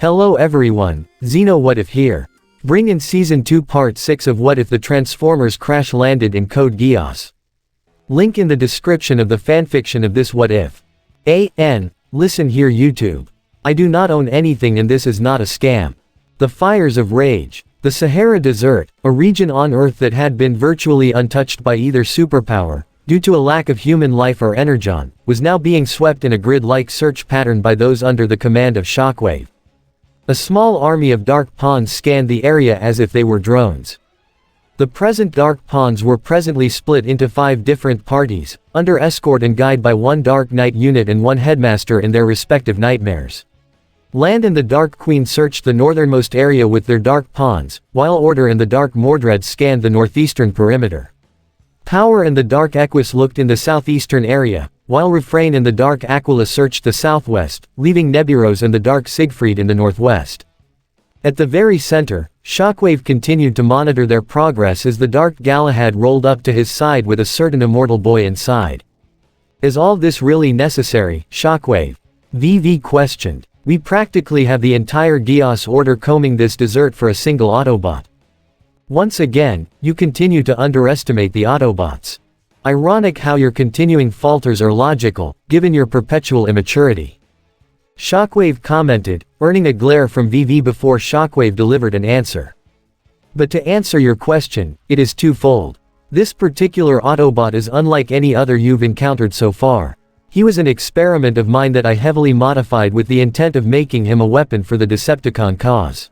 Hello everyone, Xeno What If here. Bring in Season 2 Part 6 of What If the Transformers Crash Landed in Code Geass. Link in the description of the fanfiction of this What If. Listen here YouTube. I do not own anything and this is not a scam. The fires of rage. The Sahara Desert, a region on Earth that had been virtually untouched by either superpower, due to a lack of human life or energon, was now being swept in a grid-like search pattern by those under the command of Shockwave. A small army of Dark Pawns scanned the area as if they were drones. The present Dark Pawns were presently split into 5 different parties, under escort and guide by 1 Dark Knight unit and 1 headmaster in their respective nightmares. Land and the Dark Queen searched the northernmost area with their Dark Pawns, while Order and the Dark Mordred scanned the northeastern perimeter. Power and the Dark Equus looked in the southeastern area, while Refrain and the Dark Aquila searched the southwest, leaving Neburos and the Dark Siegfried in the northwest. At the very center, Shockwave continued to monitor their progress as the Dark Galahad rolled up to his side with a certain immortal boy inside. Is all this really necessary, Shockwave? VV questioned. We practically have the entire Geass order combing this desert for a single Autobot. Once again, you continue to underestimate the Autobots. Ironic how your continuing falters are logical, given your perpetual immaturity. Shockwave commented, earning a glare from VV before Shockwave delivered an answer. But to answer your question, it is twofold. This particular Autobot is unlike any other you've encountered so far. He was an experiment of mine that I heavily modified with the intent of making him a weapon for the Decepticon cause.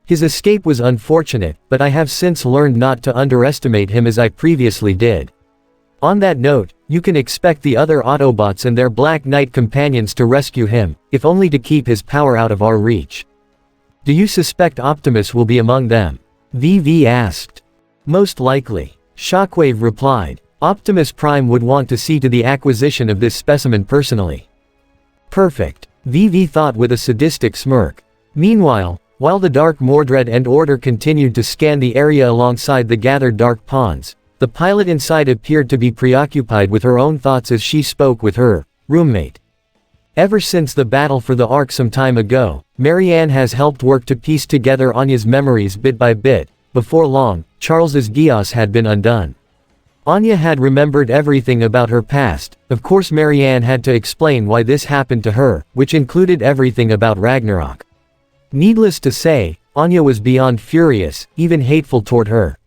His escape was unfortunate, but I have since learned not to underestimate him as I previously did. On that note, you can expect the other Autobots and their Black Knight companions to rescue him, if only to keep his power out of our reach. Do you suspect Optimus will be among them? VV asked. Most likely. Shockwave replied. Optimus Prime would want to see to the acquisition of this specimen personally. Perfect. VV thought with a sadistic smirk. Meanwhile, while the Dark Mordred and Order continued to scan the area alongside the gathered Dark Pawns, the pilot inside appeared to be preoccupied with her own thoughts as she spoke with her roommate. Ever since the battle for the Ark some time ago, Marianne has helped work to piece together Anya's memories bit by bit. Before long, Charles's Geass had been undone. Anya had remembered everything about her past. Of course Marianne had to explain why this happened to her, which included everything about Ragnarok. Needless to say, Anya was beyond furious, even hateful toward her.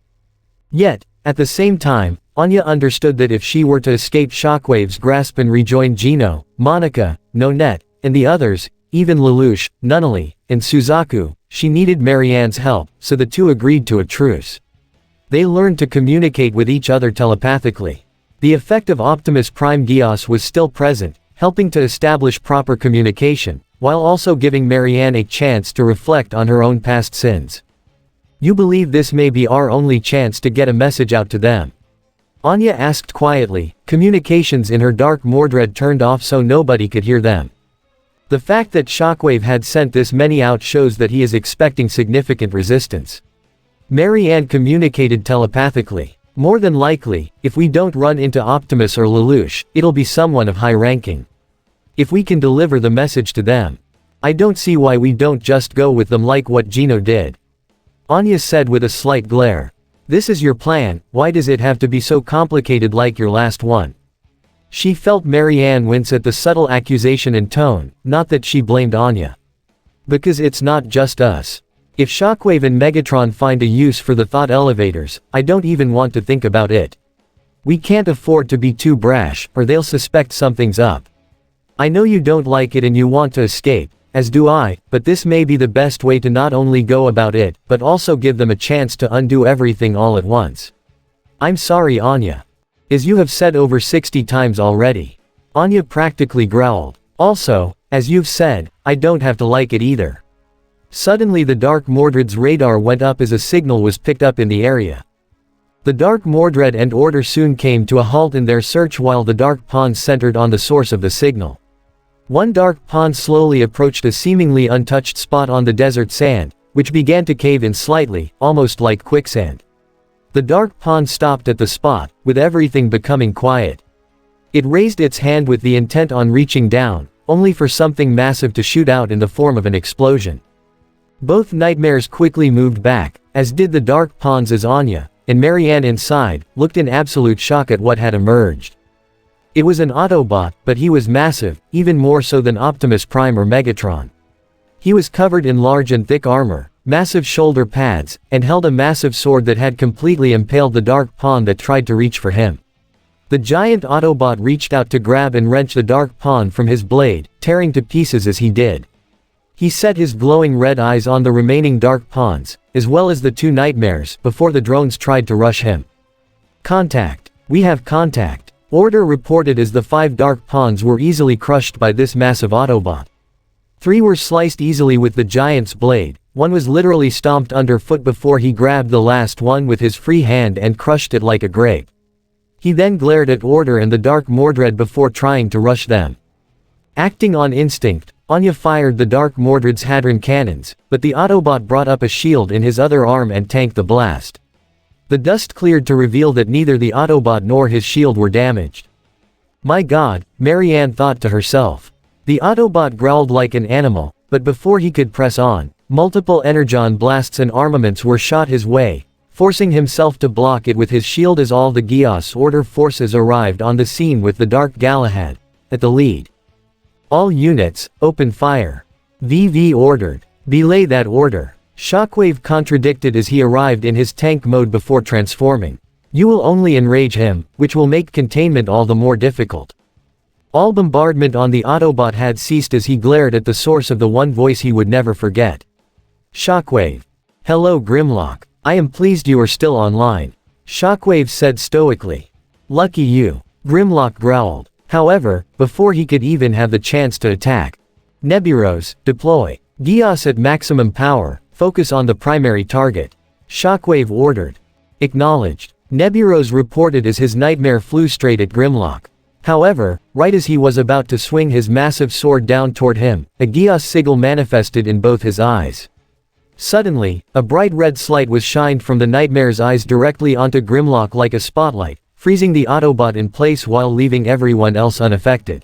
Yet, at the same time, Anya understood that if she were to escape Shockwave's grasp and rejoin Gino, Monica, Nonette, and the others, even Lelouch, Nunnally, and Suzaku, she needed Marianne's help, so the two agreed to a truce. They learned to communicate with each other telepathically. The effect of Optimus Prime Geass was still present, helping to establish proper communication, while also giving Marianne a chance to reflect on her own past sins. You believe this may be our only chance to get a message out to them? Anya asked quietly, communications in her Dark Mordred turned off so nobody could hear them. The fact that Shockwave had sent this many out shows that he is expecting significant resistance. Marianne communicated telepathically. More than likely, if we don't run into Optimus or Lelouch, it'll be someone of high ranking. If we can deliver the message to them, I don't see why we don't just go with them like what Gino did. Anya said with a slight glare. This is your plan, why does it have to be so complicated like your last one? She felt Marianne wince at the subtle accusation and tone, not that she blamed Anya. Because it's not just us. If Shockwave and Megatron find a use for the thought elevators, I don't even want to think about it. We can't afford to be too brash, or they'll suspect something's up. I know you don't like it and you want to escape, as do I, but this may be the best way to not only go about it, but also give them a chance to undo everything all at once. I'm sorry Anya. As you have said over 60 times already. Anya practically growled. Also, as you've said, I don't have to like it either. Suddenly the Dark Mordred's radar went up as a signal was picked up in the area. The Dark Mordred and Order soon came to a halt in their search while the Dark Pawns centered on the source of the signal. One Dark Pawn slowly approached a seemingly untouched spot on the desert sand, which began to cave in slightly, almost like quicksand. The Dark Pawn stopped at the spot, with everything becoming quiet. It raised its hand with the intent on reaching down, only for something massive to shoot out in the form of an explosion. Both nightmares quickly moved back, as did the dark pawns as Anya, and Marianne inside, looked in absolute shock at what had emerged. It was an Autobot, but he was massive, even more so than Optimus Prime or Megatron. He was covered in large and thick armor, massive shoulder pads, and held a massive sword that had completely impaled the dark pawn that tried to reach for him. The giant Autobot reached out to grab and wrench the dark pawn from his blade, tearing to pieces as he did. He set his glowing red eyes on the remaining dark pawns, as well as the two nightmares, before the drones tried to rush him. Contact. We have contact. Order reported as the 5 dark pawns were easily crushed by this massive Autobot. 3 were sliced easily with the giant's blade, 1 was literally stomped underfoot before he grabbed the last one with his free hand and crushed it like a grape. He then glared at Order and the Dark Mordred before trying to rush them. Acting on instinct, Anya fired the Dark Mordred's Hadron cannons, but the Autobot brought up a shield in his other arm and tanked the blast. The dust cleared to reveal that neither the Autobot nor his shield were damaged. My God, Marianne thought to herself. The Autobot growled like an animal, but before he could press on, multiple energon blasts and armaments were shot his way, forcing himself to block it with his shield as all the Geass Order forces arrived on the scene with the Dark Galahad at the lead. All units, open fire. VV ordered. Belay that order. Shockwave contradicted as he arrived in his tank mode before transforming. You will only enrage him, which will make containment all the more difficult. All bombardment on the Autobot had ceased as he glared at the source of the one voice he would never forget. Shockwave. Hello Grimlock. I am pleased you are still online. Shockwave said stoically. Lucky you. Grimlock growled. However, before he could even have the chance to attack. Neburos, deploy. Geass at maximum power, focus on the primary target. Shockwave ordered. Acknowledged. Neburos reported as his nightmare flew straight at Grimlock. However, right as he was about to swing his massive sword down toward him, a Geass sigil manifested in both his eyes. Suddenly, a bright red light was shined from the nightmare's eyes directly onto Grimlock like a spotlight, freezing the Autobot in place while leaving everyone else unaffected.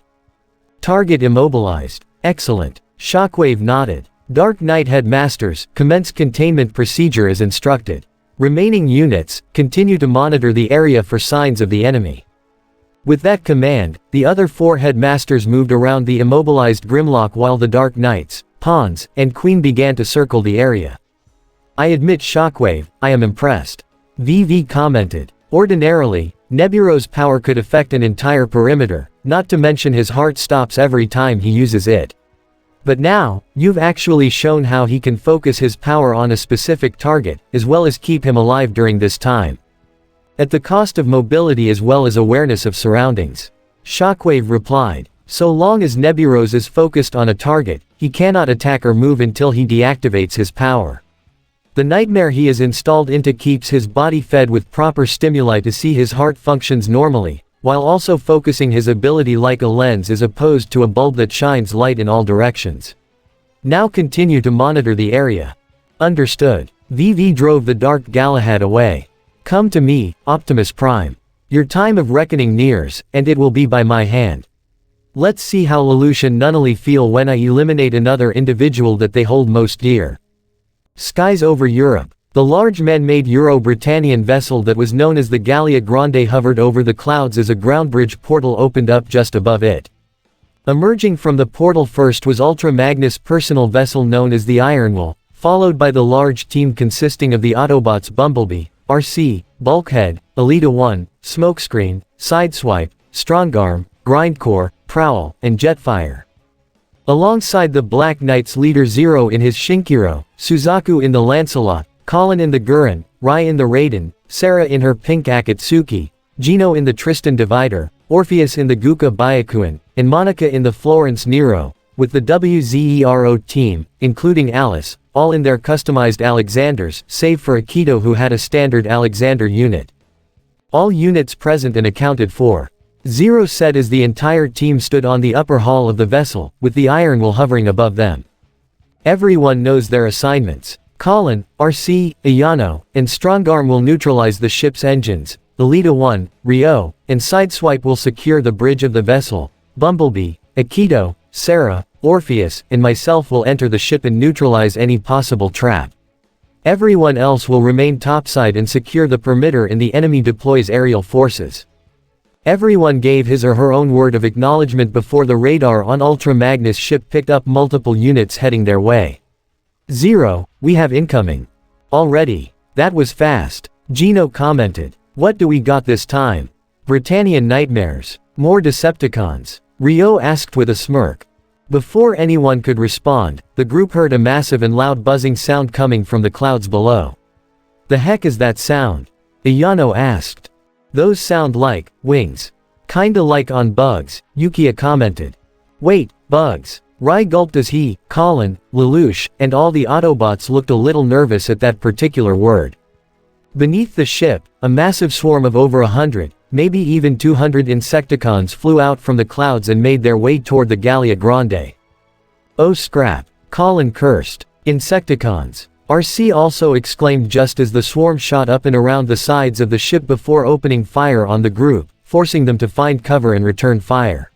Target immobilized. Excellent. Shockwave nodded. Dark Knight Headmasters, commence containment procedure as instructed. Remaining units, continue to monitor the area for signs of the enemy. With that command, the other 4 headmasters moved around the immobilized Grimlock while the Dark Knights, Pawns, and Queen began to circle the area. I admit Shockwave, I am impressed. VV commented. Ordinarily, Neburo's power could affect an entire perimeter, not to mention his heart stops every time he uses it. But now, you've actually shown how he can focus his power on a specific target, as well as keep him alive during this time. At the cost of mobility as well as awareness of surroundings. Shockwave replied. So long as Neburos is focused on a target, he cannot attack or move until he deactivates his power. The nightmare he is installed into keeps his body fed with proper stimuli to see his heart functions normally, while also focusing his ability like a lens as opposed to a bulb that shines light in all directions. Now continue to monitor the area. Understood. VV drove the Dark Galahad away. Come to me, Optimus Prime. Your time of reckoning nears, and it will be by my hand. Let's see how Lelouch and Nunnally feel when I eliminate another individual that they hold most dear. Skies over Europe. The large man-made Euro-Britannian vessel that was known as the Gallia Grande hovered over the clouds as a ground bridge portal opened up just above it. Emerging from the portal first was Ultra Magnus' personal vessel known as the Ironwall, followed by the large team consisting of the Autobots Bumblebee, RC, Bulkhead, Elita 1, Smokescreen, Sideswipe, Strongarm, Grindcore, Prowl, and Jetfire. Alongside the Black Knights leader Zero in his Shinkiro, Suzaku in the Lancelot, Colin in the Gurren, Rai in the Raiden, Sarah in her pink Akatsuki, Gino in the Tristan Divider, Orpheus in the Guka Byakuin, and Monica in the Florence Nero, with the WZERO team, including Alice, all in their customized Alexanders, save for Akito who had a standard Alexander unit. All units present and accounted for. Zero said as the entire team stood on the upper hull of the vessel, with the Ironwall hovering above them. Everyone knows their assignments. Colin, RC, Ayano, and Strongarm will neutralize the ship's engines, Elita 1, Rio, and Sideswipe will secure the bridge of the vessel, Bumblebee, Akito, Sarah, Orpheus, and myself will enter the ship and neutralize any possible trap. Everyone else will remain topside and secure the perimeter and the enemy deploys aerial forces. Everyone gave his or her own word of acknowledgement before the radar on Ultra Magnus ship picked up multiple units heading their way. 0, we have incoming. Already. That was fast. Gino commented. What do we got this time? Britannian nightmares. More Decepticons. Rio asked with a smirk. Before anyone could respond, the group heard a massive and loud buzzing sound coming from the clouds below. The heck is that sound? Ayano asked. Those sound like wings. Kinda like on bugs, Yukiya commented. Wait, bugs. Rai gulped as he, Colin, Lelouch, and all the Autobots looked a little nervous at that particular word. Beneath the ship, a massive swarm of over 100, maybe even 200 Insecticons flew out from the clouds and made their way toward the Gallia Grande. Oh scrap. Colin cursed. Insecticons. RC also exclaimed just as the swarm shot up and around the sides of the ship before opening fire on the group, forcing them to find cover and return fire.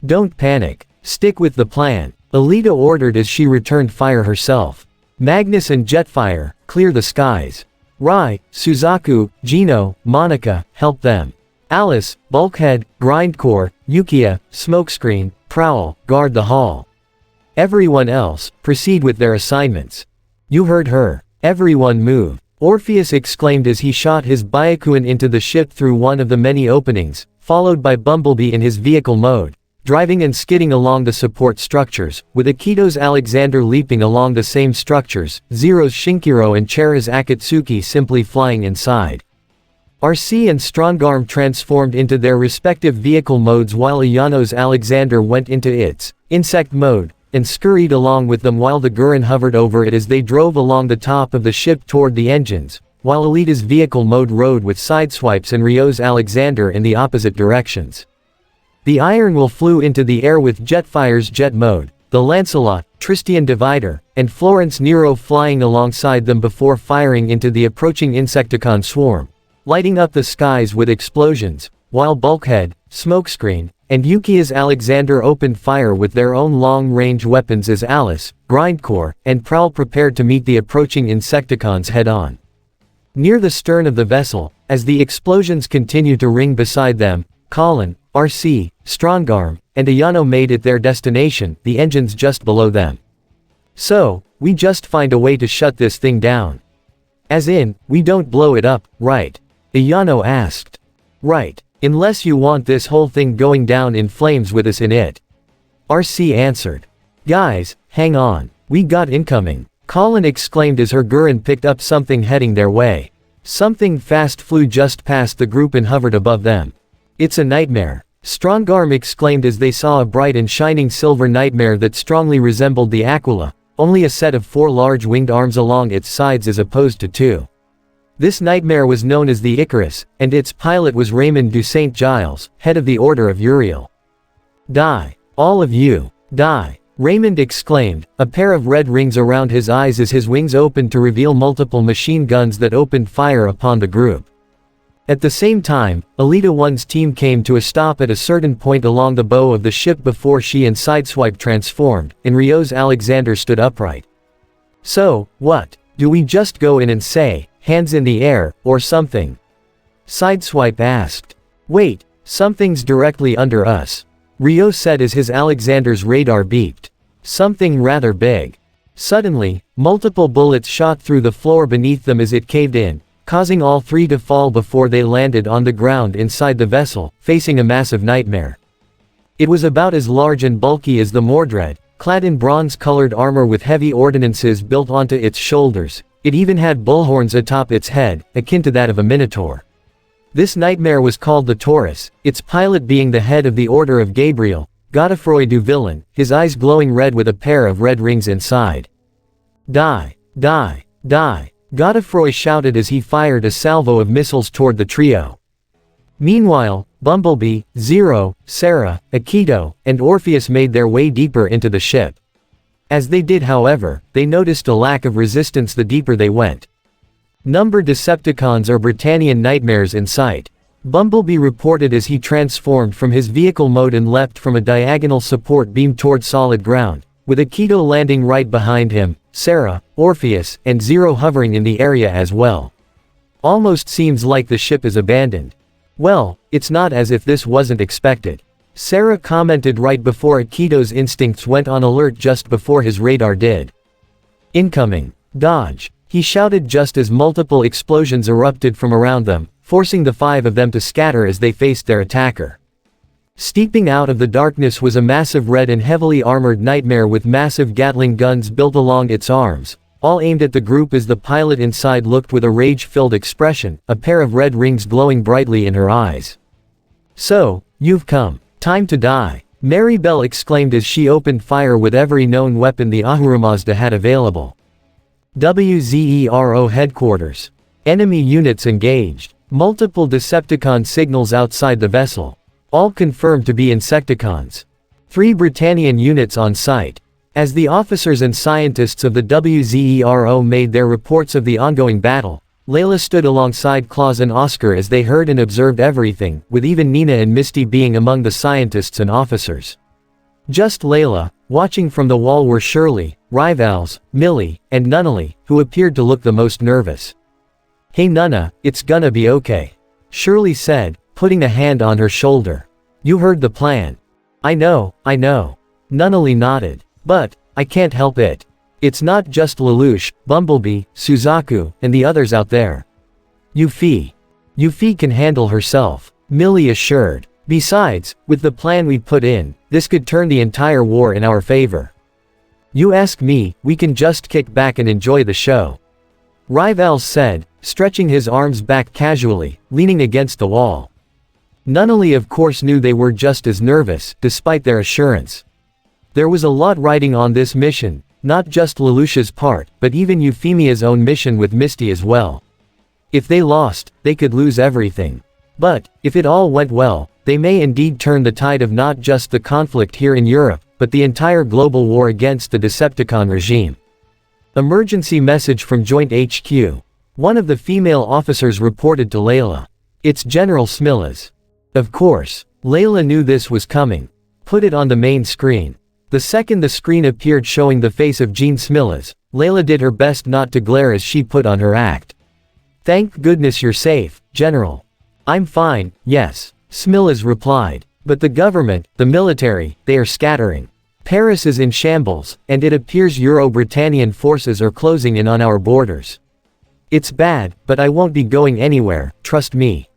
Don't panic. Stick with the plan, Alita ordered as she returned fire herself. Magnus and Jetfire, clear the skies. Rai, Suzaku, Gino, Monica, help them. Alice, Bulkhead, Grindcore, Yukiya, Smokescreen, Prowl, guard the hall. Everyone else, proceed with their assignments. You heard her. Everyone move. Orpheus exclaimed as he shot his Byakugan into the ship through one of the many openings, followed by Bumblebee in his vehicle mode, driving and skidding along the support structures, with Akito's Alexander leaping along the same structures, Zero's Shinkiro and Chera's Akatsuki simply flying inside. RC and Strongarm transformed into their respective vehicle modes while Ayano's Alexander went into its insect mode, and scurried along with them while the Gurren hovered over it as they drove along the top of the ship toward the engines, while Alita's vehicle mode rode with sideswipes and Ryo's Alexander in the opposite directions. The Iron Will flew into the air with Jetfire's jet mode, the Lancelot, Tristian Divider, and Florence Nero flying alongside them before firing into the approaching Insecticon swarm, lighting up the skies with explosions, while Bulkhead, Smokescreen, and Yukiya's Alexander opened fire with their own long-range weapons as Alice, Grindcore, and Prowl prepared to meet the approaching Insecticons head-on. Near the stern of the vessel, as the explosions continued to ring beside them, Colin, RC, Strongarm, and Ayano made it their destination, the engines just below them. So, we just find a way to shut this thing down. As in, we don't blow it up, right? Ayano asked. Right. Unless you want this whole thing going down in flames with us in it. RC answered. Guys, hang on. We got incoming. Colin exclaimed as her Gurren picked up something heading their way. Something fast flew just past the group and hovered above them. It's a nightmare. Strongarm exclaimed as they saw a bright and shining silver nightmare that strongly resembled the Aquila, only a set of 4 large winged arms along its sides as opposed to 2. This nightmare was known as the Icarus, and its pilot was Raymond du St. Giles, head of the Order of Uriel. Die. All of you. Die. Raymond exclaimed, a pair of red rings around his eyes as his wings opened to reveal multiple machine guns that opened fire upon the group. At the same time, Alita 1's team came to a stop at a certain point along the bow of the ship before she and Sideswipe transformed, and Ryo's Alexander stood upright. So, what? Do we just go in and say, hands in the air, or something? Sideswipe asked. Wait, something's directly under us. Ryo said as his Alexander's radar beeped. Something rather big. Suddenly, multiple bullets shot through the floor beneath them as it caved in, causing all 3 to fall before they landed on the ground inside the vessel, facing a massive nightmare. It was about as large and bulky as the Mordred, clad in bronze-colored armor with heavy ordnances built onto its shoulders. It even had bullhorns atop its head, akin to that of a minotaur. This nightmare was called the Taurus, its pilot being the head of the Order of Gabriel, Godefroy du Villain, his eyes glowing red with a pair of red rings inside. Die. Die. Die. Godefroy shouted as he fired a salvo of missiles toward the trio. Meanwhile, Bumblebee, Zero, Sarah, Akito, and Orpheus made their way deeper into the ship. As they did, however, they noticed a lack of resistance the deeper they went. Numbered Decepticons or Britannian nightmares in sight. Bumblebee reported as he transformed from his vehicle mode and leapt from a diagonal support beam toward solid ground, with Akito landing right behind him, Sarah, Orpheus, and Zero hovering in the area as well. Almost seems like the ship is abandoned. Well, it's not as if this wasn't expected. Sarah commented right before Akito's instincts went on alert just before his radar did. Incoming. Dodge. He shouted just as multiple explosions erupted from around them, forcing the 5 of them to scatter as they faced their attacker. Steeping out of the darkness was a massive red and heavily armored nightmare with massive Gatling guns built along its arms, all aimed at the group as the pilot inside looked with a rage-filled expression, a pair of red rings glowing brightly in her eyes. "So, you've come. Time to die," Mary Bell exclaimed as she opened fire with every known weapon the Ahura Mazda had available. WZERO headquarters. Enemy units engaged. Multiple Decepticon signals outside the vessel. All confirmed to be Insecticons. 3 Britannian units on site. As the officers and scientists of the WZERO made their reports of the ongoing battle, Layla stood alongside Claus and Oscar as they heard and observed everything, with even Nina and Misty being among the scientists and officers. Just Layla, watching from the wall were Shirley, Rivals, Millie, and Nunnally, who appeared to look the most nervous. "Hey Nunna, it's gonna be okay," Shirley said, putting a hand on her shoulder. "You heard the plan." I know. Nunnally nodded. "But, I can't help it. It's not just Lelouch, Bumblebee, Suzaku, and the others out there. Yuffie can handle herself," Millie assured. "Besides, with the plan we put in, this could turn the entire war in our favor. You ask me, we can just kick back and enjoy the show," Rivals said, stretching his arms back casually, leaning against the wall. Nunnally of course knew they were just as nervous, despite their assurance. There was a lot riding on this mission, not just Lelouch's part, but even Euphemia's own mission with Misty as well. If they lost, they could lose everything. But, if it all went well, they may indeed turn the tide of not just the conflict here in Europe, but the entire global war against the Decepticon regime. Emergency message from Joint HQ. One of the female officers reported to Layla. "It's General Smillas." Of course, Layla knew this was coming. Put it on the main screen. The second the screen appeared showing the face of Jean Smillas, Layla did her best not to glare as she put on her act. "Thank goodness you're safe, General." "I'm fine, yes," Smillas replied. "But the government, the military, they are scattering. Paris is in shambles, and it appears Euro-Britannian forces are closing in on our borders. It's bad, but I won't be going anywhere, trust me."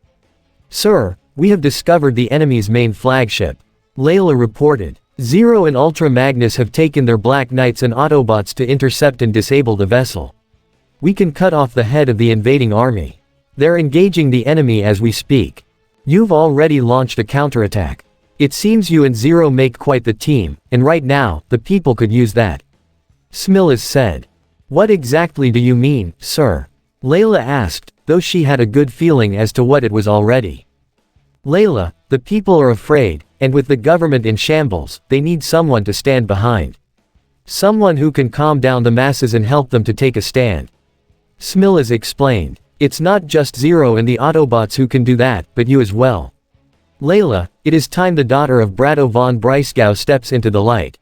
"Sir, we have discovered the enemy's main flagship," Layla reported. "Zero and Ultra Magnus have taken their Black Knights and Autobots to intercept and disable the vessel. We can cut off the head of the invading army. They're engaging the enemy as we speak. You've already launched a counterattack. It seems you and Zero make quite the team, and right now, the people could use that," Smillas said. "What exactly do you mean, sir?" Layla asked, though she had a good feeling as to what it was already. "Layla, the people are afraid, and with the government in shambles, they need someone to stand behind. Someone who can calm down the masses and help them to take a stand," Smillas explained. "It's not just Zero and the Autobots who can do that, but you as well. Layla, it is time the daughter of Brado von Breisgau steps into the light."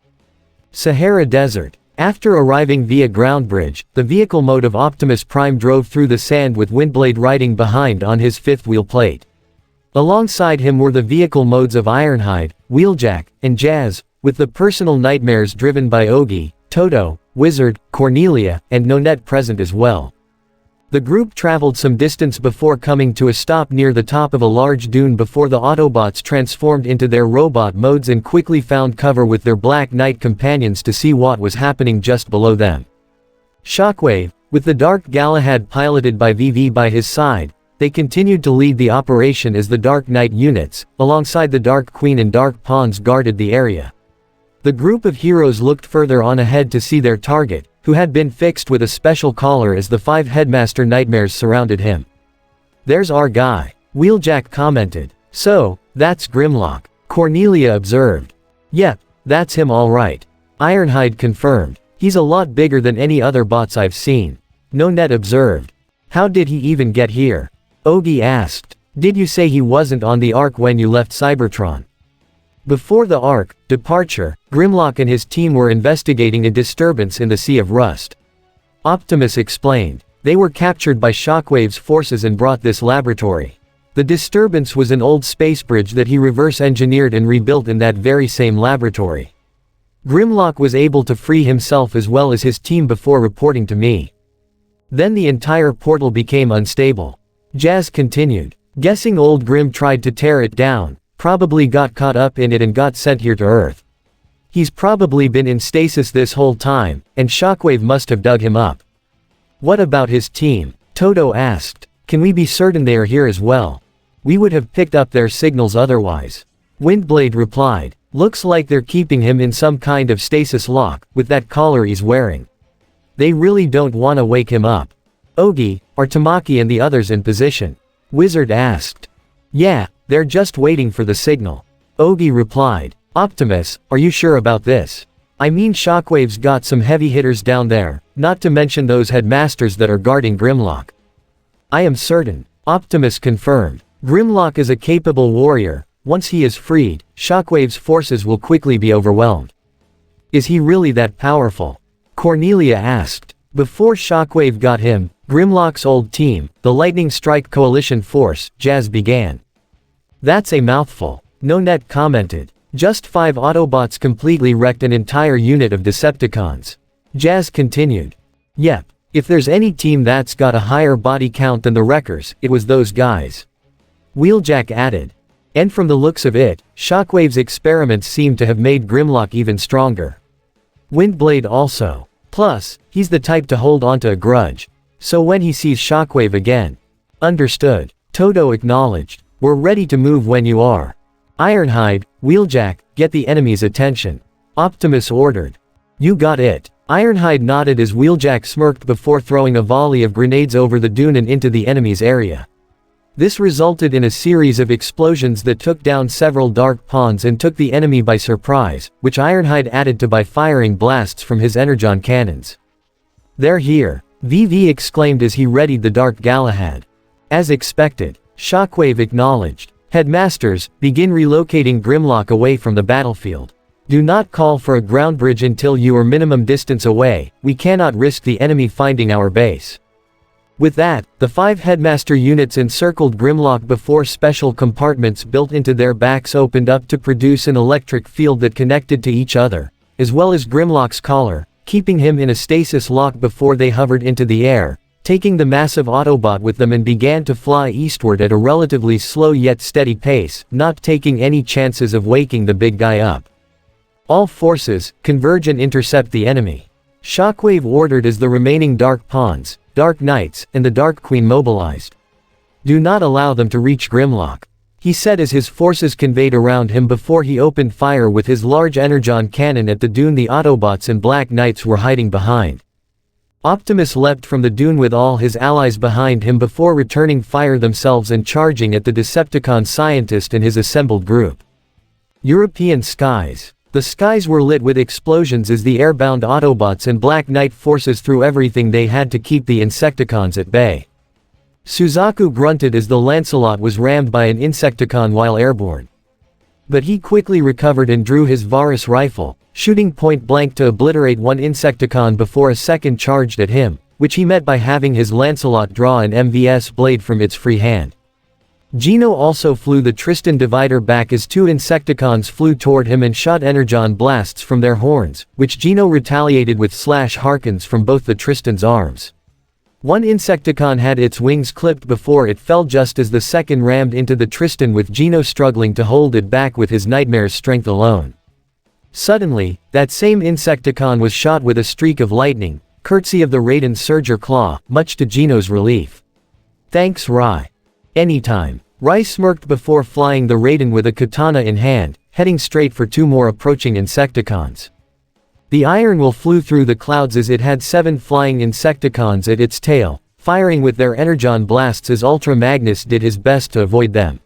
Sahara Desert. After arriving via ground bridge, the vehicle mode of Optimus Prime drove through the sand with Windblade riding behind on his 5th wheel plate. Alongside him were the vehicle modes of Ironhide, Wheeljack, and Geass, with the personal nightmares driven by Ogi, Toto, Wizard, Cornelia, and Nonette present as well. The group traveled some distance before coming to a stop near the top of a large dune before the Autobots transformed into their robot modes and quickly found cover with their Black Knight companions to see what was happening just below them. Shockwave, with the Dark Galahad piloted by VV by his side, they continued to lead the operation as the Dark Knight units, alongside the Dark Queen and Dark Pawns guarded the area. The group of heroes looked further on ahead to see their target, who had been fixed with a special collar as the 5 Headmaster Nightmares surrounded him. "There's our guy," Wheeljack commented. "So, that's Grimlock," Cornelia observed. "Yep, that's him all right," Ironhide confirmed. "He's a lot bigger than any other bots I've seen," Nonette observed. "How did he even get here?" Ogi asked. Did you say he wasn't on the Ark when you left Cybertron? Before the Ark departure, Grimlock and his team were investigating a disturbance in the Sea of Rust. Optimus explained. They were captured by Shockwave's forces and brought this laboratory. The disturbance was an old space bridge that he reverse-engineered and rebuilt in that very same laboratory. Grimlock was able to free himself as well as his team before reporting to me. Then the entire portal became unstable. Geass continued. Guessing old Grim tried to tear it down, probably got caught up in it and got sent here to Earth. He's probably been in stasis this whole time, and Shockwave must have dug him up. What about his team? Toto asked. Can we be certain they are here as well? We would have picked up their signals otherwise. Windblade replied. Looks like they're keeping him in some kind of stasis lock, with that collar he's wearing. They really don't want to wake him up. Ogi, are Tamaki and the others in position? Wizard asked. Yeah, they're just waiting for the signal. Ogi replied. Optimus, are you sure about this? I mean Shockwave's got some heavy hitters down there, not to mention those headmasters that are guarding Grimlock. I am certain, Optimus confirmed. Grimlock is a capable warrior. Once he is freed, Shockwave's forces will quickly be overwhelmed. Is he really that powerful? Cornelia asked. Before Shockwave got him, Grimlock's old team, the Lightning Strike Coalition Force, Geass began. That's a mouthful. NoNet commented. Just 5 Autobots completely wrecked an entire unit of Decepticons. Geass continued. Yep, if there's any team that's got a higher body count than the Wreckers, it was those guys. Wheeljack added. And from the looks of it, Shockwave's experiments seem to have made Grimlock even stronger. Windblade also. Plus, he's the type to hold onto a grudge. So when he sees Shockwave again. Understood. Toto acknowledged. We're ready to move when you are. Ironhide, Wheeljack, get the enemy's attention. Optimus ordered. You got it. Ironhide nodded as Wheeljack smirked before throwing a volley of grenades over the dune and into the enemy's area. This resulted in a series of explosions that took down several dark pawns and took the enemy by surprise, which Ironhide added to by firing blasts from his energon cannons. They're here, VV exclaimed as he readied the Dark Galahad. As expected, Shockwave acknowledged. Headmasters, begin relocating Grimlock away from the battlefield. Do not call for a ground bridge until you are minimum distance away, we cannot risk the enemy finding our base. With that, the 5 Headmaster units encircled Grimlock before special compartments built into their backs opened up to produce an electric field that connected to each other, as well as Grimlock's collar, keeping him in a stasis lock before they hovered into the air, taking the massive Autobot with them and began to fly eastward at a relatively slow yet steady pace, not taking any chances of waking the big guy up. All forces, converge and intercept the enemy. Shockwave ordered as the remaining Dark Pawns, Dark Knights, and the Dark Queen mobilized. Do not allow them to reach Grimlock, he said as his forces conveyed around him before he opened fire with his large energon cannon at the dune the Autobots and Black Knights were hiding behind. Optimus leapt from the dune with all his allies behind him before returning fire themselves and charging at the Decepticon scientist and his assembled group. European skies. The skies were lit with explosions as the airbound Autobots and Black Knight forces threw everything they had to keep the Insecticons at bay. Suzaku grunted as the Lancelot was rammed by an Insecticon while airborne. But he quickly recovered and drew his Varus rifle, shooting point blank to obliterate one Insecticon before a second charged at him, which he met by having his Lancelot draw an MVS blade from its free hand. Gino also flew the Tristan divider back as 2 Insecticons flew toward him and shot energon blasts from their horns, which Gino retaliated with slash harkens from both the Tristan's arms. One Insecticon had its wings clipped before it fell just as the second rammed into the Tristan with Gino struggling to hold it back with his nightmare's strength alone. Suddenly, that same Insecticon was shot with a streak of lightning, courtesy of the Raiden's Surger Claw, much to Gino's relief. Thanks Rai. Anytime. Rai smirked before flying the Raiden with a katana in hand, heading straight for 2 more approaching Insecticons. The Iron Will flew through the clouds as it had 7 flying Insecticons at its tail, firing with their energon blasts as Ultra Magnus did his best to avoid them.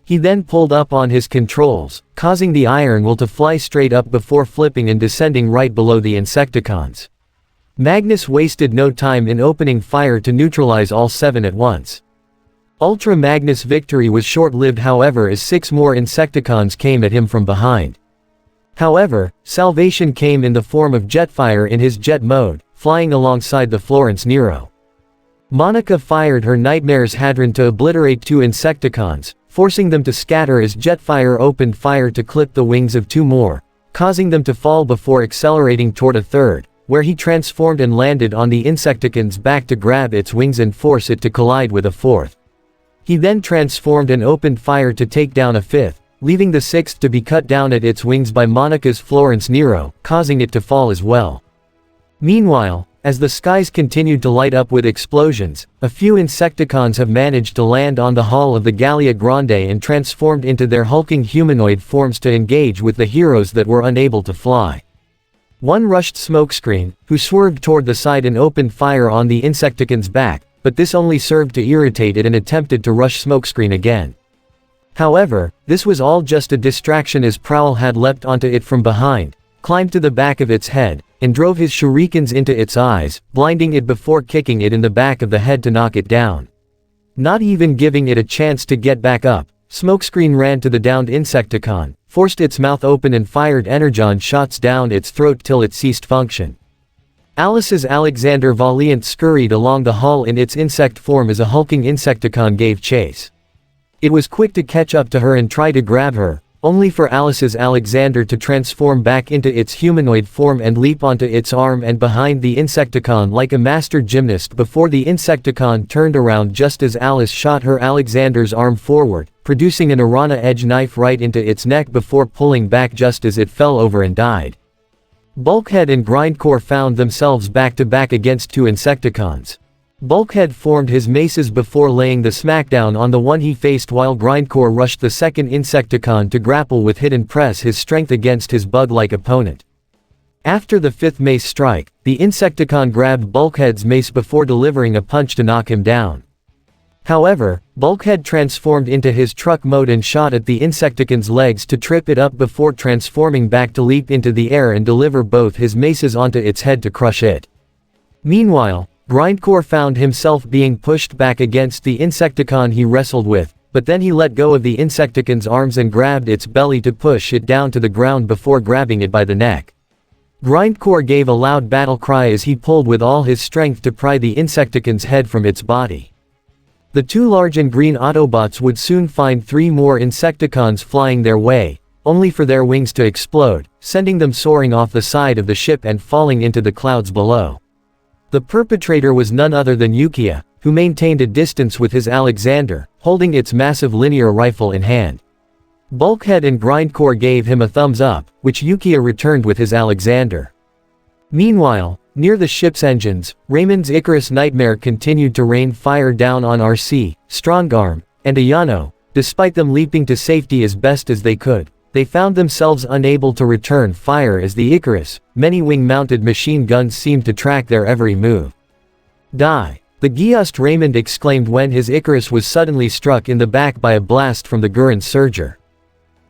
He then pulled up on his controls, causing the Iron Will to fly straight up before flipping and descending right below the Insecticons. Magnus wasted no time in opening fire to neutralize all 7 at once. Ultra Magnus' victory was short-lived however as 6 more Insecticons came at him from behind. However, salvation came in the form of Jetfire in his jet mode, flying alongside the Florence Nero. Monica fired her Nightmare's Hadron to obliterate 2 Insecticons, forcing them to scatter as Jetfire opened fire to clip the wings of 2 more, causing them to fall before accelerating toward a third, where he transformed and landed on the Insecticon's back to grab its wings and force it to collide with a 4th. He then transformed and opened fire to take down a 5th, leaving the 6th to be cut down at its wings by Monica's Florence Nero, causing it to fall as well. Meanwhile, as the skies continued to light up with explosions, a few Insecticons have managed to land on the hull of the Gallia Grande and transformed into their hulking humanoid forms to engage with the heroes that were unable to fly. One rushed Smokescreen, who swerved toward the side and opened fire on the Insecticon's back, but this only served to irritate it and attempted to rush Smokescreen again. However, this was all just a distraction as Prowl had leapt onto it from behind, climbed to the back of its head, and drove his shurikens into its eyes, blinding it before kicking it in the back of the head to knock it down. Not even giving it a chance to get back up, Smokescreen ran to the downed Insecticon, forced its mouth open and fired energon shots down its throat till it ceased function. Alice's Alexander Valiant scurried along the hull in its insect form as a hulking Insecticon gave chase. It was quick to catch up to her and try to grab her, only for Alice's Alexander to transform back into its humanoid form and leap onto its arm and behind the Insecticon like a master gymnast before the Insecticon turned around just as Alice shot her Alexander's arm forward, producing an Arana edge knife right into its neck before pulling back just as it fell over and died. Bulkhead and Grindcore found themselves back to back against 2 Insecticons. Bulkhead formed his maces before laying the smackdown on the one he faced while Grindcore rushed the second Insecticon to grapple with hit and press his strength against his bug-like opponent. After the 5th mace strike, the Insecticon grabbed Bulkhead's mace before delivering a punch to knock him down. However, Bulkhead transformed into his truck mode and shot at the Insecticon's legs to trip it up before transforming back to leap into the air and deliver both his maces onto its head to crush it. Meanwhile, Grindcore found himself being pushed back against the Insecticon he wrestled with, but then he let go of the Insecticon's arms and grabbed its belly to push it down to the ground before grabbing it by the neck. Grindcore gave a loud battle cry as he pulled with all his strength to pry the Insecticon's head from its body. The 2 large and green Autobots would soon find 3 more Insecticons flying their way, only for their wings to explode, sending them soaring off the side of the ship and falling into the clouds below. The perpetrator was none other than Yukiya, who maintained a distance with his Alexander, holding its massive linear rifle in hand. Bulkhead and Grindcore gave him a thumbs up, which Yukiya returned with his Alexander. Meanwhile, near the ship's engines, Raymond's Icarus Nightmare continued to rain fire down on RC, Strongarm, and Ayano. Despite them leaping to safety as best as they could, they found themselves unable to return fire as the Icarus, many wing-mounted machine guns seemed to track their every move. Die! The Geass Raymond exclaimed when his Icarus was suddenly struck in the back by a blast from the Gurren Surger.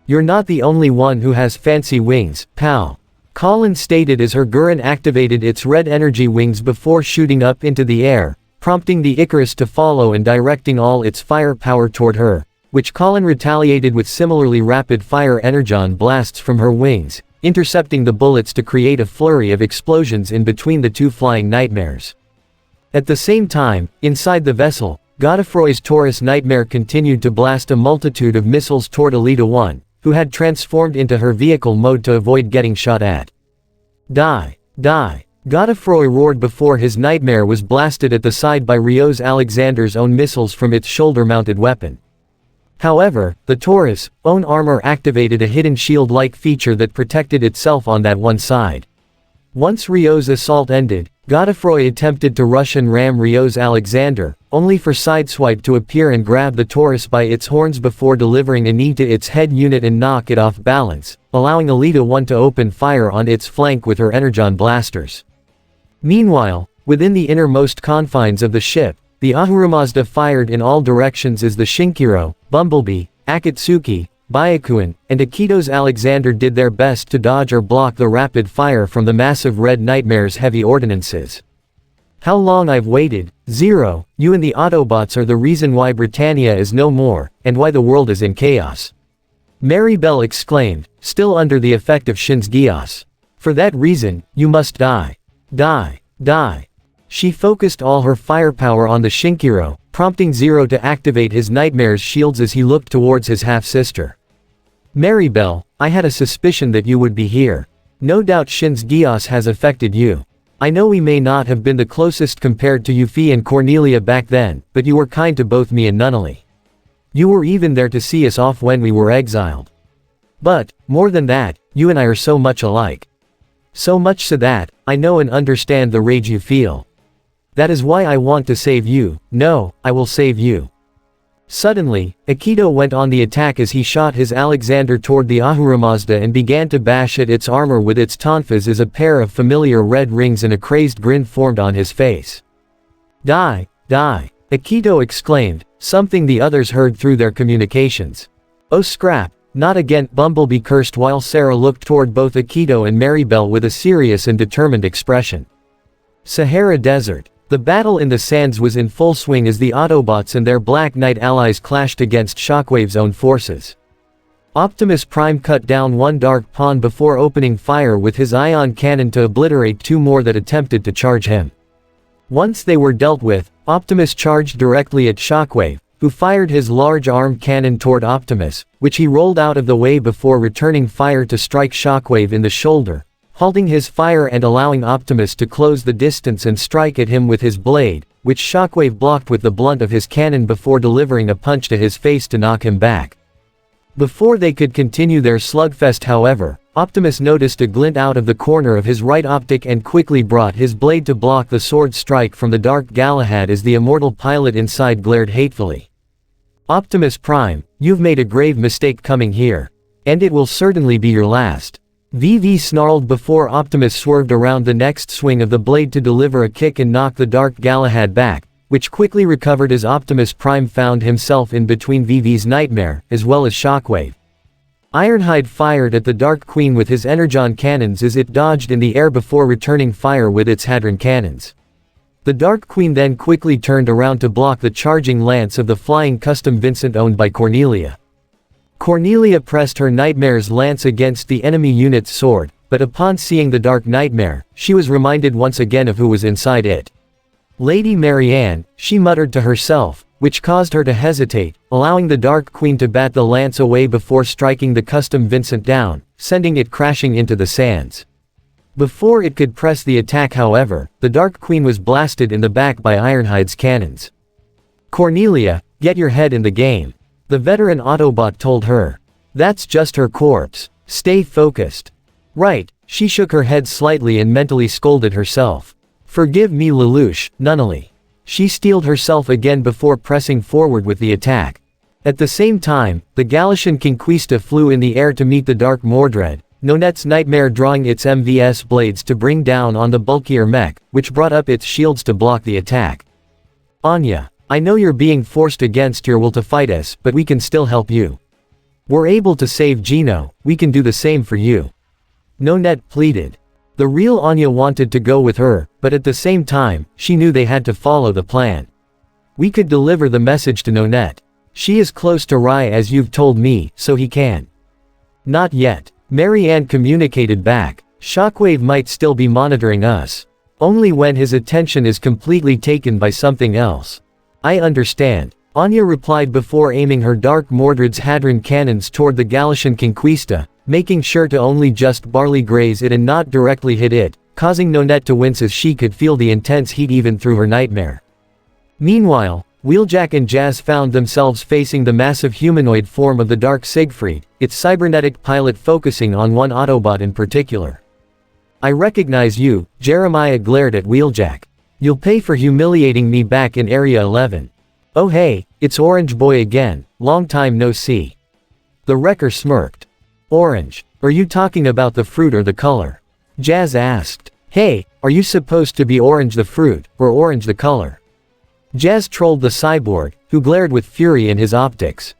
You're not the only one who has fancy wings, pal. Colin stated as her Gurren activated its red energy wings before shooting up into the air, prompting the Icarus to follow and directing all its firepower toward her, which Colin retaliated with similarly rapid-fire energon blasts from her wings, intercepting the bullets to create a flurry of explosions in between the 2 flying nightmares. At the same time, inside the vessel, Godefroy's Taurus Nightmare continued to blast a multitude of missiles toward Alita 1, who had transformed into her vehicle mode to avoid getting shot at. Die! Die! Godefroy roared before his Nightmare was blasted at the side by Ryo's Alexander's own missiles from its shoulder-mounted weapon. However, the Taurus' own armor activated a hidden shield-like feature that protected itself on that one side. Once Ryo's assault ended, Godefroy attempted to rush and ram Ryo's Alexander, only for Sideswipe to appear and grab the Taurus by its horns before delivering a knee to its head unit and knock it off balance, allowing Alita 1 to open fire on its flank with her energon blasters. Meanwhile, within the innermost confines of the ship, the Ahurumazda fired in all directions as the Shinkiro, Bumblebee, Akatsuki, Byakuin, and Akito's Alexander did their best to dodge or block the rapid fire from the massive Red Nightmare's heavy ordnances. How long I've waited. Zero, you and the Autobots are the reason why Britannia is no more, and why the world is in chaos. Maribel exclaimed, still under the effect of Shin's Geass. For that reason, you must die. Die. Die. She focused all her firepower on the Shinkiro, prompting Zero to activate his nightmare's shields as he looked towards his half-sister. Maribel, I had a suspicion that you would be here. No doubt Shin's Geass has affected you. I know we may not have been the closest compared to Yuffie and Cornelia back then, but you were kind to both me and Nunnally. You were even there to see us off when we were exiled. But, more than that, you and I are so much alike. So much so that, I know and understand the rage you feel. That is why I want to save you. No, I will save you. Suddenly, Akito went on the attack as he shot his Alexander toward the Ahura Mazda and began to bash at its armor with its tonfas as a pair of familiar red rings and a crazed grin formed on his face. Die, die, Akito exclaimed, something the others heard through their communications. Oh scrap, not again, Bumblebee cursed while Sarah looked toward both Akito and Maribel with a serious and determined expression. Sahara Desert. The battle in the sands was in full swing as the Autobots and their Black Knight allies clashed against Shockwave's own forces. Optimus Prime cut down one dark pawn before opening fire with his ion cannon to obliterate two more that attempted to charge him. Once they were dealt with, Optimus charged directly at Shockwave, who fired his large arm cannon toward Optimus, which he rolled out of the way before returning fire to strike Shockwave in the shoulder, halting his fire and allowing Optimus to close the distance and strike at him with his blade, which Shockwave blocked with the blunt of his cannon before delivering a punch to his face to knock him back. Before they could continue their slugfest however, Optimus noticed a glint out of the corner of his right optic and quickly brought his blade to block the sword strike from the Dark Galahad as the immortal pilot inside glared hatefully. Optimus Prime, you've made a grave mistake coming here. And it will certainly be your last. VV snarled before Optimus swerved around the next swing of the blade to deliver a kick and knock the Dark Galahad back, which quickly recovered as Optimus Prime found himself in between VV's Nightmare, as well as Shockwave. Ironhide fired at the Dark Queen with his Energon cannons as it dodged in the air before returning fire with its Hadron cannons. The Dark Queen then quickly turned around to block the charging lance of the flying Custom Vincent owned by Cornelia. Cornelia pressed her Nightmare's lance against the enemy unit's sword, but upon seeing the Dark Nightmare, she was reminded once again of who was inside it. Lady Marianne, she muttered to herself, which caused her to hesitate, allowing the Dark Queen to bat the lance away before striking the Custom Vincent down, sending it crashing into the sands. Before it could press the attack however, the Dark Queen was blasted in the back by Ironhide's cannons. Cornelia, get your head in the game. The veteran Autobot told her. That's just her corpse. Stay focused. Right, she shook her head slightly and mentally scolded herself. Forgive me Lelouch, Nunnally. She steeled herself again before pressing forward with the attack. At the same time, the Galician Conquista flew in the air to meet the Dark Mordred, Nonette's Nightmare drawing its MVS blades to bring down on the bulkier mech, which brought up its shields to block the attack. Anya. I know you're being forced against your will to fight us, but we can still help you. We're able to save Gino, we can do the same for you. Nonette pleaded. The real Anya wanted to go with her, but at the same time, she knew they had to follow the plan. We could deliver the message to Nonette. She is close to Rai as you've told me, so he can. Not yet. Marianne communicated back. Shockwave might still be monitoring us. Only when his attention is completely taken by something else. I understand. Anya replied before aiming her Dark Mordred's Hadron cannons toward the Galician Conquista, making sure to only just barely graze it and not directly hit it, causing Nonette to wince as she could feel the intense heat even through her nightmare. Meanwhile, Wheeljack and Geass found themselves facing the massive humanoid form of the Dark Siegfried, its cybernetic pilot focusing on one Autobot in particular. I recognize you, Jeremiah glared at Wheeljack. You'll pay for humiliating me back in Area 11. Oh hey, it's Orange Boy again, long time no see. The Wrecker smirked. Orange, are you talking about the fruit or the color? Jazz asked. Hey, are you supposed to be Orange the fruit, or Orange the color? Jazz trolled the cyborg, who glared with fury in his optics.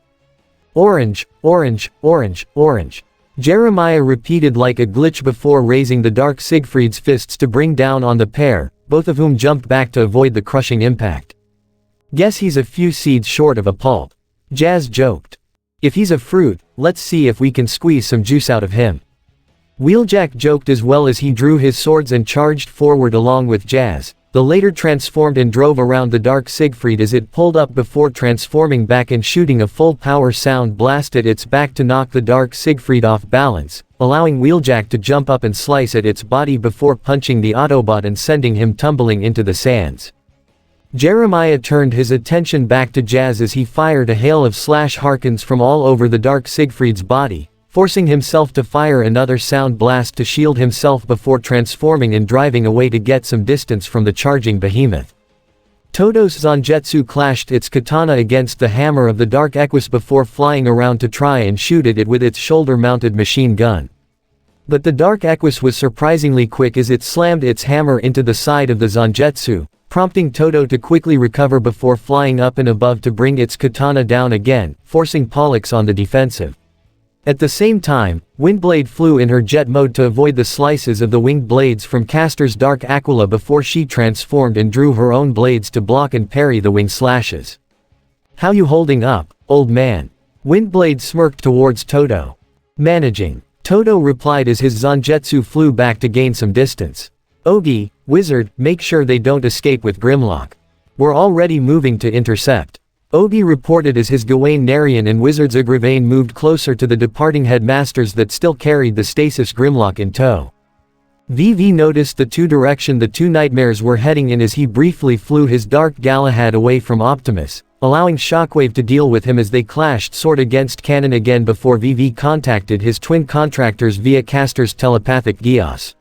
Orange, orange, orange, orange. Jeremiah repeated like a glitch before raising the Dark Siegfried's fists to bring down on the pair, both of whom jumped back to avoid the crushing impact. "Guess he's a few seeds short of a pulp," Geass joked. "If he's a fruit, let's see if we can squeeze some juice out of him." Wheeljack joked as well as he drew his swords and charged forward along with Geass. The later transformed and drove around the Dark Siegfried as it pulled up before transforming back and shooting a full-power sound blast at its back to knock the Dark Siegfried off balance, allowing Wheeljack to jump up and slice at its body before punching the Autobot and sending him tumbling into the sands. Jeremiah turned his attention back to Geass as he fired a hail of slash harkens from all over the Dark Siegfried's body, forcing himself to fire another sound blast to shield himself before transforming and driving away to get some distance from the charging behemoth. Todo's Zangetsu clashed its katana against the hammer of the Dark Equus before flying around to try and shoot at it with its shoulder-mounted machine gun. But the Dark Equus was surprisingly quick as it slammed its hammer into the side of the Zangetsu, prompting Todo to quickly recover before flying up and above to bring its katana down again, forcing Pollux on the defensive. At the same time, Windblade flew in her jet mode to avoid the slices of the winged blades from Castor's Dark Aquila before she transformed and drew her own blades to block and parry the wing slashes. "How you holding up, old man?" Windblade smirked towards Todo. "Managing," Todo replied as his Zangetsu flew back to gain some distance. "Ogi, wizard, make sure they don't escape with Grimlock. We're already moving to intercept." Ogi reported as his Gawain Narian and Wizard's Agravain moved closer to the departing headmasters that still carried the stasis Grimlock in tow. VV noticed the direction the two nightmares were heading in as he briefly flew his Dark Galahad away from Optimus, allowing Shockwave to deal with him as they clashed sword against cannon again before VV contacted his twin contractors via Castor's telepathic Geass.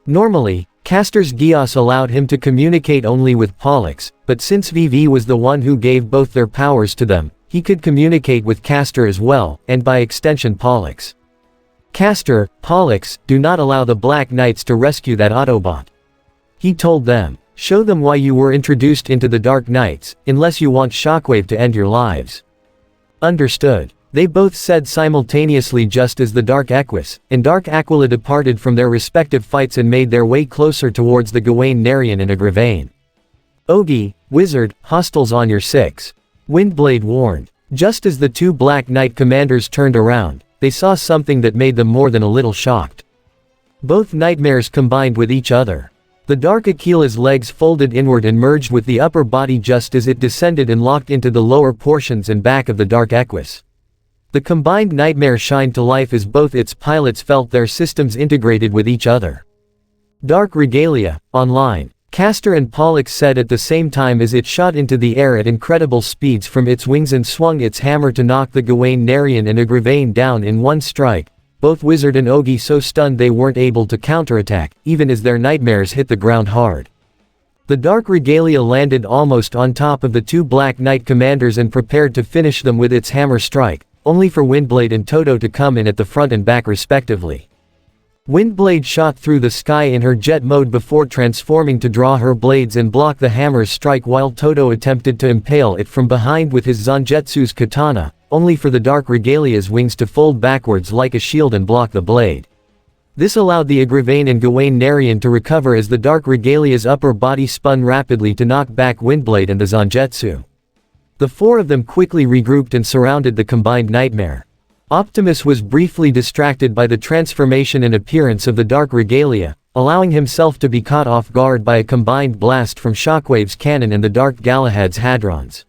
Normally, Castor's Geass allowed him to communicate only with Pollux, but since VV was the one who gave both their powers to them, he could communicate with Castor as well, and by extension Pollux. "Castor, Pollux, do not allow the Black Knights to rescue that Autobot," he told them. "Show them why you were introduced into the Dark Knights, unless you want Shockwave to end your lives." "Understood," they both said simultaneously just as the Dark Equus and Dark Aquila departed from their respective fights and made their way closer towards the Gawain Narian and Agravain. "Ogi, wizard, hostiles on your 6. Windblade warned. Just as the two Black Knight commanders turned around, they saw something that made them more than a little shocked. Both nightmares combined with each other. The Dark Aquila's legs folded inward and merged with the upper body just as it descended and locked into the lower portions and back of the Dark Equus. The combined nightmare shined to life as both its pilots felt their systems integrated with each other. "Dark Regalia, online," Castor and Pollux said at the same time as it shot into the air at incredible speeds from its wings and swung its hammer to knock the Gawain Narian and Agravain down in one strike, both Wizard and Ogi so stunned they weren't able to counterattack, even as their nightmares hit the ground hard. The Dark Regalia landed almost on top of the two Black Knight commanders and prepared to finish them with its hammer strike, only for Windblade and Todo to come in at the front and back respectively. Windblade shot through the sky in her jet mode before transforming to draw her blades and block the hammer's strike while Todo attempted to impale it from behind with his Zangetsu's katana, only for the Dark Regalia's wings to fold backwards like a shield and block the blade. This allowed the Agravain and Gawain Narian to recover as the Dark Regalia's upper body spun rapidly to knock back Windblade and the Zangetsu. The four of them quickly regrouped and surrounded the combined nightmare. Optimus was briefly distracted by the transformation and appearance of the Dark Regalia, allowing himself to be caught off guard by a combined blast from Shockwave's cannon and the Dark Galahad's hadrons.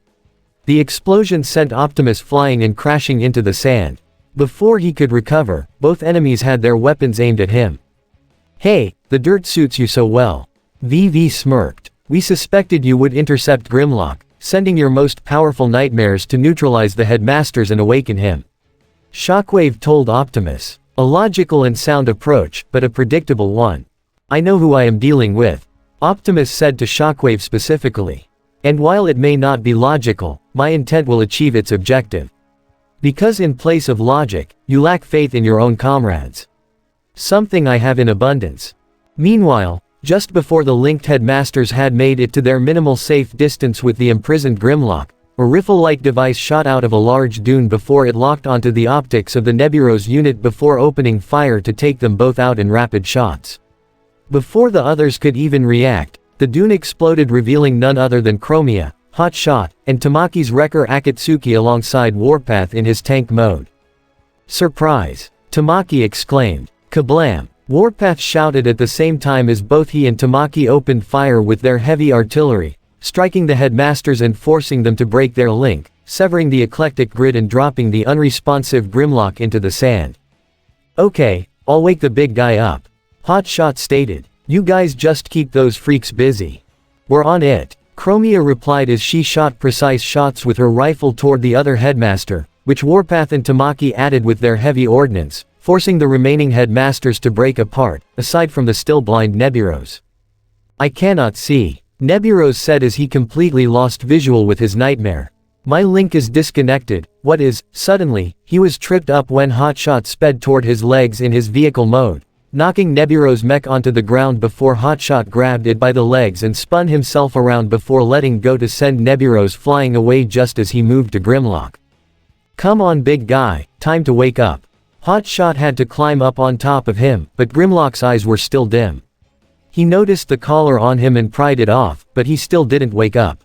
The explosion sent Optimus flying and crashing into the sand. Before he could recover, both enemies had their weapons aimed at him. "Hey, the dirt suits you so well." VV smirked. "We suspected you would intercept Grimlock, sending your most powerful nightmares to neutralize the headmasters and awaken him." Shockwave told Optimus. "A logical and sound approach, but a predictable one. I know who I am dealing with," Optimus said to Shockwave specifically. "And while it may not be logical, my intent will achieve its objective. Because in place of logic, you lack faith in your own comrades. Something I have in abundance." Meanwhile, just before the linked headmasters had made it to their minimal safe distance with the imprisoned Grimlock, a rifle-like device shot out of a large dune before it locked onto the optics of the Neburo's unit before opening fire to take them both out in rapid shots. Before the others could even react, The dune exploded, revealing none other than Chromia, Hotshot, and Tamaki's wrecker Akatsuki alongside Warpath in his tank mode. "Surprise!" Tamaki exclaimed. "Kablam!" Warpath shouted at the same time as both he and Tamaki opened fire with their heavy artillery, striking the headmasters and forcing them to break their link, severing the eclectic grid and dropping the unresponsive Grimlock into the sand. "Okay, I'll wake the big guy up," Hotshot stated. "You guys just keep those freaks busy. We're on it." Chromia replied as she shot precise shots with her rifle toward the other headmaster, which Warpath and Tamaki added with their heavy ordnance, forcing the remaining headmasters to break apart, aside from the still blind Neburos. "I cannot see," Neburos said as he completely lost visual with his nightmare. "My link is disconnected, what is?" Suddenly, he was tripped up when Hotshot sped toward his legs in his vehicle mode, knocking Neburos' mech onto the ground before Hotshot grabbed it by the legs and spun himself around before letting go to send Neburos flying away just as he moved to Grimlock. "Come on big guy, time to wake up." Hotshot had to climb up on top of him, but Grimlock's eyes were still dim. He noticed the collar on him and pried it off, but he still didn't wake up.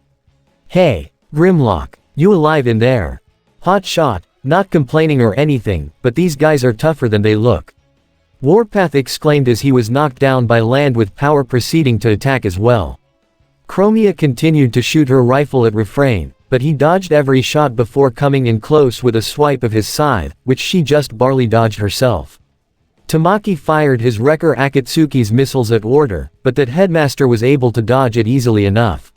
"Hey, Grimlock, you alive in there?" Hotshot, not complaining or anything, but these guys are tougher than they look. Warpath exclaimed as he was knocked down by land with power proceeding to attack as well. Chromia continued to shoot her rifle at Refrain, but he dodged every shot before coming in close with a swipe of his scythe, which she just barely dodged herself. Tamaki fired his wrecker Akatsuki's missiles at Order, but that headmaster was able to dodge it easily enough.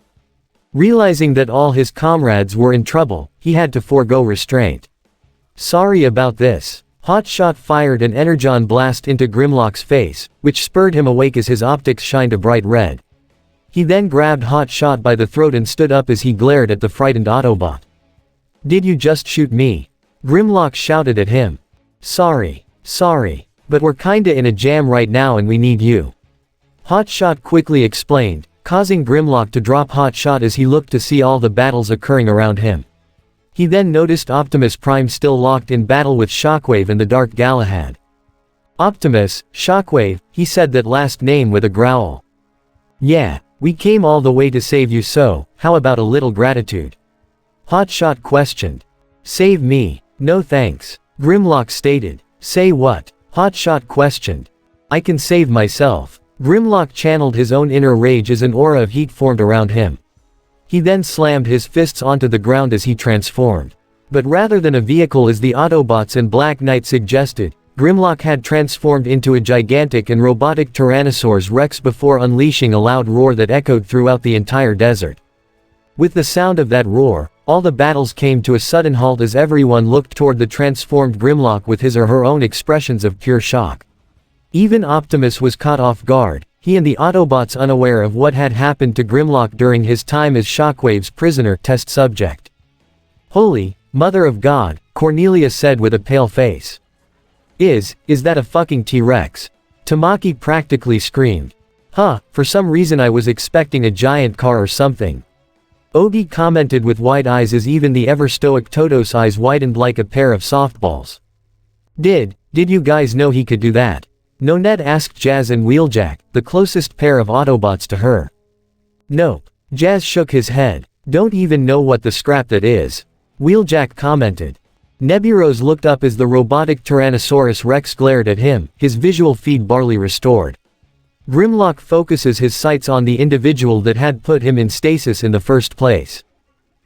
Realizing that all his comrades were in trouble, he had to forego restraint. "Sorry about this." Hotshot fired an energon blast into Grimlock's face, which spurred him awake as his optics shined a bright red. He then grabbed Hotshot by the throat and stood up as he glared at the frightened Autobot. "Did you just shoot me?" Grimlock shouted at him. Sorry, but we're kinda in a jam right now and we need you," Hotshot quickly explained, causing Grimlock to drop Hotshot as he looked to see all the battles occurring around him. He then noticed Optimus Prime still locked in battle with Shockwave and the Dark Galahad. "Optimus, Shockwave," he said that last name with a growl. "Yeah, we came all the way to save you, so how about a little gratitude?" Hotshot questioned. "Save me? No thanks," Grimlock stated. "Say what?" Hotshot questioned. "I can save myself." Grimlock channeled his own inner rage as an aura of heat formed around him. He then slammed his fists onto the ground as he transformed. But rather than a vehicle as the Autobots and Black Knight suggested, Grimlock had transformed into a gigantic and robotic Tyrannosaurus Rex before unleashing a loud roar that echoed throughout the entire desert. With the sound of that roar, all the battles came to a sudden halt as everyone looked toward the transformed Grimlock with his or her own expressions of pure shock. Even Optimus was caught off guard, he and the Autobots unaware of what had happened to Grimlock during his time as Shockwave's prisoner test subject. "Holy Mother of God," Cornelia said with a pale face. Is that a fucking T-Rex?" Tamaki practically screamed. "Huh, for some reason I was expecting a giant car or something." Ogi commented with wide eyes as even the ever-stoic Toto's eyes widened like a pair of softballs. Did you guys know he could do that?" Nonette asked Geass and Wheeljack, the closest pair of Autobots to her. "Nope." Geass shook his head. "Don't even know what the scrap that is," Wheeljack commented. Neburos looked up as the robotic Tyrannosaurus Rex glared at him, his visual feed barely restored. Grimlock focuses his sights on the individual that had put him in stasis in the first place.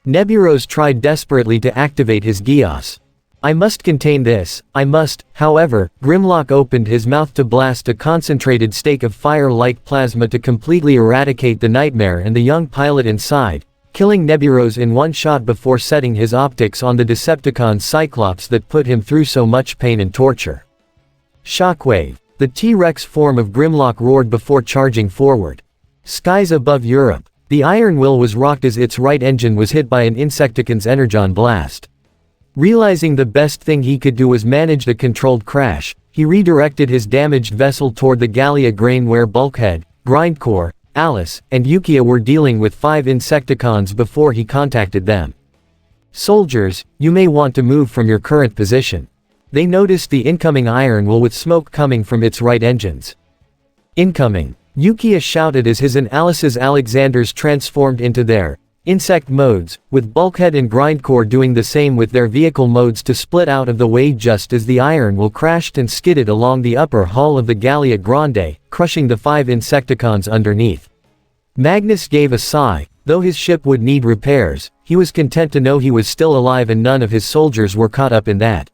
Neburos tried desperately to activate his Geass. "I must contain this, I must," however, Grimlock opened his mouth to blast a concentrated stake of fire-like plasma to completely eradicate the nightmare and the young pilot inside, killing Neburos in one shot before setting his optics on the Decepticon Cyclops that put him through so much pain and torture. Shockwave. The T-Rex form of Grimlock roared before charging forward. Skies above Europe. The Iron Will was rocked as its right engine was hit by an Insecticon's energon blast. Realizing the best thing he could do was manage the controlled crash, he redirected his damaged vessel toward the Gallia Grain where Bulkhead, Grindcore, Alice, and Yukia were dealing with 5 Insecticons before he contacted them. "Soldiers, you may want to move from your current position." They noticed the incoming Iron Will with smoke coming from its right engines. "Incoming," Yukiya shouted as his and Alice's Alexanders transformed into their insect modes, with Bulkhead and Grindcore doing the same with their vehicle modes to split out of the way just as the iron will crashed and skidded along the upper hull of the Gallia Grande, crushing the 5 Insecticons underneath. Magnus gave a sigh. Though his ship would need repairs, he was content to know he was still alive and none of his soldiers were caught up in that.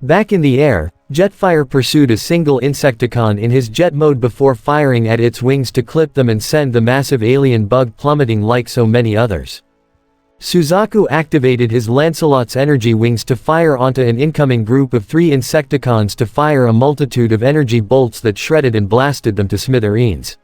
Back in the air, Jetfire pursued a single Insecticon in his jet mode before firing at its wings to clip them and send the massive alien bug plummeting like so many others. Suzaku activated his Lancelot's energy wings to fire onto an incoming group of 3 Insecticons to fire a multitude of energy bolts that shredded and blasted them to smithereens.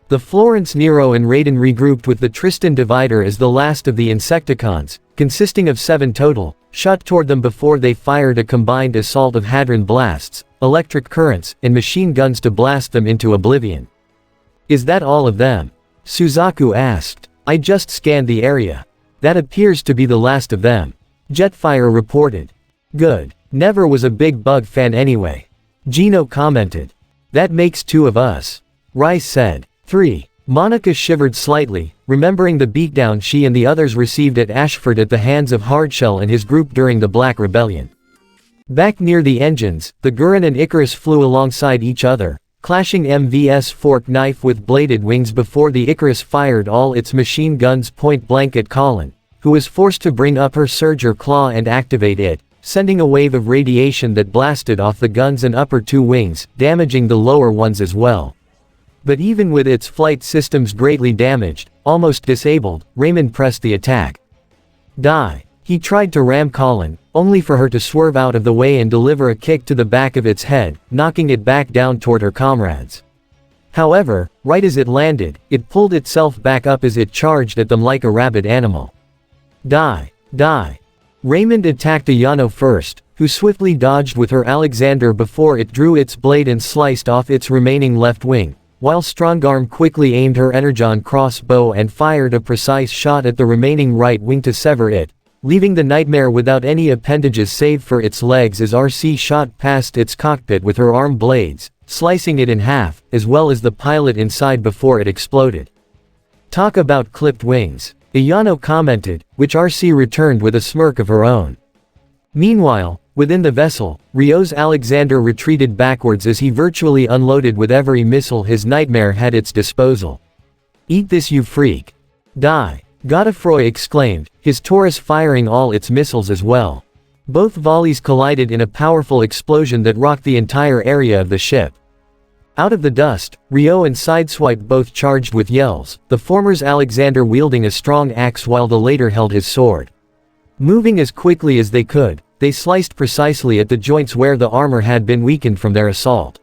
The Florence Nero and Raiden regrouped with the Tristan Divider as the last of the Insecticons, consisting of 7 total, shot toward them before they fired a combined assault of hadron blasts, electric currents, and machine guns to blast them into oblivion. "Is that all of them?" Suzaku asked. "I just scanned the area. That appears to be the last of them," Jetfire reported. "Good. Never was a big bug fan anyway," Gino commented. "That makes 2 of us," Rice said. 3. Monica shivered slightly, remembering the beatdown she and the others received at Ashford at the hands of Hardshell and his group during the Black Rebellion. Back near the engines, the Gurren and Icarus flew alongside each other, clashing MVS fork knife with bladed wings before the Icarus fired all its machine guns point blank at Colin, who was forced to bring up her Surger claw and activate it, sending a wave of radiation that blasted off the guns and upper 2 wings, damaging the lower ones as well. But even with its flight systems greatly damaged, almost disabled, Raymond pressed the attack. Die. He tried to ram Colin, only for her to swerve out of the way and deliver a kick to the back of its head, knocking it back down toward her comrades. However, right as it landed, it pulled itself back up as it charged at them like a rabid animal. Die. Die. Raymond attacked Ayano first, who swiftly dodged with her Alexander before it drew its blade and sliced off its remaining left wing, while Strongarm quickly aimed her Energon crossbow and fired a precise shot at the remaining right wing to sever it, leaving the Nightmare without any appendages save for its legs as RC shot past its cockpit with her arm blades, slicing it in half, as well as the pilot inside before it exploded. "Talk about clipped wings," Ayano commented, which RC returned with a smirk of her own. Meanwhile, within the vessel, Ryo's Alexander retreated backwards as he virtually unloaded with every missile his Nightmare had at its disposal. "Eat this, you freak." "Die," Godefroy exclaimed, his Taurus firing all its missiles as well. Both volleys collided in a powerful explosion that rocked the entire area of the ship. Out of the dust, Ryo and Sideswipe both charged with yells, the former's Alexander wielding a strong axe while the later held his sword. Moving as quickly as they could, they sliced precisely at the joints where the armor had been weakened from their assault.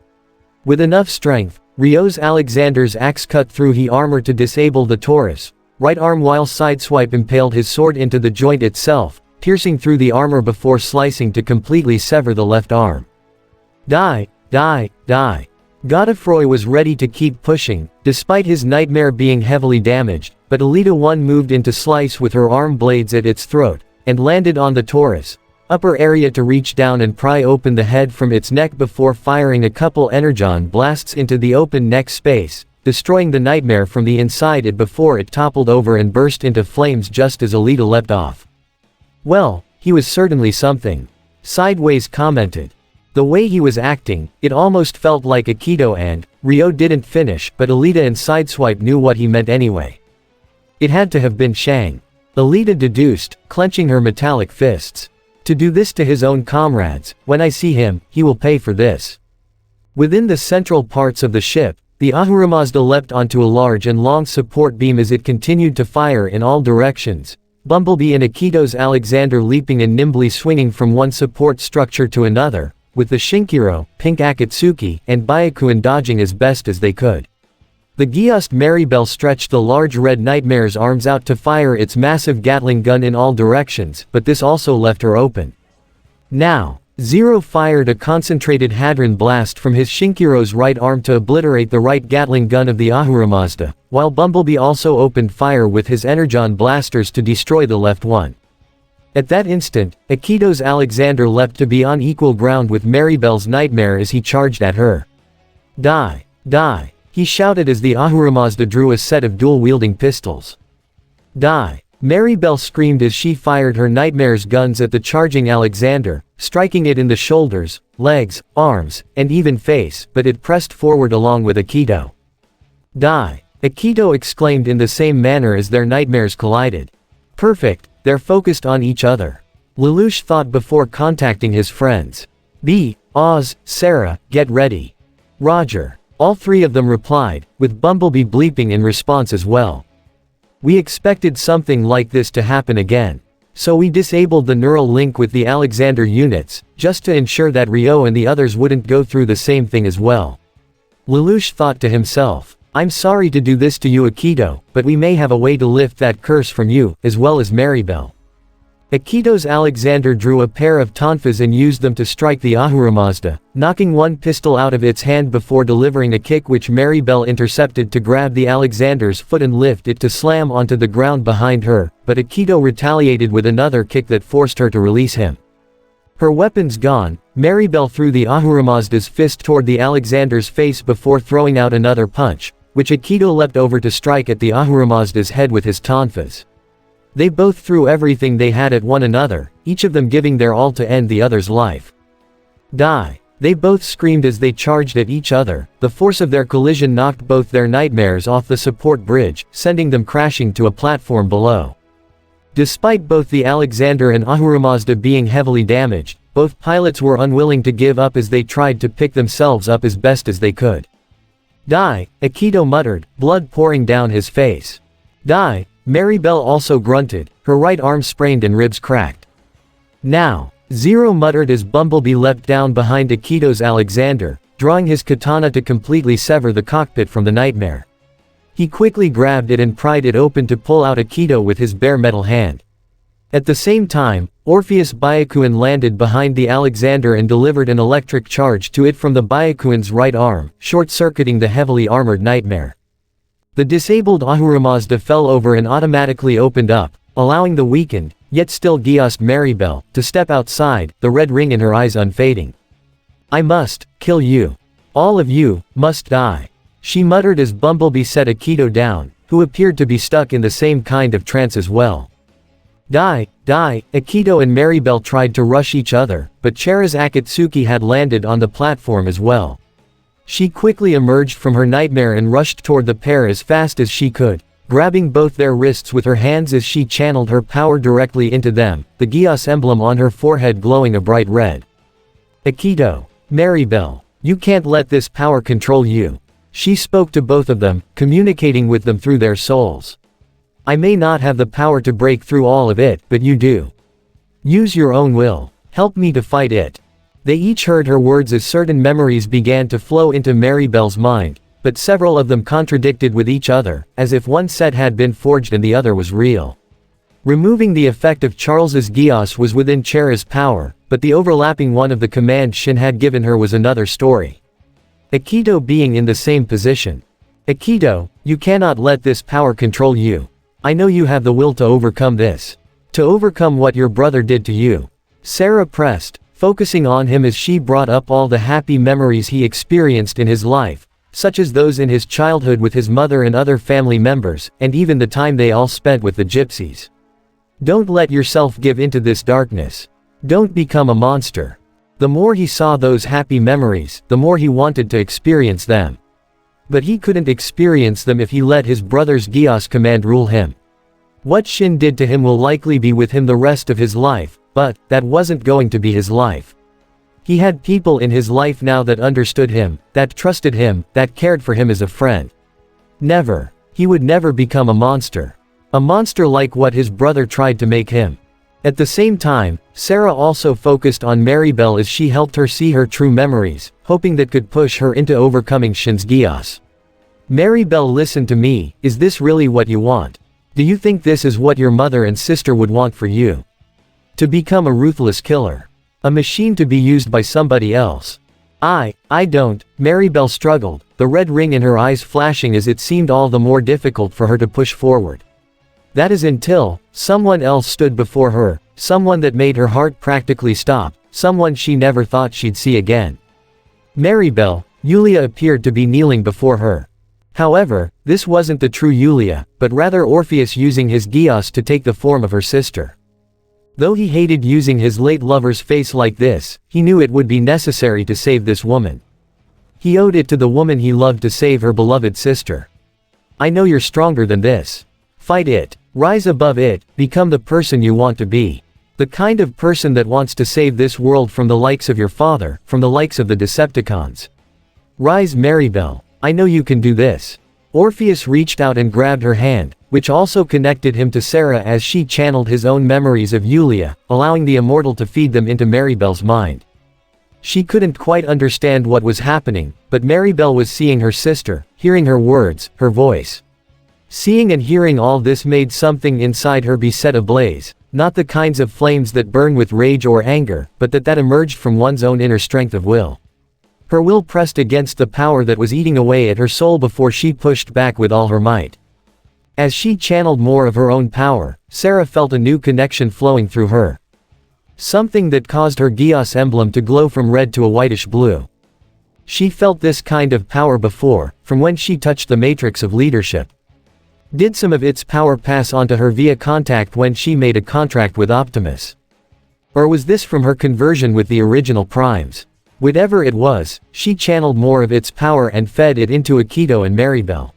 With enough strength, Ryo's Alexander's axe cut through his armor to disable the Taurus right arm while Sideswipe impaled his sword into the joint itself, piercing through the armor before slicing to completely sever the left arm. Die, die, die. Godefroy was ready to keep pushing, despite his Nightmare being heavily damaged, but Alita 1 moved in to slice with her arm blades at its throat, and landed on the Taurus upper area to reach down and pry open the head from its neck before firing a couple Energon blasts into the open neck space, destroying the Nightmare from the inside it before it toppled over and burst into flames just as Alita leapt off. "Well, he was certainly something," Sideways commented. The way he was acting, it almost felt like Aikido and, Ryo didn't finish, but Alita and Sideswipe knew what he meant anyway. It had to have been Shang. Alita deduced, clenching her metallic fists. To do this to his own comrades, when I see him, he will pay for this. Within the central parts of the ship, the Ahura Mazda leapt onto a large and long support beam as it continued to fire in all directions, Bumblebee and Akito's Alexander leaping and nimbly swinging from one support structure to another, with the Shinkiro, Pink Akatsuki, and Byakuin dodging as best as they could. The Geass Maribel stretched the large red Nightmare's arms out to fire its massive Gatling gun in all directions, but this also left her open. Now, Zero fired a concentrated Hadron blast from his Shinkiro's right arm to obliterate the right Gatling gun of the Ahura Mazda, while Bumblebee also opened fire with his Energon blasters to destroy the left one. At that instant, Akito's Alexander leapt to be on equal ground with Maribel's Nightmare as he charged at her. Die. Die. he shouted as the Ahura Mazda drew a set of dual-wielding pistols. Die! Maribel screamed as she fired her nightmare's guns at the charging Alexander, striking it in the shoulders, legs, arms, and even face, but it pressed forward along with Akito. Die! Akito exclaimed in the same manner as their nightmares collided. Perfect, they're focused on each other. Lelouch thought before contacting his friends. Oz, Sarah, get ready. Roger. All three of them replied, with Bumblebee bleeping in response as well. We expected something like this to happen again. So we disabled the neural link with the Alexander units, just to ensure that Ryo and the others wouldn't go through the same thing as well. Lelouch thought to himself, I'm sorry to do this to you Akito, but we may have a way to lift that curse from you, as well as Maribel. Akito's Alexander drew a pair of tonfas and used them to strike the Ahura Mazda, knocking one pistol out of its hand before delivering a kick which Maribel intercepted to grab the Alexander's foot and lift it to slam onto the ground behind her, but Akito retaliated with another kick that forced her to release him. Her weapons gone, Maribel threw the Ahura Mazda's fist toward the Alexander's face before throwing out another punch, which Akito leapt over to strike at the Ahura Mazda's head with his tonfas. They both threw everything they had at one another, each of them giving their all to end the other's life. Die! They both screamed as they charged at each other. The force of their collision knocked both their nightmares off the support bridge, sending them crashing to a platform below. Despite both the Alexander and Ahura Mazda being heavily damaged, both pilots were unwilling to give up as they tried to pick themselves up as best as they could. Die! Akito muttered, blood pouring down his face. Die! Maribel also grunted, her right arm sprained and ribs cracked. Now! Zero muttered as Bumblebee leapt down behind Akito's Alexander, drawing his katana to completely sever the cockpit from the nightmare. He quickly grabbed it and pried it open to pull out Akito with his bare metal hand. At the same time, Orpheus Byakuin landed behind the Alexander and delivered an electric charge to it from the Byakuin's right arm, short-circuiting the heavily armored nightmare. The disabled Ahura Mazda fell over and automatically opened up, allowing the weakened, yet still Geassed Maribel, to step outside, the red ring in her eyes unfading. I must kill you. All of you must die. She muttered as Bumblebee set Akito down, who appeared to be stuck in the same kind of trance as well. Die, die! Akito and Maribel tried to rush each other, but Chera's Akatsuki had landed on the platform as well. She quickly emerged from her nightmare and rushed toward the pair as fast as she could, grabbing both their wrists with her hands as she channeled her power directly into them, the Geass emblem on her forehead glowing a bright red. Akito. Maribel. You can't let this power control you. She spoke to both of them, communicating with them through their souls. I may not have the power to break through all of it, but you do. Use your own will. Help me to fight it. They each heard her words as certain memories began to flow into Maribel's mind, but several of them contradicted with each other, as if one set had been forged and the other was real. Removing the effect of Charles's Geass was within Chera's power, but the overlapping one of the command Shin had given her was another story. Akito being in the same position. Akito, you cannot let this power control you. I know you have the will to overcome this. To overcome what your brother did to you. Sarah pressed, focusing on him as she brought up all the happy memories he experienced in his life, such as those in his childhood with his mother and other family members, and even the time they all spent with the gypsies. Don't let yourself give into this darkness. Don't become a monster. The more he saw those happy memories, the more he wanted to experience them. But he couldn't experience them if he let his brother's Geass command rule him. What Shin did to him will likely be with him the rest of his life, but that wasn't going to be his life. He had people in his life now that understood him, that trusted him, that cared for him as a friend. Never. He would never become a monster. A monster like what his brother tried to make him. At the same time, Sarah also focused on Maribel as she helped her see her true memories, hoping that could push her into overcoming Shin's Geass. Maribel, listen to me, is this really what you want? Do you think this is what your mother and sister would want for you? To become a ruthless killer. A machine to be used by somebody else. I don't, Maribel struggled, the red ring in her eyes flashing as it seemed all the more difficult for her to push forward. That is until someone else stood before her, someone that made her heart practically stop, someone she never thought she'd see again. Maribel, Yulia appeared to be kneeling before her. However, this wasn't the true Yulia, but rather Orpheus using his Geass to take the form of her sister. Though he hated using his late lover's face like this, he knew it would be necessary to save this woman. He owed it to the woman he loved to save her beloved sister. I know you're stronger than this. Fight it. Rise above it, become the person you want to be. The kind of person that wants to save this world from the likes of your father, from the likes of the Decepticons. Rise, Maribel. I know you can do this. Orpheus reached out and grabbed her hand, which also connected him to Sarah as she channeled his own memories of Yulia, allowing the immortal to feed them into Maribel's mind. She couldn't quite understand what was happening, but Maribel was seeing her sister, hearing her words, her voice. Seeing and hearing all this made something inside her be set ablaze, not the kinds of flames that burn with rage or anger, but that emerged from one's own inner strength of will. Her will pressed against the power that was eating away at her soul before she pushed back with all her might. As she channeled more of her own power, Sarah felt a new connection flowing through her. Something that caused her Geass emblem to glow from red to a whitish blue. She felt this kind of power before, from when she touched the matrix of leadership. Did some of its power pass on to her via contact when she made a contract with Optimus? Or was this from her conversion with the original primes? Whatever it was, she channeled more of its power and fed it into Akito and Maribel.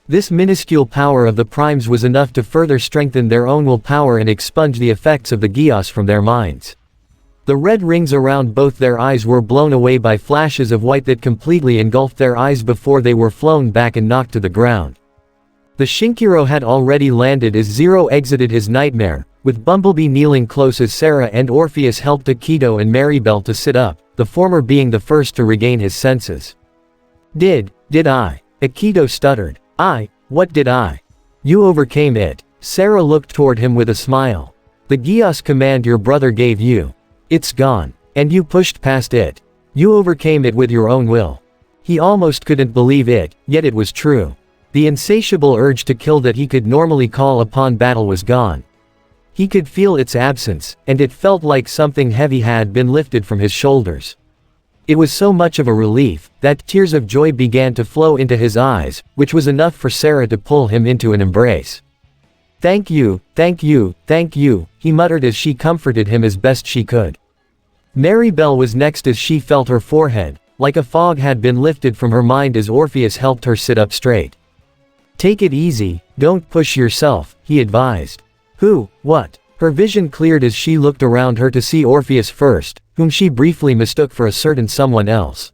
This minuscule power of the primes was enough to further strengthen their own willpower and expunge the effects of the Geass from their minds. The red rings around both their eyes were blown away by flashes of white that completely engulfed their eyes before they were flown back and knocked to the ground. The Shinkiro had already landed as Zero exited his nightmare, with Bumblebee kneeling close as Sarah and Orpheus helped Akito and Maribel to sit up, the former being the first to regain his senses. Did I? Akito stuttered. What did I? You overcame it. Sarah looked toward him with a smile. The Geass command your brother gave you. It's gone. And you pushed past it. You overcame it with your own will. He almost couldn't believe it, yet it was true. The insatiable urge to kill that he could normally call upon battle was gone. He could feel its absence, and it felt like something heavy had been lifted from his shoulders. It was so much of a relief, that tears of joy began to flow into his eyes, which was enough for Sarah to pull him into an embrace. Thank you, thank you, thank you, he muttered as she comforted him as best she could. Maribel was next as she felt her forehead, like a fog had been lifted from her mind as Orpheus helped her sit up straight. Take it easy, don't push yourself, he advised. Who, what? Her vision cleared as she looked around her to see Orpheus first, whom she briefly mistook for a certain someone else.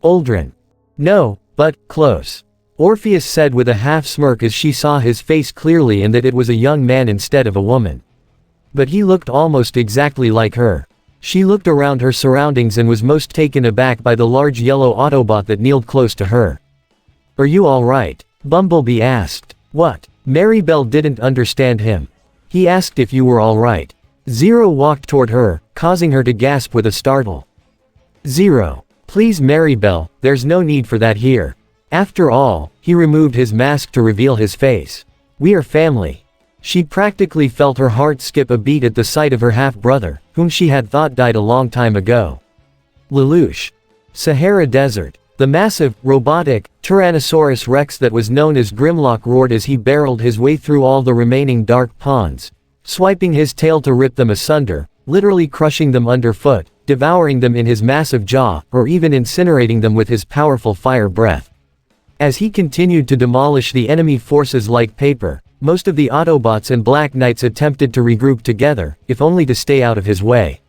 Aldrin. No, but, close. Orpheus said with a half-smirk as she saw his face clearly and that it was a young man instead of a woman. But he looked almost exactly like her. She looked around her surroundings and was most taken aback by the large yellow Autobot that kneeled close to her. Are you alright? Bumblebee asked. What? Maribel didn't understand him. He asked if you were alright. Zero walked toward her, causing her to gasp with a startle. Zero. Please Maribel, there's no need for that here. After all, he removed his mask to reveal his face. We are family. She practically felt her heart skip a beat at the sight of her half-brother, whom she had thought died a long time ago. Lelouch. Sahara Desert. The massive, robotic, Tyrannosaurus Rex that was known as Grimlock roared as he barreled his way through all the remaining dark ponds, swiping his tail to rip them asunder, literally crushing them underfoot, devouring them in his massive jaw, or even incinerating them with his powerful fire breath. As he continued to demolish the enemy forces like paper, most of the Autobots and Black Knights attempted to regroup together, if only to stay out of his way.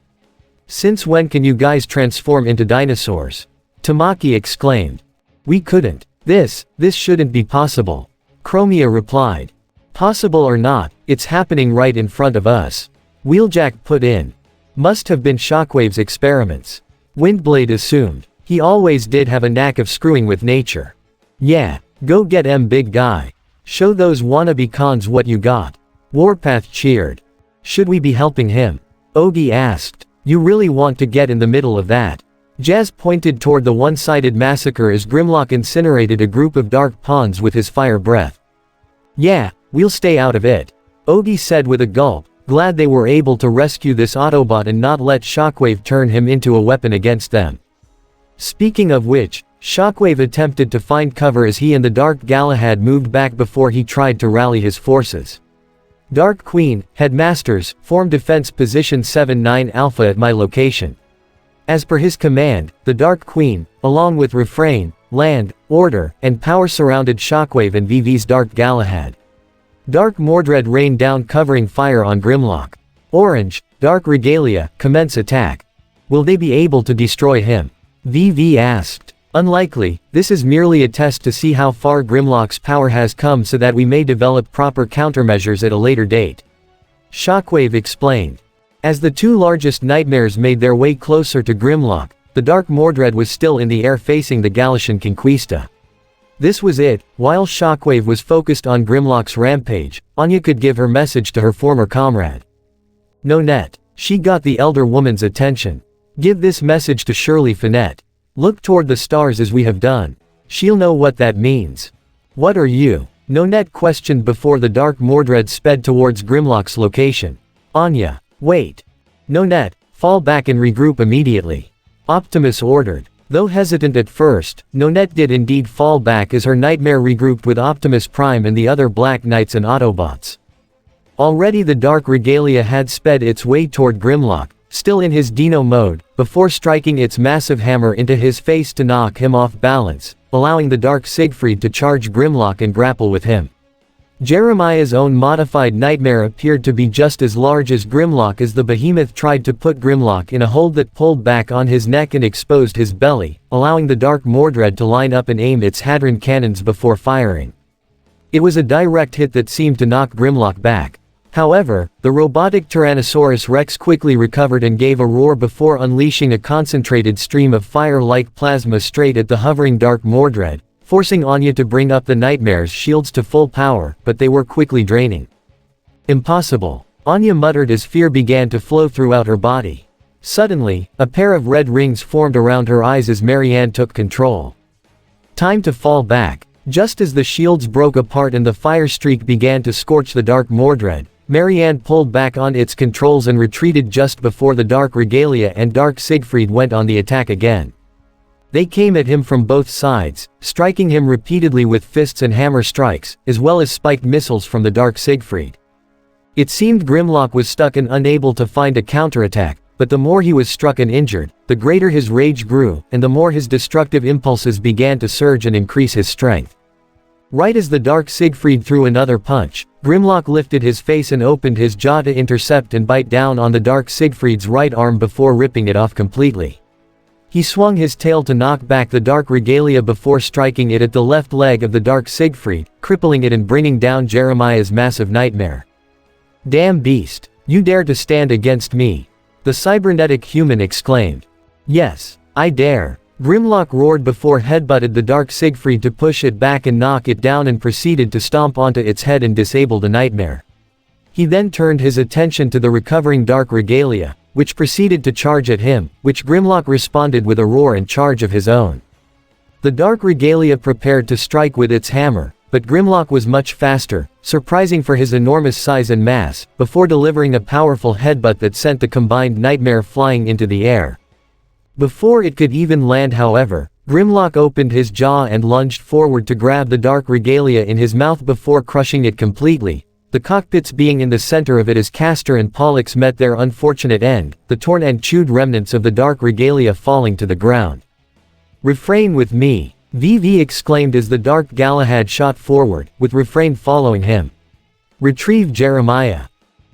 Since when can you guys transform into dinosaurs? Tamaki exclaimed. We couldn't. This shouldn't be possible. Chromia replied. Possible or not, it's happening right in front of us. Wheeljack put in. Must have been Shockwave's experiments. Windblade assumed. He always did have a knack of screwing with nature. Yeah, go get big guy. Show those wannabe cons what you got. Warpath cheered. Should we be helping him? Ogi asked. You really want to get in the middle of that? Jazz pointed toward the one-sided massacre as Grimlock incinerated a group of dark pawns with his fire breath. Yeah, we'll stay out of it. Ogi said with a gulp, glad they were able to rescue this Autobot and not let Shockwave turn him into a weapon against them. Speaking of which, Shockwave attempted to find cover as he and the Dark Galahad moved back before he tried to rally his forces. Dark Queen, Headmasters, form defense position 7-9 Alpha at my location. As per his command, the Dark Queen, along with Refrain, Land, Order, and Power surrounded Shockwave and VV's Dark Galahad. Dark Mordred rained down covering fire on Grimlock. Orange, Dark Regalia, commence attack. Will they be able to destroy him? VV asked. Unlikely, this is merely a test to see how far Grimlock's power has come so that we may develop proper countermeasures at a later date. Shockwave explained. As the two largest nightmares made their way closer to Grimlock, the Dark Mordred was still in the air facing the Galician Conquista. This was it. While Shockwave was focused on Grimlock's rampage, Anya could give her message to her former comrade. No net. She got the elder woman's attention. Give this message to Shirley Finette. Look toward the stars as we have done. She'll know what that means. What are you? Nonet questioned before the Dark Mordred sped towards Grimlock's location. Anya. Wait. Nonet, fall back and regroup immediately. Optimus ordered. Though hesitant at first, Nonet did indeed fall back as her nightmare regrouped with Optimus Prime and the other Black Knights and Autobots. Already the Dark Regalia had sped its way toward Grimlock, still in his Dino mode, before striking its massive hammer into his face to knock him off balance, allowing the Dark Siegfried to charge Grimlock and grapple with him. Jeremiah's own modified nightmare appeared to be just as large as Grimlock as the behemoth tried to put Grimlock in a hold that pulled back on his neck and exposed his belly, allowing the Dark Mordred to line up and aim its hadron cannons before firing. It was a direct hit that seemed to knock Grimlock back. However, the robotic Tyrannosaurus Rex quickly recovered and gave a roar before unleashing a concentrated stream of fire-like plasma straight at the hovering Dark Mordred, forcing Anya to bring up the Nightmare's shields to full power, but they were quickly draining. Impossible. Anya muttered as fear began to flow throughout her body. Suddenly, a pair of red rings formed around her eyes as Marianne took control. Time to fall back. Just as the shields broke apart and the fire streak began to scorch the Dark Mordred, Marianne pulled back on its controls and retreated just before the Dark Regalia and Dark Siegfried went on the attack again. They came at him from both sides, striking him repeatedly with fists and hammer strikes, as well as spiked missiles from the Dark Siegfried. It seemed Grimlock was stuck and unable to find a counterattack, but the more he was struck and injured, the greater his rage grew, and the more his destructive impulses began to surge and increase his strength. Right as the Dark Siegfried threw another punch, Grimlock lifted his face and opened his jaw to intercept and bite down on the Dark Siegfried's right arm before ripping it off completely. He swung his tail to knock back the Dark Regalia before striking it at the left leg of the Dark Siegfried, crippling it and bringing down Jeremiah's massive nightmare. Damn beast, you dare to stand against me? The cybernetic human exclaimed. Yes, I dare. Grimlock roared before headbutted the Dark Siegfried to push it back and knock it down and proceeded to stomp onto its head and disable the nightmare. He then turned his attention to the recovering Dark Regalia, which proceeded to charge at him, which Grimlock responded with a roar and charge of his own. The Dark Regalia prepared to strike with its hammer, but Grimlock was much faster, surprising for his enormous size and mass, before delivering a powerful headbutt that sent the combined nightmare flying into the air. Before it could even land, however, Grimlock opened his jaw and lunged forward to grab the Dark Regalia in his mouth before crushing it completely, the cockpits being in the center of it as Castor and Pollux met their unfortunate end, the torn and chewed remnants of the Dark Regalia falling to the ground. Refrain with me, VV exclaimed as the Dark Galahad shot forward, with Refrain following him. Retrieve Jeremiah.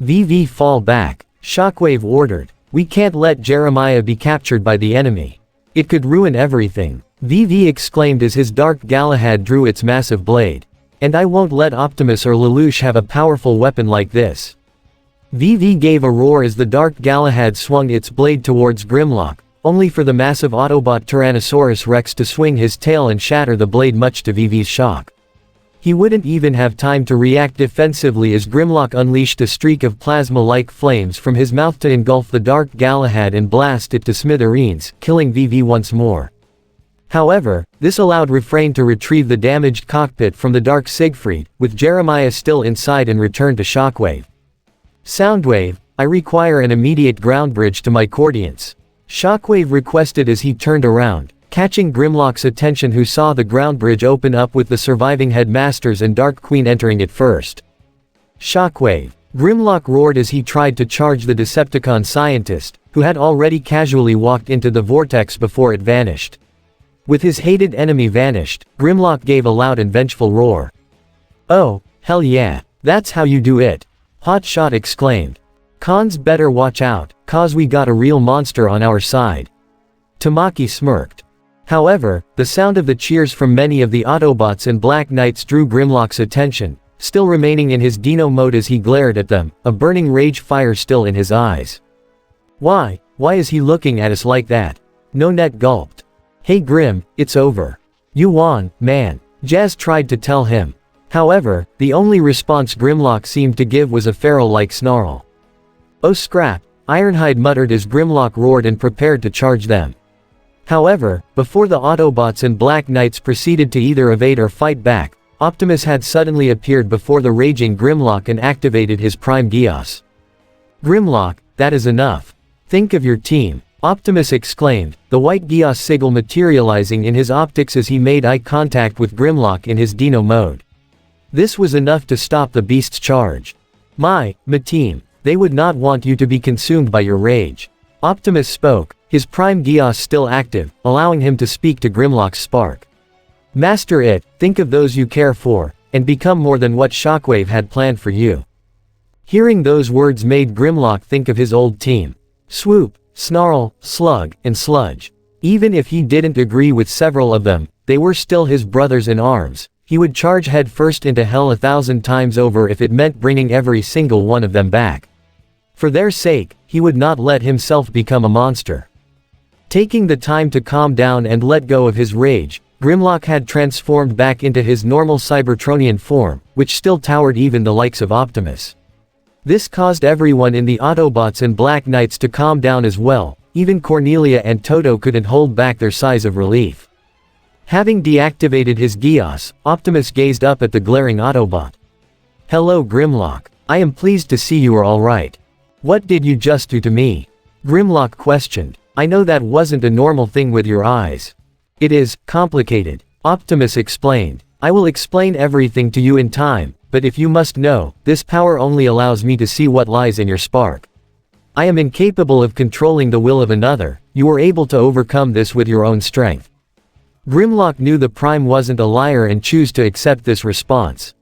VV fall back, Shockwave ordered. We can't let Jeremiah be captured by the enemy. It could ruin everything, VV exclaimed as his Dark Galahad drew its massive blade. And I won't let Optimus or Lelouch have a powerful weapon like this. VV gave a roar as the Dark Galahad swung its blade towards Grimlock, only for the massive Autobot Tyrannosaurus Rex to swing his tail and shatter the blade much to VV's shock. He wouldn't even have time to react defensively as Grimlock unleashed a streak of plasma-like flames from his mouth to engulf the Dark Galahad and blast it to smithereens, killing VV once more. However, this allowed Refrain to retrieve the damaged cockpit from the Dark Siegfried, with Jeremiah still inside, and return to Shockwave. Soundwave, I require an immediate ground bridge to my coordinates. Shockwave requested as he turned around, catching Grimlock's attention, who saw the ground bridge open up with the surviving headmasters and Dark Queen entering it first. Shockwave. Grimlock roared as he tried to charge the Decepticon scientist, who had already casually walked into the vortex before it vanished. With his hated enemy vanished, Grimlock gave a loud and vengeful roar. "Oh, hell yeah, that's how you do it," Hotshot exclaimed. "Cons better watch out, cause we got a real monster on our side." Tamaki smirked. However, the sound of the cheers from many of the Autobots and Black Knights drew Grimlock's attention, still remaining in his Dino mode as he glared at them, a burning rage fire still in his eyes. Why is he looking at us like that?" Nonet gulped. "Hey Grim, it's over. You won, man," Geass tried to tell him. However, the only response Grimlock seemed to give was a feral-like snarl. "Oh scrap," Ironhide muttered as Grimlock roared and prepared to charge them. However, before the Autobots and Black Knights proceeded to either evade or fight back, Optimus had suddenly appeared before the raging Grimlock and activated his Prime Geass. "Grimlock, that is enough. Think of your team," Optimus exclaimed, the white Geass sigil materializing in his optics as he made eye contact with Grimlock in his Dino mode. This was enough to stop the beast's charge. My team, they would not want you to be consumed by your rage," Optimus spoke, his Prime Geass still active, allowing him to speak to Grimlock's spark. "Master it, think of those you care for, and become more than what Shockwave had planned for you." Hearing those words made Grimlock think of his old team. Swoop, Snarl, Slug, and Sludge. Even if he didn't agree with several of them, they were still his brothers in arms. He would charge headfirst into hell 1,000 times over if it meant bringing every single one of them back. For their sake, he would not let himself become a monster. Taking the time to calm down and let go of his rage, Grimlock had transformed back into his normal Cybertronian form, which still towered even the likes of Optimus. This caused everyone in the Autobots and Black Knights to calm down as well. Even Cornelia and Toto couldn't hold back their sighs of relief. Having deactivated his Geass, Optimus gazed up at the glaring Autobot. "Hello Grimlock. I am pleased to see you are alright. What did you just do to me?" Grimlock questioned. "I know that wasn't a normal thing with your eyes. It is complicated," Optimus explained. "I will explain everything to you in time, but if you must know, this power only allows me to see what lies in your spark. I am incapable of controlling the will of another. You were able to overcome this with your own strength." Grimlock knew the Prime wasn't a liar and chose to accept this response.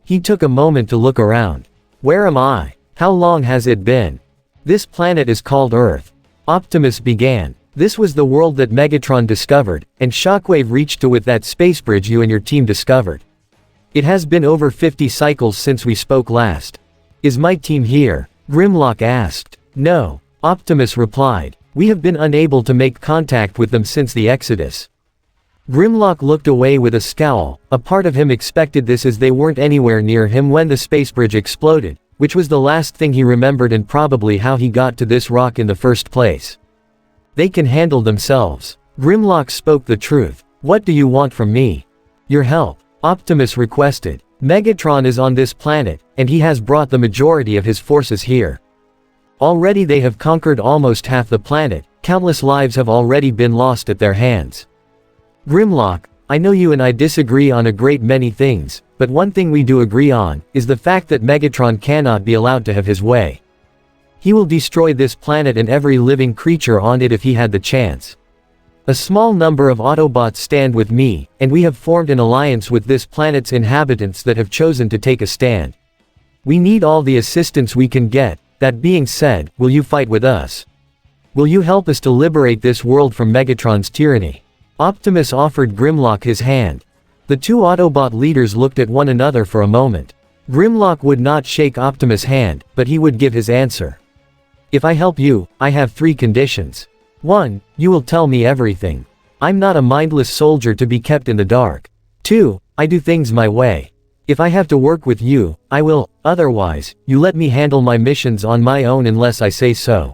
He took a moment to look around. "Where am I? How long has it been? This planet is called Earth," Optimus began. "This was the world that Megatron discovered, and Shockwave reached to with that space bridge you and your team discovered. It has been over 50 cycles since we spoke last. Is my team here?" Grimlock asked. "No," Optimus replied. "We have been unable to make contact with them since the Exodus." Grimlock looked away with a scowl. A part of him expected this as they weren't anywhere near him when the space bridge exploded, which was the last thing he remembered and probably how he got to this rock in the first place. "They can handle themselves." Grimlock spoke the truth. "What do you want from me?" "Your help," Optimus requested. "Megatron is on this planet, and he has brought the majority of his forces here. Already they have conquered almost half the planet, countless lives have already been lost at their hands. Grimlock, I know you and I disagree on a great many things, but one thing we do agree on, is the fact that Megatron cannot be allowed to have his way. He will destroy this planet and every living creature on it if he had the chance. A small number of Autobots stand with me, and we have formed an alliance with this planet's inhabitants that have chosen to take a stand. We need all the assistance we can get. That being said, will you fight with us? Will you help us to liberate this world from Megatron's tyranny?" Optimus offered Grimlock his hand. The two Autobot leaders looked at one another for a moment. Grimlock would not shake Optimus' hand, but he would give his answer. "If I help you, I have 3 conditions. 1. You will tell me everything. I'm not a mindless soldier to be kept in the dark. 2. I do things my way. If I have to work with you, I will, otherwise, you let me handle my missions on my own unless I say so.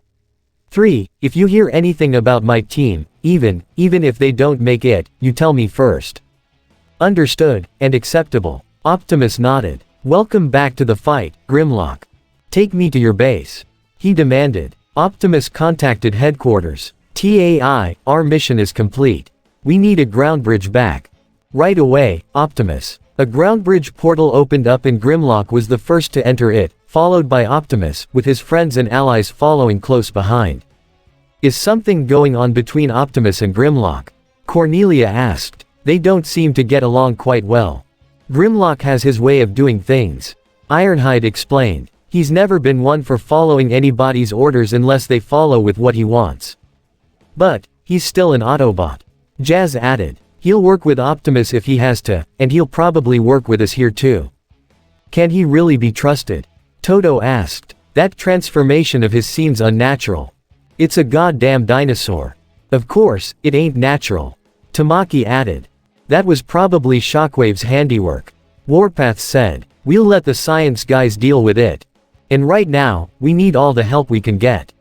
3. If you hear anything about my team, even if they don't make it, you tell me first." "Understood, and acceptable." Optimus nodded. "Welcome back to the fight, Grimlock. Take me to your base," he demanded. Optimus contacted headquarters. "TAI, our mission is complete. We need a ground bridge back. Right away, Optimus. A ground bridge portal opened up and Grimlock was the first to enter it, followed by Optimus, with his friends and allies following close behind. Is something going on between Optimus and Grimlock? Cornelia asked. They don't seem to get along quite well. Grimlock has his way of doing things. Ironhide explained. He's never been one for following anybody's orders unless they follow with what he wants. But, he's still an Autobot. Geass added. He'll work with Optimus if he has to, and he'll probably work with us here too. Can he really be trusted? Toto asked. That transformation of his seems unnatural. It's a goddamn dinosaur. Of course, it ain't natural. Tamaki added. That was probably Shockwave's handiwork. Warpath said. We'll let the science guys deal with it. And right now, we need all the help we can get.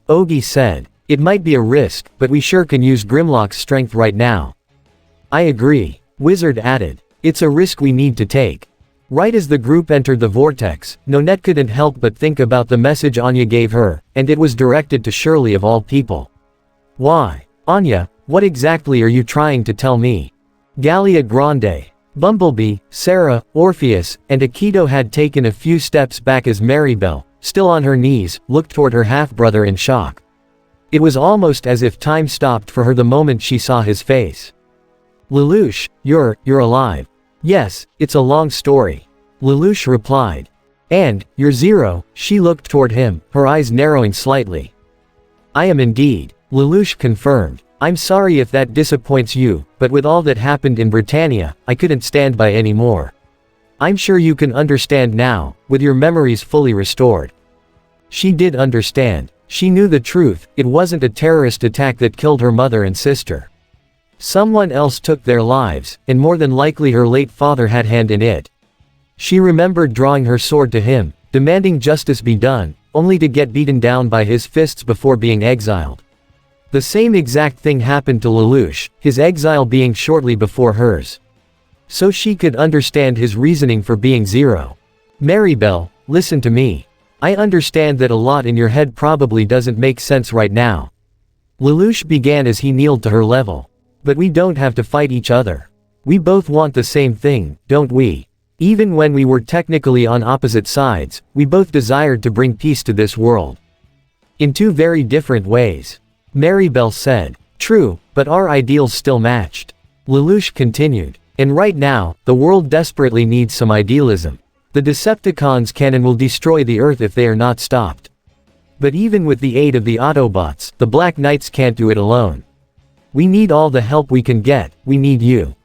Ogi said. It might be a risk, but we sure can use Grimlock's strength right now. I agree. Wizard added. It's a risk we need to take. Right as the group entered the vortex, Nonette couldn't help but think about the message Anya gave her, and it was directed to Shirley of all people. Why? Anya, what exactly are you trying to tell me? Gallia Grande, Bumblebee, Sarah, Orpheus, and Akito had taken a few steps back as Maribel, still on her knees, looked toward her half-brother in shock. It was almost as if time stopped for her the moment she saw his face. Lelouch, you're alive. Yes, it's a long story. Lelouch replied. And, you're Zero, she looked toward him, her eyes narrowing slightly. I am indeed, Lelouch confirmed. I'm sorry if that disappoints you, but with all that happened in Britannia, I couldn't stand by anymore. I'm sure you can understand now, with your memories fully restored. She did understand. She knew the truth, it wasn't a terrorist attack that killed her mother and sister. Someone else took their lives, and more than likely her late father had hand in it. She remembered drawing her sword to him, demanding justice be done, only to get beaten down by his fists before being exiled. The same exact thing happened to Lelouch, his exile being shortly before hers. So she could understand his reasoning for being Zero. Maribel, listen to me. I understand that a lot in your head probably doesn't make sense right now. Lelouch began as he kneeled to her level. But we don't have to fight each other. We both want the same thing, don't we? Even when we were technically on opposite sides, we both desired to bring peace to this world. In two very different ways. Maribel said. True, but our ideals still matched. Lelouch continued. And right now, the world desperately needs some idealism. The Decepticons can and will destroy the Earth if they are not stopped. But even with the aid of the Autobots, the Black Knights can't do it alone. We need all the help we can get, we need you.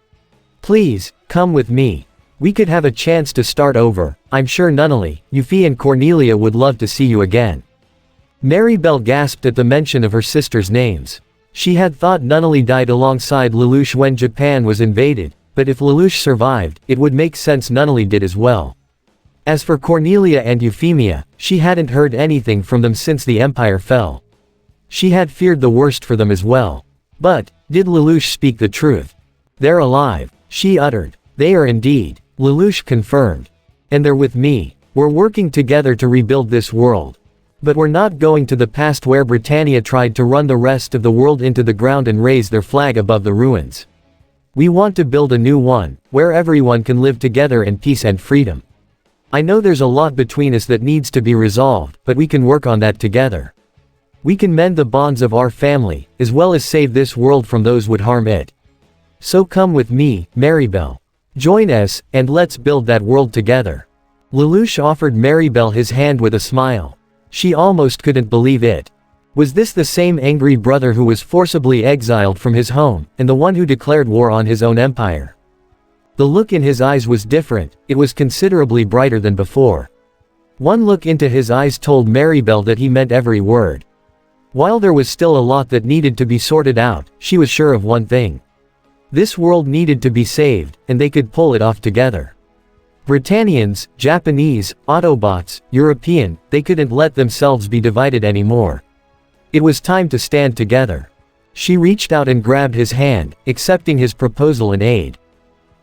Please, come with me. We could have a chance to start over. I'm sure Nunnally, Yuffie and Cornelia would love to see you again. Maribel gasped at the mention of her sister's names. She had thought Nunnally died alongside Lelouch when Japan was invaded, but if Lelouch survived, it would make sense Nunnally did as well. As for Cornelia and Euphemia, she hadn't heard anything from them since the Empire fell. She had feared the worst for them as well. But, did Lelouch speak the truth? They're alive, she uttered. They are indeed, Lelouch confirmed. And they're with me. We're working together to rebuild this world. But we're not going to the past where Britannia tried to run the rest of the world into the ground and raise their flag above the ruins. We want to build a new one, where everyone can live together in peace and freedom. I know there's a lot between us that needs to be resolved, but we can work on that together. We can mend the bonds of our family, as well as save this world from those who would harm it. So come with me, Maribel. Join us, and let's build that world together. Lelouch offered Maribel his hand with a smile. She almost couldn't believe it. Was this the same angry brother who was forcibly exiled from his home, and the one who declared war on his own empire? The look in his eyes was different, it was considerably brighter than before. One look into his eyes told Maribel that he meant every word. While there was still a lot that needed to be sorted out, she was sure of one thing. This world needed to be saved, and they could pull it off together. Britannians, Japanese, Autobots, European, they couldn't let themselves be divided anymore. It was time to stand together. She reached out and grabbed his hand, accepting his proposal and aid.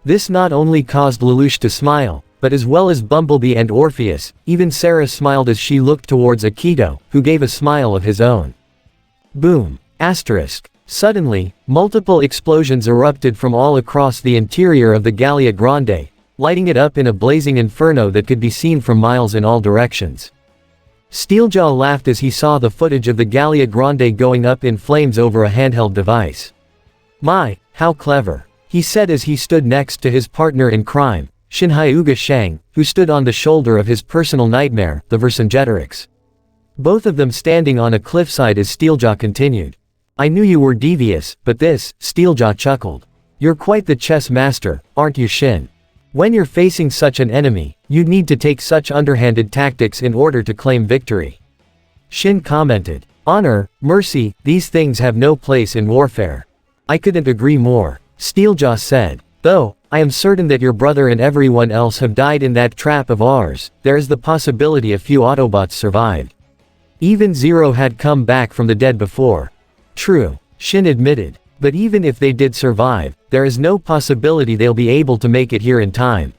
This not only caused Lelouch to smile, but as well as Bumblebee and Orpheus, even Sarah smiled as she looked towards Akito, who gave a smile of his own. Boom. Asterisk. Suddenly, multiple explosions erupted from all across the interior of the Gallia Grande, lighting it up in a blazing inferno that could be seen from miles in all directions. Steeljaw laughed as he saw the footage of the Gallia Grande going up in flames over a handheld device. "My, how clever," he said as he stood next to his partner in crime, Shinhyuga Shang, who stood on the shoulder of his personal nightmare, the Vercingetorix. Both of them standing on a cliffside as Steeljaw continued. "I knew you were devious, but this," Steeljaw chuckled. "You're quite the chess master, aren't you, Shin? When you're facing such an enemy, you'd need to take such underhanded tactics in order to claim victory." Shin commented. "Honor, mercy, these things have no place in warfare." "I couldn't agree more," Steeljaw said. "Though, I am certain that your brother and everyone else have died in that trap of ours, there is the possibility a few Autobots survived. Even Zero had come back from the dead before." "True," Shin admitted. "But even if they did survive, there is no possibility they'll be able to make it here in time,"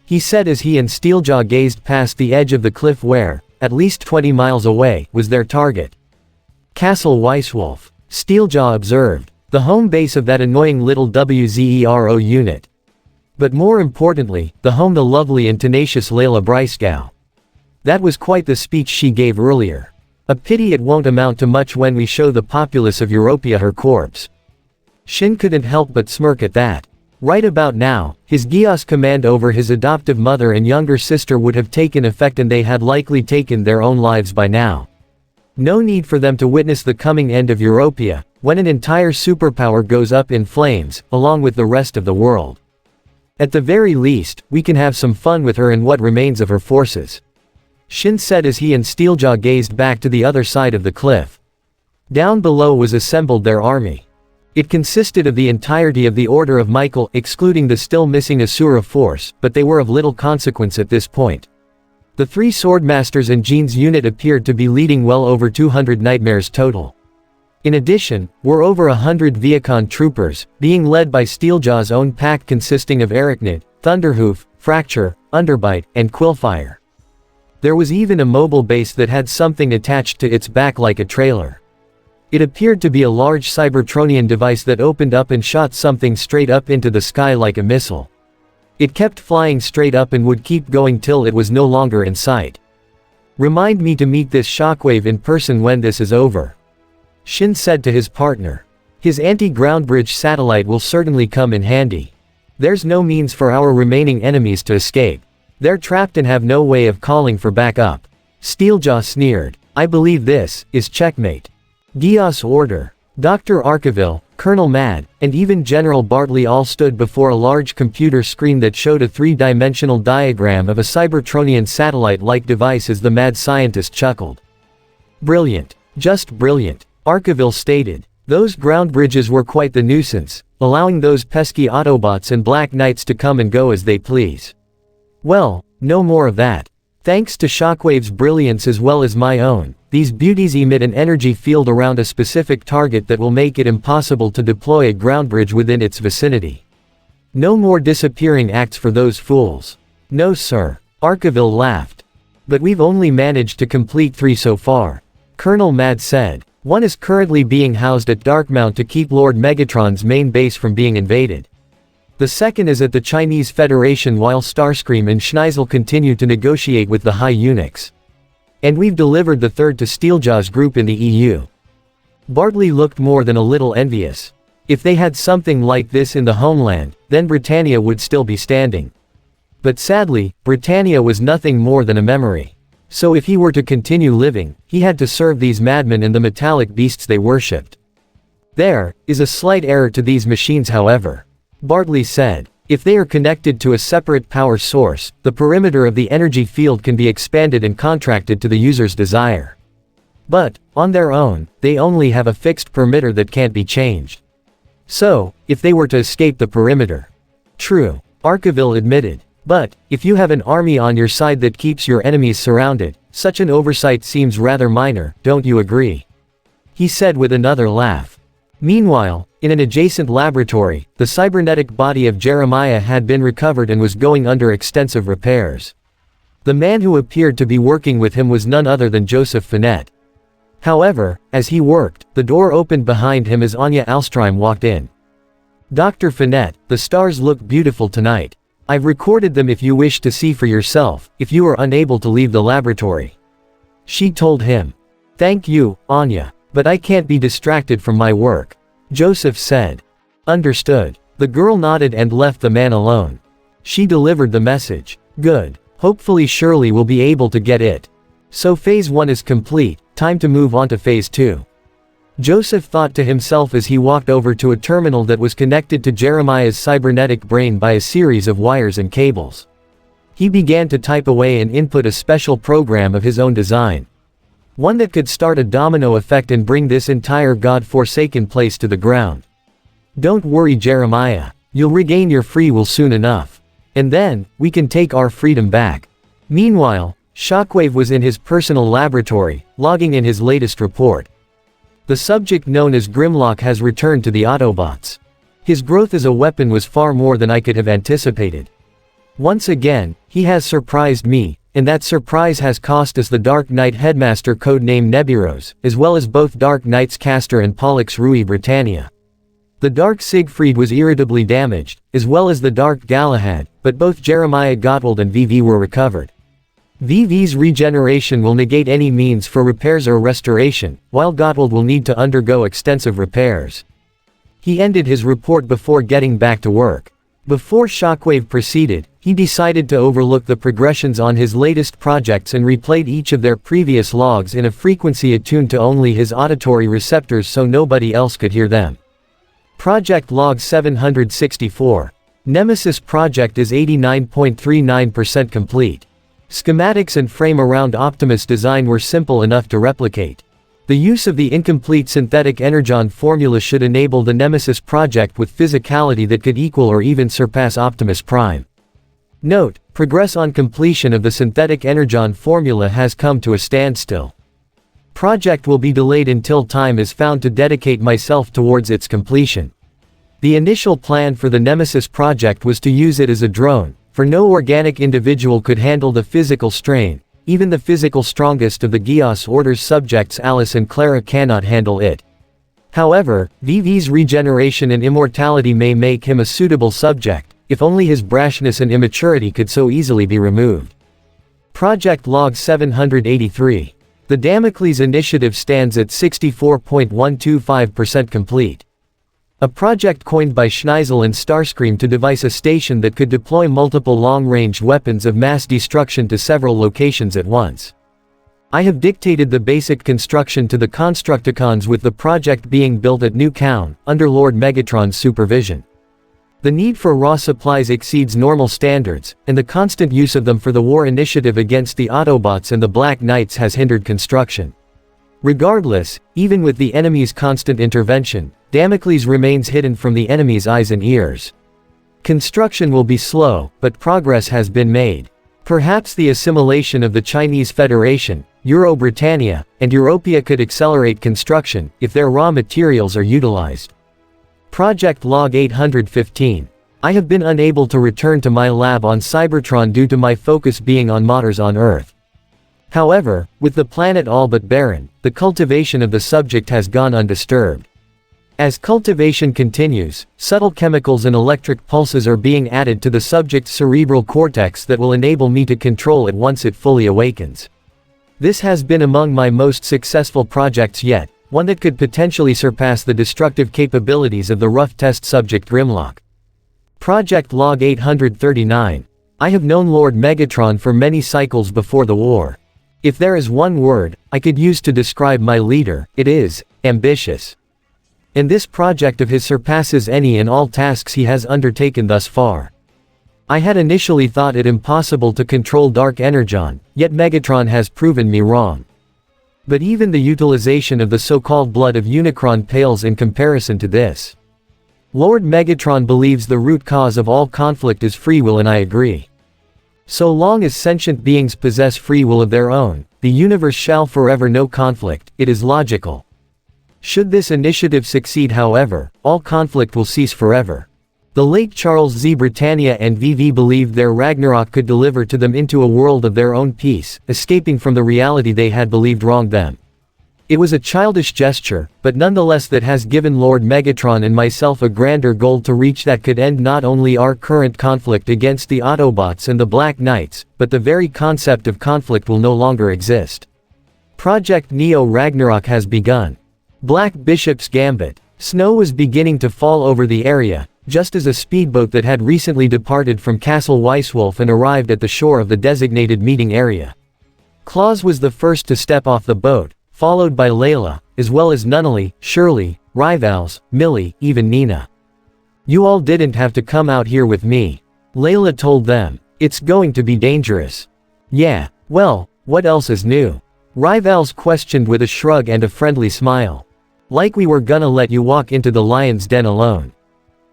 he said as he and Steeljaw gazed past the edge of the cliff where, at least 20 miles away, was their target. "Castle Weisswolf," Steeljaw observed. "The home base of that annoying little WZERO unit. But more importantly, the home the lovely and tenacious Layla Breisgau. That was quite the speech she gave earlier. A pity it won't amount to much when we show the populace of Europia her corpse." Shin couldn't help but smirk at that. Right about now, his Geass command over his adoptive mother and younger sister would have taken effect and they had likely taken their own lives by now. No need for them to witness the coming end of Europia, when an entire superpower goes up in flames, along with the rest of the world. At the very least, we can have some fun with her and what remains of her forces," Shin said as he and Steeljaw gazed back to the other side of the cliff. Down below was assembled their army. It consisted of the entirety of the Order of Michael, excluding the still missing Asura force, but they were of little consequence at this point. The three Swordmasters and Jean's unit appeared to be leading well over 200 Nightmares total. In addition, were over 100 Viacon troopers, being led by Steeljaw's own pack consisting of Arachnid, Thunderhoof, Fracture, Underbite, and Quillfire. There was even a mobile base that had something attached to its back like a trailer. It appeared to be a large Cybertronian device that opened up and shot something straight up into the sky like a missile. It kept flying straight up and would keep going till it was no longer in sight. "Remind me to meet this shockwave in person when this is over," Shin said to his partner. "His anti-ground bridge satellite will certainly come in handy. There's no means for our remaining enemies to escape. They're trapped and have no way of calling for backup." Steeljaw sneered. "I believe this is checkmate." Geass order. Dr. Arkeville, Colonel Mad, and even General Bartley all stood before a large computer screen that showed a three-dimensional diagram of a Cybertronian satellite-like device as the mad scientist chuckled. "Brilliant. Just brilliant," Arkeville stated. "Those ground bridges were quite the nuisance, allowing those pesky Autobots and Black Knights to come and go as they please. Well, no more of that. Thanks to Shockwave's brilliance as well as my own, these beauties emit an energy field around a specific target that will make it impossible to deploy a ground bridge within its vicinity. No more disappearing acts for those fools." "No sir," Arkeville laughed. "But we've only managed to complete 3 so far," Colonel Mad said. "One is currently being housed at Darkmount to keep Lord Megatron's main base from being invaded. The second is at the Chinese Federation while Starscream and Schneisel continue to negotiate with the High Eunuchs. And we've delivered the third to Steeljaw's group in the EU." Bartley looked more than a little envious. If they had something like this in the homeland, then Britannia would still be standing. But sadly, Britannia was nothing more than a memory. So if he were to continue living, he had to serve these madmen and the metallic beasts they worshipped. "There is a slight error to these machines however," Bartley said. "If they are connected to a separate power source, the perimeter of the energy field can be expanded and contracted to the user's desire. But, on their own, they only have a fixed perimeter that can't be changed. So, if they were to escape the perimeter..." "True," Arkeville admitted. "But, if you have an army on your side that keeps your enemies surrounded, such an oversight seems rather minor, don't you agree?" he said with another laugh. Meanwhile, in an adjacent laboratory, the cybernetic body of Jeremiah had been recovered and was going under extensive repairs. The man who appeared to be working with him was none other than Joseph Finette. However, as he worked, the door opened behind him as Anya Alström walked in. "Dr. Finette, the stars look beautiful tonight. I've recorded them if you wish to see for yourself, if you are unable to leave the laboratory," she told him. "Thank you, Anya, but I can't be distracted from my work," Joseph said. "Understood." The girl nodded and left the man alone. She delivered the message. "Good. Hopefully Shirley will be able to get it. So phase 1 is complete, time to move on to phase 2. Joseph thought to himself as he walked over to a terminal that was connected to Jeremiah's cybernetic brain by a series of wires and cables. He began to type away and input a special program of his own design. One that could start a domino effect and bring this entire God-forsaken place to the ground. "Don't worry, Jeremiah. You'll regain your free will soon enough. And then, we can take our freedom back." Meanwhile, Shockwave was in his personal laboratory, logging in his latest report. The subject known as Grimlock has returned to the Autobots. His growth as a weapon was far more than I could have anticipated. Once again, he has surprised me, and that surprise has cost us the Dark Knight Headmaster codename Neburos, as well as both Dark Knight's Castor and Pollux Rui Britannia. The Dark Siegfried was irritably damaged, as well as the Dark Galahad, but both Jeremiah Gottwald and VV were recovered. VV's regeneration will negate any means for repairs or restoration, while Gottwald will need to undergo extensive repairs. He ended his report before getting back to work. Before Shockwave proceeded, he decided to overlook the progressions on his latest projects and replayed each of their previous logs in a frequency attuned to only his auditory receptors so nobody else could hear them. Project Log 764. Nemesis project is 89.39% complete. Schematics and frame around Optimus design were simple enough to replicate. The use of the incomplete synthetic energon formula should enable the Nemesis project with physicality that could equal or even surpass Optimus Prime. Note: progress on completion of the synthetic energon formula has come to a standstill. Project will be delayed until time is found to dedicate myself towards its completion. The initial plan for the Nemesis project was to use it as a drone, for no organic individual could handle the physical strain. Even the physical strongest of the Geass Order's subjects Alice and Clara cannot handle it. However, VV's regeneration and immortality may make him a suitable subject, if only his brashness and immaturity could so easily be removed. Project Log 783. The Damocles Initiative stands at 64.125% complete. A project coined by Schneisel and Starscream to devise a station that could deploy multiple long-range weapons of mass destruction to several locations at once. I have dictated the basic construction to the Constructicons with the project being built at New Kaun, under Lord Megatron's supervision. The need for raw supplies exceeds normal standards, and the constant use of them for the war initiative against the Autobots and the Black Knights has hindered construction. Regardless, even with the enemy's constant intervention, Damocles remains hidden from the enemy's eyes and ears. Construction will be slow, but progress has been made. Perhaps the assimilation of the Chinese Federation, Euro-Britannia, and Europea could accelerate construction, if their raw materials are utilized. Project Log 815. I have been unable to return to my lab on Cybertron due to my focus being on matters on Earth. However, with the planet all but barren, the cultivation of the subject has gone undisturbed. As cultivation continues, subtle chemicals and electric pulses are being added to the subject's cerebral cortex that will enable me to control it once it fully awakens. This has been among my most successful projects yet, one that could potentially surpass the destructive capabilities of the rough test subject Grimlock. Project Log 839. I have known Lord Megatron for many cycles before the war. If there is one word I could use to describe my leader, it is ambitious. And this project of his surpasses any and all tasks he has undertaken thus far. I had initially thought it impossible to control Dark Energon, yet Megatron has proven me wrong. But even the utilization of the so-called blood of Unicron pales in comparison to this. Lord Megatron believes the root cause of all conflict is free will, and I agree. So long as sentient beings possess free will of their own, the universe shall forever know conflict. It is logical. Should this initiative succeed, however, all conflict will cease forever. The late Charles Z. Britannia and VV believed their Ragnarok could deliver to them into a world of their own peace, escaping from the reality they had believed wronged them. It was a childish gesture, but nonetheless that has given Lord Megatron and myself a grander goal to reach that could end not only our current conflict against the Autobots and the Black Knights, but the very concept of conflict will no longer exist. Project Neo Ragnarok has begun. Black Bishop's Gambit. Snow was beginning to fall over the area, just as a speedboat that had recently departed from Castle Weisswolf and arrived at the shore of the designated meeting area. Claus was the first to step off the boat, followed by Layla, as well as Nunnally, Shirley, Rivals, Millie, even Nina. "You all didn't have to come out here with me," Layla told them. "It's going to be dangerous." "Yeah, well, what else is new?" Rivals questioned with a shrug and a friendly smile. "Like we were gonna let you walk into the lion's den alone,"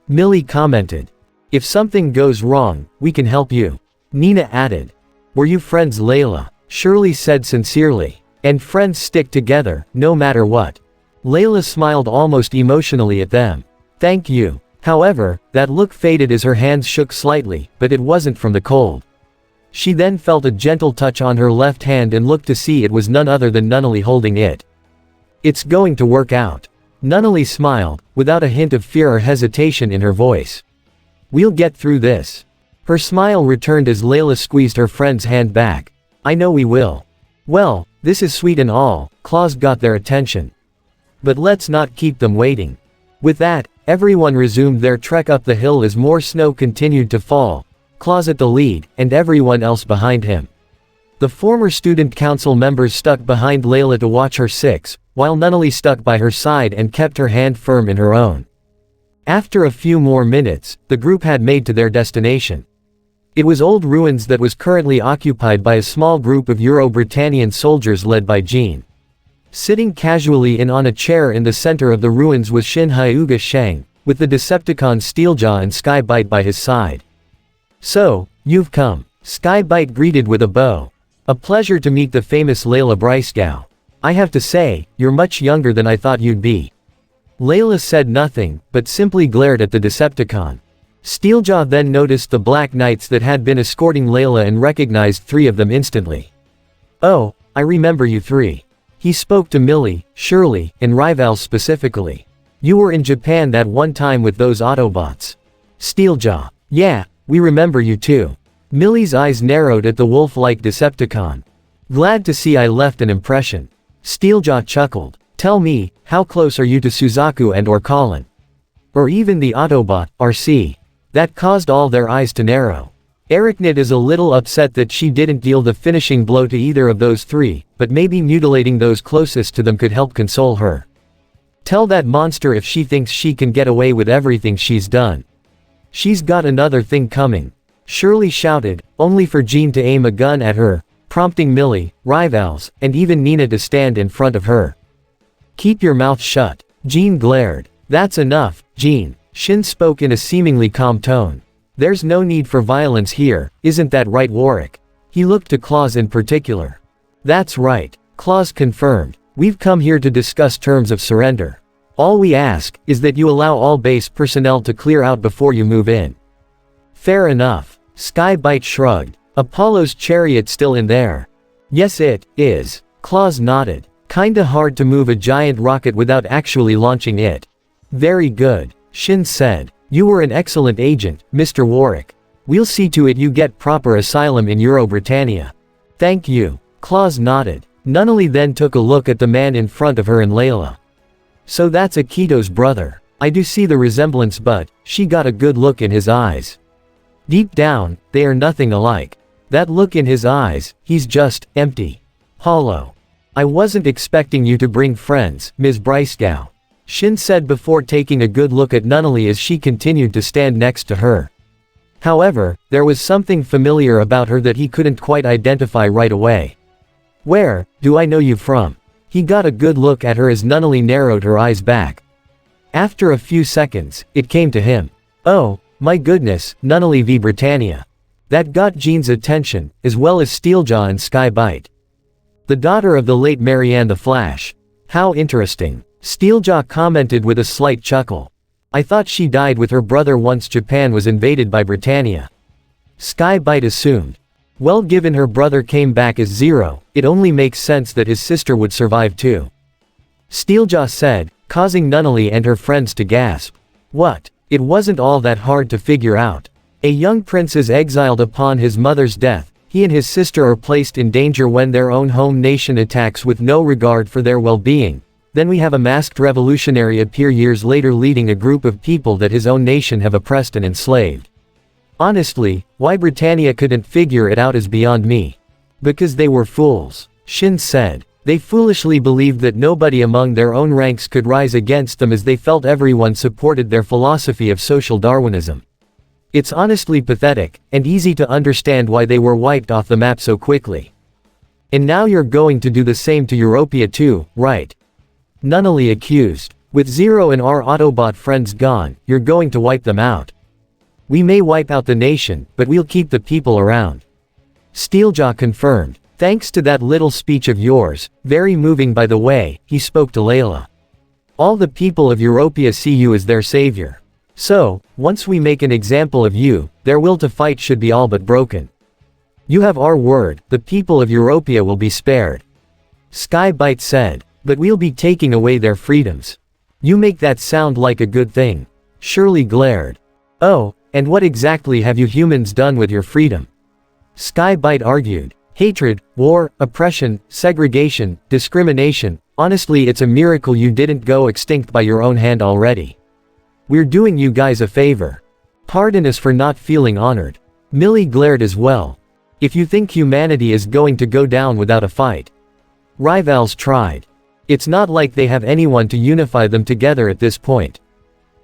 Millie commented. "If something goes wrong, we can help you," Nina added. "Were you friends, Layla?" Shirley said sincerely. "And friends stick together, no matter what." Layla smiled almost emotionally at them. "Thank you." However, that look faded as her hands shook slightly, but it wasn't from the cold. She then felt a gentle touch on her left hand and looked to see it was none other than Nunnally holding it. "It's going to work out." Nunnally smiled, without a hint of fear or hesitation in her voice. "We'll get through this." Her smile returned as Layla squeezed her friend's hand back. "I know we will." "Well, this is sweet and all," Claus got their attention. "But let's not keep them waiting." With that, everyone resumed their trek up the hill as more snow continued to fall, Claus at the lead, and everyone else behind him. The former student council members stuck behind Layla to watch her six, while Nunnally stuck by her side and kept her hand firm in her own. After a few more minutes, the group had made to their destination. It was Old Ruins that was currently occupied by a small group of Euro-Britannian soldiers led by Jean. Sitting casually on a chair in the center of the ruins was Shin Hyuga Shang, with the Decepticon Steeljaw and Skybite by his side. "So, you've come," Skybite greeted with a bow. "A pleasure to meet the famous Layla Breisgau. I have to say, you're much younger than I thought you'd be." Layla said nothing, but simply glared at the Decepticon. Steeljaw then noticed the Black Knights that had been escorting Layla and recognized three of them instantly. "Oh, I remember you three." He spoke to Millie, Shirley, and Rivals specifically. "You were in Japan that one time with those Autobots." Steeljaw: "Yeah, we remember you too." Millie's eyes narrowed at the wolf-like Decepticon. "Glad to see I left an impression." Steeljaw chuckled. "Tell me, how close are you to Suzaku and or Colin? Or even the Autobot, RC? That caused all their eyes to narrow. Arachnid is a little upset that she didn't deal the finishing blow to either of those three, but maybe mutilating those closest to them could help console her. Tell that monster if she thinks she can get away with everything she's done. She's got another thing coming." Shirley shouted, only for Jean to aim a gun at her, prompting Millie, Rivals, and even Nina to stand in front of her. "Keep your mouth shut." Jean glared. "That's enough, Jean." Shin spoke in a seemingly calm tone. "There's no need for violence here, isn't that right, Warwick?" He looked to Claus in particular. "That's right," Claus confirmed. "We've come here to discuss terms of surrender. All we ask is that you allow all base personnel to clear out before you move in." "Fair enough." Skybite shrugged. "Apollo's chariot still in there?" "Yes it is." Claus nodded. "Kinda hard to move a giant rocket without actually launching it." "Very good," Shin said. "You were an excellent agent, Mr. Warwick. We'll see to it you get proper asylum in Euro-Britannia." "Thank you." Claus nodded. Nunnally then took a look at the man in front of her and Layla. "So that's Akito's brother. I do see the resemblance, but," she got a good look in his eyes. "Deep down, they are nothing alike. That look in his eyes, he's just empty. Hollow. I wasn't expecting you to bring friends, Ms. Breisgau," Shin said before taking a good look at Nunnally as she continued to stand next to her. However, there was something familiar about her that he couldn't quite identify right away. "Where do I know you from?" He got a good look at her as Nunnally narrowed her eyes back. After a few seconds, it came to him. "Oh, my goodness, Nunnally v Britannia." That got Jean's attention, as well as Steeljaw and Skybite. "The daughter of the late Marianne the Flash. How interesting." Steeljaw commented with a slight chuckle. "I thought she died with her brother once Japan was invaded by Britannia." Skybite assumed. "Well, given her brother came back as Zero, it only makes sense that his sister would survive too." Steeljaw said, causing Nunnally and her friends to gasp. What? It wasn't all that hard to figure out. A young prince is exiled upon his mother's death, he and his sister are placed in danger when their own home nation attacks with no regard for their well-being. Then we have a masked revolutionary appear years later leading a group of people that his own nation have oppressed and enslaved. Honestly, why Britannia couldn't figure it out is beyond me. Because they were fools, Shin said. They foolishly believed that nobody among their own ranks could rise against them as they felt everyone supported their philosophy of social Darwinism. It's honestly pathetic, and easy to understand why they were wiped off the map so quickly. And now you're going to do the same to Europia too, right? Nunnally accused. With Zero and our Autobot friends gone, you're going to wipe them out. We may wipe out the nation, but we'll keep the people around. Steeljaw confirmed. Thanks to that little speech of yours, very moving by the way, he spoke to Layla. All the people of Europia see you as their savior. So, once we make an example of you, their will to fight should be all but broken. You have our word, the people of Europia will be spared. Skybite said. But we'll be taking away their freedoms. You make that sound like a good thing. Shirley glared. Oh, and what exactly have you humans done with your freedom? Skybite argued. Hatred, war, oppression, segregation, discrimination, honestly it's a miracle you didn't go extinct by your own hand already. We're doing you guys a favor. Pardon us for not feeling honored. Millie glared as well. If you think humanity is going to go down without a fight. Rivals tried. It's not like they have anyone to unify them together at this point.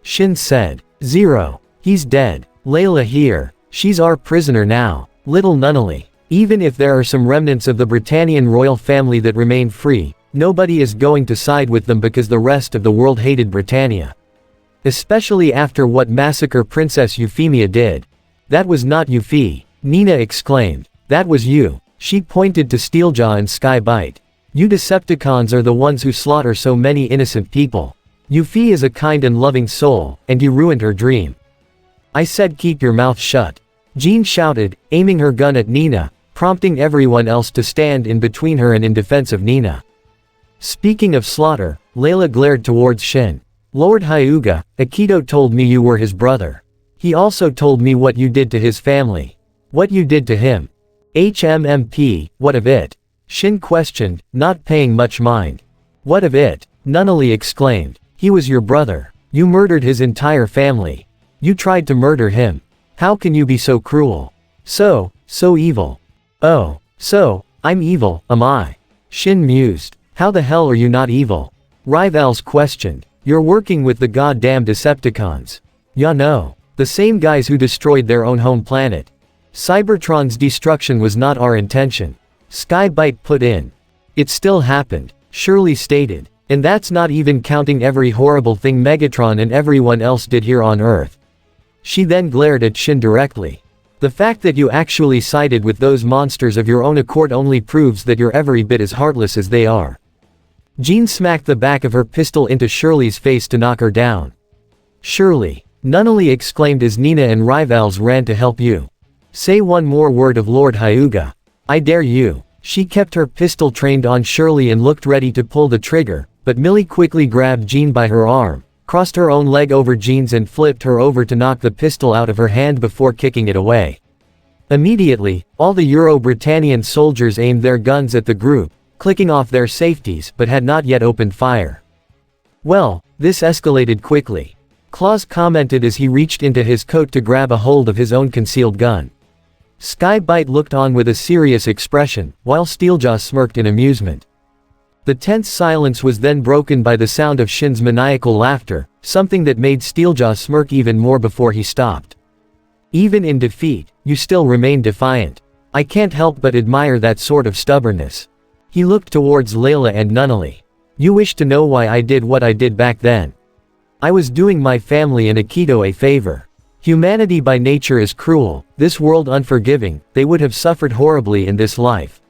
Shin said. Zero. He's dead. Layla here. She's our prisoner now. Little Nunnally. Even if there are some remnants of the Britannian royal family that remain free, nobody is going to side with them because the rest of the world hated Britannia. Especially after what massacre Princess Euphemia did. That was not Euphy. Nina exclaimed. That was you. She pointed to Steeljaw and Skybite. You Decepticons are the ones who slaughter so many innocent people. Euphy is a kind and loving soul, and you ruined her dream. I said keep your mouth shut. Jean shouted, aiming her gun at Nina, prompting everyone else to stand in between her and in defense of Nina. Speaking of slaughter, Layla glared towards Shin. Lord Hyuga, Akito told me you were his brother. He also told me what you did to his family. What you did to him. HMMP, what of it? Shin questioned, not paying much mind. What of it? Nunnally exclaimed. He was your brother. You murdered his entire family. You tried to murder him. How can you be so cruel? So evil. Oh, so, I'm evil, am I? Shin mused. How the hell are you not evil? Rivals questioned. You're working with the goddamn Decepticons. Ya know. The same guys who destroyed their own home planet. Cybertron's destruction was not our intention. Skybite put in. It still happened, Shirley stated. And that's not even counting every horrible thing Megatron and everyone else did here on Earth. She then glared at Shin directly. The fact that you actually sided with those monsters of your own accord only proves that you're every bit as heartless as they are. Jean smacked the back of her pistol into Shirley's face to knock her down. Shirley, Nunnally exclaimed as Nina and Rivals ran to help you. Say one more word of Lord Hyuga. I dare you. She kept her pistol trained on Shirley and looked ready to pull the trigger, but Millie quickly grabbed Jean by her arm, crossed her own leg over Jean's and flipped her over to knock the pistol out of her hand before kicking it away. Immediately, all the Euro-Britannian soldiers aimed their guns at the group, clicking off their safeties but had not yet opened fire. Well, this escalated quickly. Claus commented as he reached into his coat to grab a hold of his own concealed gun. Skybite looked on with a serious expression, while Steeljaw smirked in amusement. The tense silence was then broken by the sound of Shin's maniacal laughter, something that made Steeljaw smirk even more before he stopped. Even in defeat, you still remain defiant. I can't help but admire that sort of stubbornness. He looked towards Layla and Nunnally. You wish to know why I did what I did back then. I was doing my family and Akito a favor. Humanity by nature is cruel, this world unforgiving, they would have suffered horribly in this life.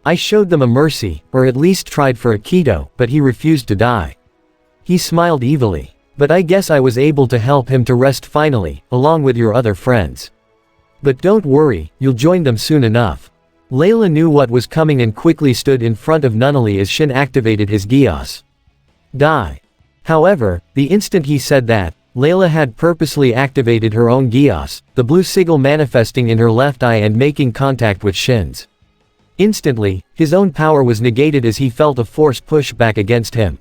I showed them a mercy, or at least tried for Akito, but he refused to die. He smiled evilly. But I guess I was able to help him to rest finally, along with your other friends. But don't worry, you'll join them soon enough. Layla knew what was coming and quickly stood in front of Nunnally as Shin activated his Geass. Die. However, the instant he said that, Layla had purposely activated her own Geass, the blue sigil manifesting in her left eye and making contact with Shin's. Instantly, his own power was negated as he felt a force push back against him,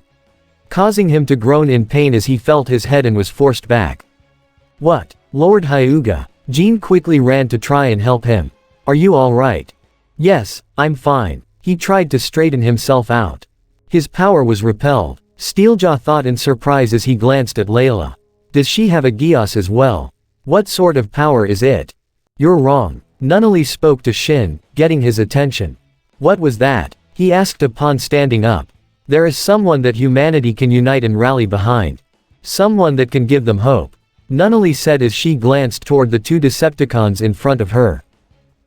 causing him to groan in pain as he felt his head and was forced back. What? Lord Hyuga. Jean quickly ran to try and help him. Are you alright? Yes, I'm fine. He tried to straighten himself out. His power was repelled. Steeljaw thought in surprise as he glanced at Layla. Does she have a Geass as well? What sort of power is it? You're wrong. Nunnally spoke to Shin, getting his attention. What was that? He asked upon standing up. There is someone that humanity can unite and rally behind. Someone that can give them hope. Nunnally said as she glanced toward the two Decepticons in front of her.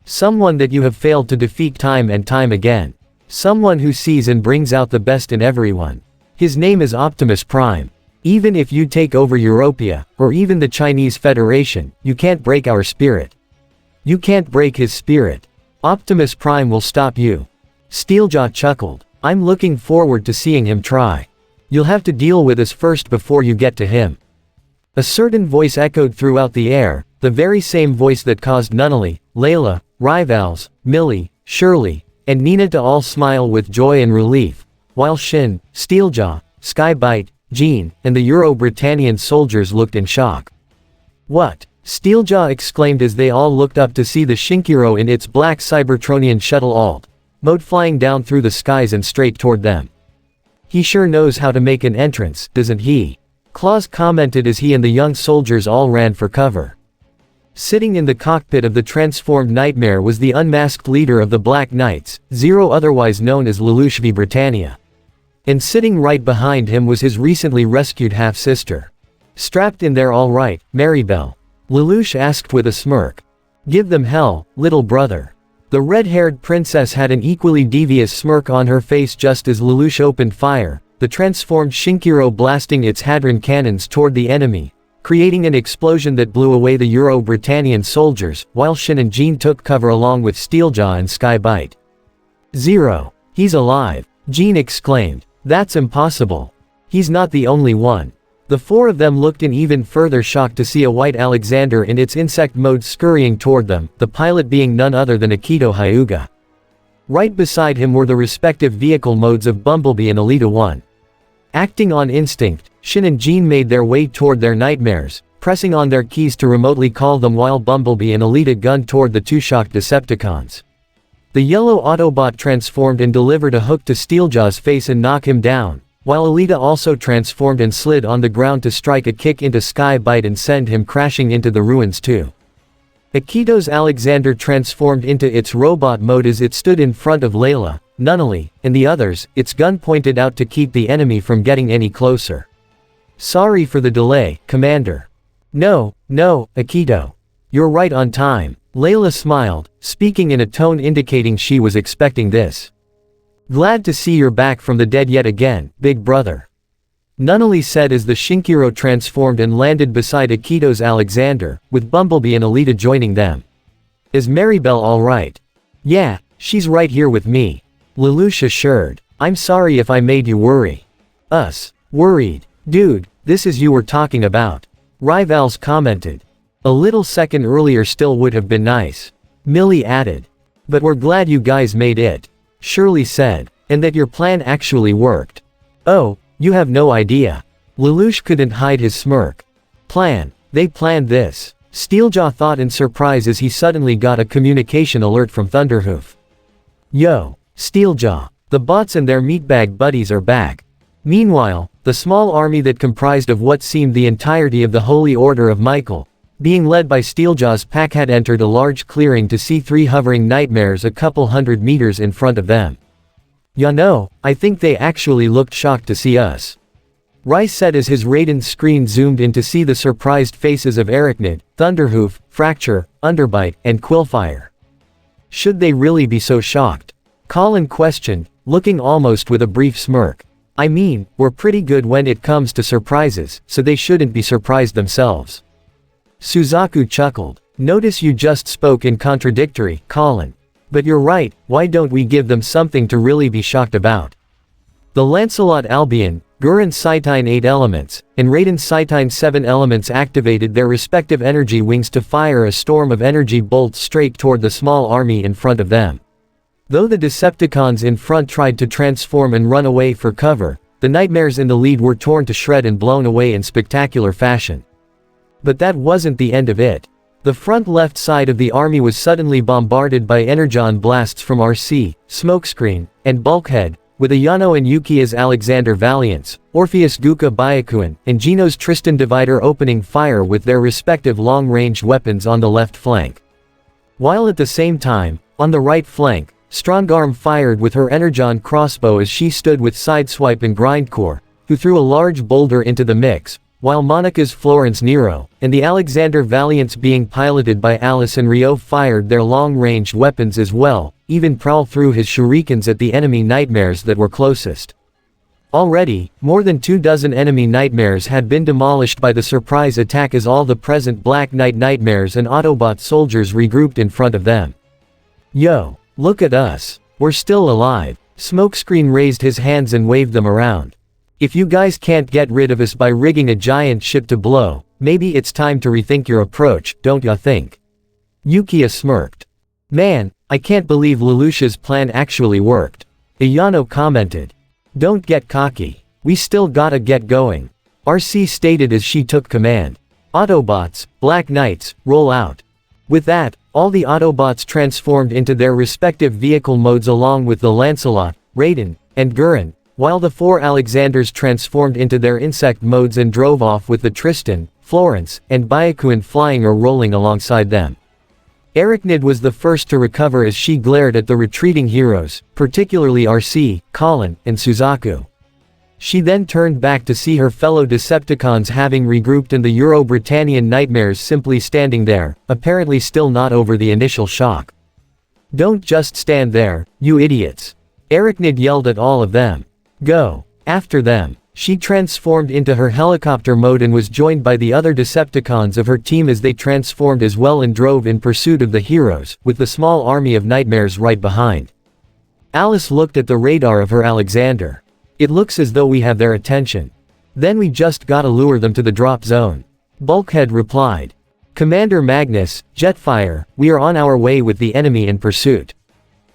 Someone that you have failed to defeat time and time again. Someone who sees and brings out the best in everyone. His name is Optimus Prime. Even if you take over Europia, or even the Chinese Federation, you can't break our spirit. You can't break his spirit. Optimus Prime will stop you. Steeljaw chuckled. I'm looking forward to seeing him try. You'll have to deal with us first before you get to him. A certain voice echoed throughout the air, the very same voice that caused Nunnally, Layla, Rivals, Millie, Shirley, and Nina to all smile with joy and relief, while Shin, Steeljaw, Skybite, Jean, and the Euro-Britannian soldiers looked in shock. What? Steeljaw exclaimed as they all looked up to see the Shinkiro in its black Cybertronian shuttle alt mode flying down through the skies and straight toward them. He sure knows how to make an entrance, doesn't he? Claus commented as he and the young soldiers all ran for cover. Sitting in the cockpit of the transformed Nightmare was the unmasked leader of the Black Knights, Zero, otherwise known as Lelouch v Britannia. And sitting right behind him was his recently rescued half-sister. Strapped in there all right, Maribel? Lelouch asked with a smirk. Give them hell, little brother. The red-haired princess had an equally devious smirk on her face just as Lelouch opened fire, the transformed Shinkiro blasting its hadron cannons toward the enemy, creating an explosion that blew away the Euro-Britannian soldiers, while Shin and Jean took cover along with Steeljaw and Skybite. Zero. He's alive, Jean exclaimed. That's impossible. He's not the only one. The four of them looked in even further shock to see a white Alexander in its insect mode scurrying toward them, the pilot being none other than Akito Hyuga. Right beside him were the respective vehicle modes of Bumblebee and Alita 1. Acting on instinct, Shin and Jean made their way toward their nightmares, pressing on their keys to remotely call them while Bumblebee and Alita gunned toward the two shocked Decepticons. The yellow Autobot transformed and delivered a hook to Steeljaw's face and knock him down, while Alita also transformed and slid on the ground to strike a kick into Skybite and send him crashing into the ruins too. Akito's Alexander transformed into its robot mode as it stood in front of Layla, Nunnally, and the others, its gun pointed out to keep the enemy from getting any closer. Sorry for the delay, Commander. No, Akito. You're right on time. Layla smiled, speaking in a tone indicating she was expecting this. Glad to see you're back from the dead yet again, big brother. Nunnally said as the Shinkiro transformed and landed beside Akito's Alexander, with Bumblebee and Alita joining them. Is Maribel alright? Yeah, she's right here with me. Lelouch assured. I'm sorry if I made you worry. Us. Worried. Dude, this is you we're talking about. Rivals commented. A little second earlier still would have been nice. Millie added. But we're glad you guys made it. Shirley said. And that your plan actually worked. Oh, you have no idea. Lelouch couldn't hide his smirk. Plan. They planned this. Steeljaw thought in surprise as he suddenly got a communication alert from Thunderhoof. Yo, Steeljaw. The bots and their meatbag buddies are back. Meanwhile, the small army that comprised of what seemed the entirety of the Holy Order of Michael, being led by Steeljaw's pack, had entered a large clearing to see three hovering nightmares a couple hundred meters in front of them. Ya know, I think they actually looked shocked to see us. Rice said as his Raiden screen zoomed in to see the surprised faces of Arachnid, Thunderhoof, Fracture, Underbite, and Quillfire. Should they really be so shocked? Colin questioned, looking almost with a brief smirk. I mean, we're pretty good when it comes to surprises, so they shouldn't be surprised themselves. Suzaku chuckled. Notice you just spoke in contradictory, Colin. But you're right, why don't we give them something to really be shocked about? The Lancelot Albion, Gurren Saitine 8 elements, and Raiden Saitine 7 elements activated their respective energy wings to fire a storm of energy bolts straight toward the small army in front of them. Though the Decepticons in front tried to transform and run away for cover, the Nightmares in the lead were torn to shred and blown away in spectacular fashion. But that wasn't the end of it. The front left side of the army was suddenly bombarded by energon blasts from RC, Smokescreen, and Bulkhead, with Ayano and Yuki's Alexander Valiants, Orpheus Guka Byakuin, and Geno's Tristan Divider opening fire with their respective long-range weapons on the left flank. While at the same time, on the right flank, Strongarm fired with her energon crossbow as she stood with Sideswipe and Grindcore, who threw a large boulder into the mix, while Monica's Florence Nero, and the Alexander Valiants being piloted by Alice and Ryo fired their long-range weapons as well, even Prowl threw his shurikens at the enemy Nightmares that were closest. Already, more than 24 enemy Nightmares had been demolished by the surprise attack as all the present Black Knight Nightmares and Autobot soldiers regrouped in front of them. "Yo! Look at us. We're still alive." Smokescreen raised his hands and waved them around. "If you guys can't get rid of us by rigging a giant ship to blow, maybe it's time to rethink your approach, don't ya think?" Yukiya smirked. "Man, I can't believe Lelouch's plan actually worked." Ayano commented. "Don't get cocky. We still gotta get going," RC stated as she took command. "Autobots, Black Knights, roll out." With that, all the Autobots transformed into their respective vehicle modes along with the Lancelot, Raiden, and Gurren, while the 4 Alexanders transformed into their insect modes and drove off with the Tristan, Florence, and Byakuin flying or rolling alongside them. Arachnid was the first to recover as she glared at the retreating heroes, particularly RC, Colin, and Suzaku. She then turned back to see her fellow Decepticons having regrouped and the Euro-Britannian Nightmares simply standing there, apparently still not over the initial shock. "Don't just stand there, you idiots!" Arachnid yelled at all of them. "Go! After them!" She transformed into her helicopter mode and was joined by the other Decepticons of her team as they transformed as well and drove in pursuit of the heroes, with the small army of Nightmares right behind. Alice looked at the radar of her Alexander. "It looks as though we have their attention. Then we just gotta lure them to the drop zone." Bulkhead replied. "Commander Magnus, Jetfire, we are on our way with the enemy in pursuit."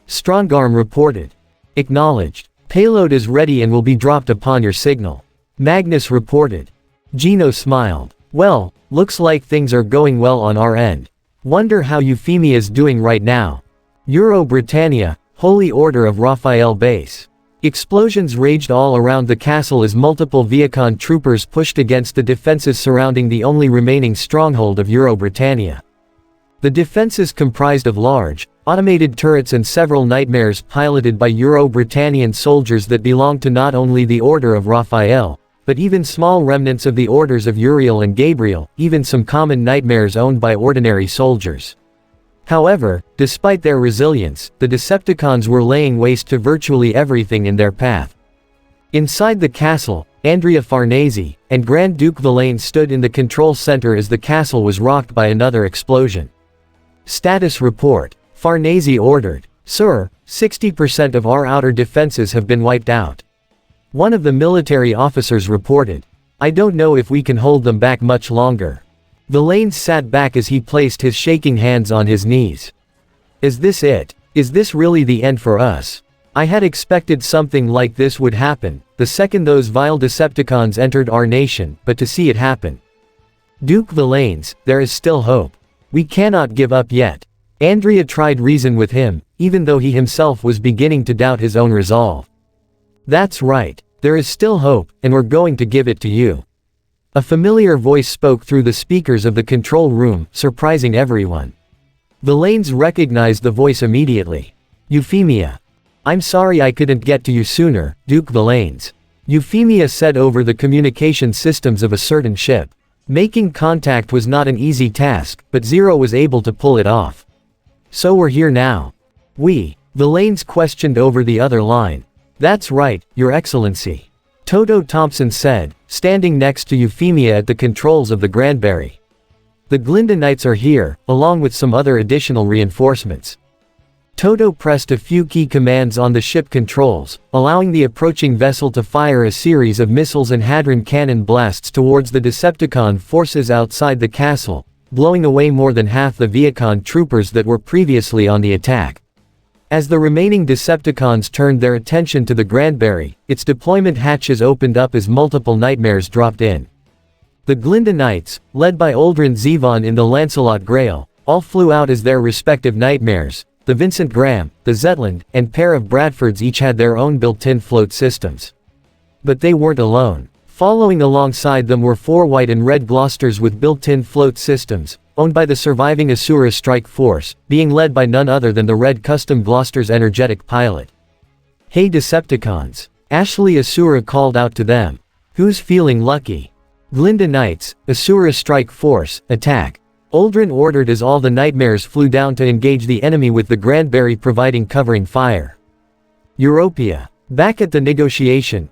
Strongarm reported. "Acknowledged. Payload is ready and will be dropped upon your signal." Magnus reported. Geno smiled. "Well, looks like things are going well on our end. Wonder how Euphemia's doing right now." Euro Britannia, Holy Order of Raphael Base. Explosions raged all around the castle as multiple Viacon troopers pushed against the defenses surrounding the only remaining stronghold of Euro Britannia. The defenses comprised of large, automated turrets and several Nightmares piloted by Euro Britannian soldiers that belonged to not only the Order of Raphael, but even small remnants of the orders of Uriel and Gabriel, even some common Nightmares owned by ordinary soldiers. However, despite their resilience, the Decepticons were laying waste to virtually everything in their path. Inside the castle, Andrea Farnese and Grand Duke Villain stood in the control center as the castle was rocked by another explosion. Status report. Farnese ordered. "Sir, 60% of our outer defenses have been wiped out." One of the military officers reported. "I don't know if we can hold them back much longer." Villain sat back as he placed his shaking hands on his knees. "Is this it? Is this really the end for us? I had expected something like this would happen, the second those vile Decepticons entered our nation, but to see it happen. Duke Villains, there is still hope. We cannot give up yet." Andrea tried reason with him, even though he himself was beginning to doubt his own resolve. "That's right. There is still hope, and we're going to give it to you." A familiar voice spoke through the speakers of the control room, surprising everyone. Villains recognized the voice immediately. "Euphemia. I'm sorry I couldn't get to you sooner, Duke Villains." Euphemia said over the communication systems of a certain ship. Making contact was not an easy task, but Zero was able to pull it off. "So we're here now." Villains questioned over the other line. "That's right, Your Excellency." Toto Thompson said, standing next to Euphemia at the controls of the Granberry. "The Glinda Knights are here, along with some other additional reinforcements." Toto pressed a few key commands on the ship controls, allowing the approaching vessel to fire a series of missiles and hadron cannon blasts towards the Decepticon forces outside the castle, blowing away more than half the Viacon troopers that were previously on the attack. As the remaining Decepticons turned their attention to the Granbury, its deployment hatches opened up as multiple nightmares dropped in. The Glinda Knights, led by Uldren Zevon in the Lancelot Grail, all flew out as their respective nightmares. The Vincent Graham, the Zetland, and pair of Bradfords each had their own built-in float systems. But they weren't alone. Following alongside them were 4 white and red Gloucesters with built-in float systems, owned by the surviving Asura strike force, being led by none other than the red custom Gloucester's energetic pilot. "Hey Decepticons!" Ashley Asura called out to them. "Who's feeling lucky?" Glinda Knights, Asura strike force, attack. Uldren ordered as all the nightmares flew down to engage the enemy with the Granbury providing covering fire. Europia. Back at the negotiation,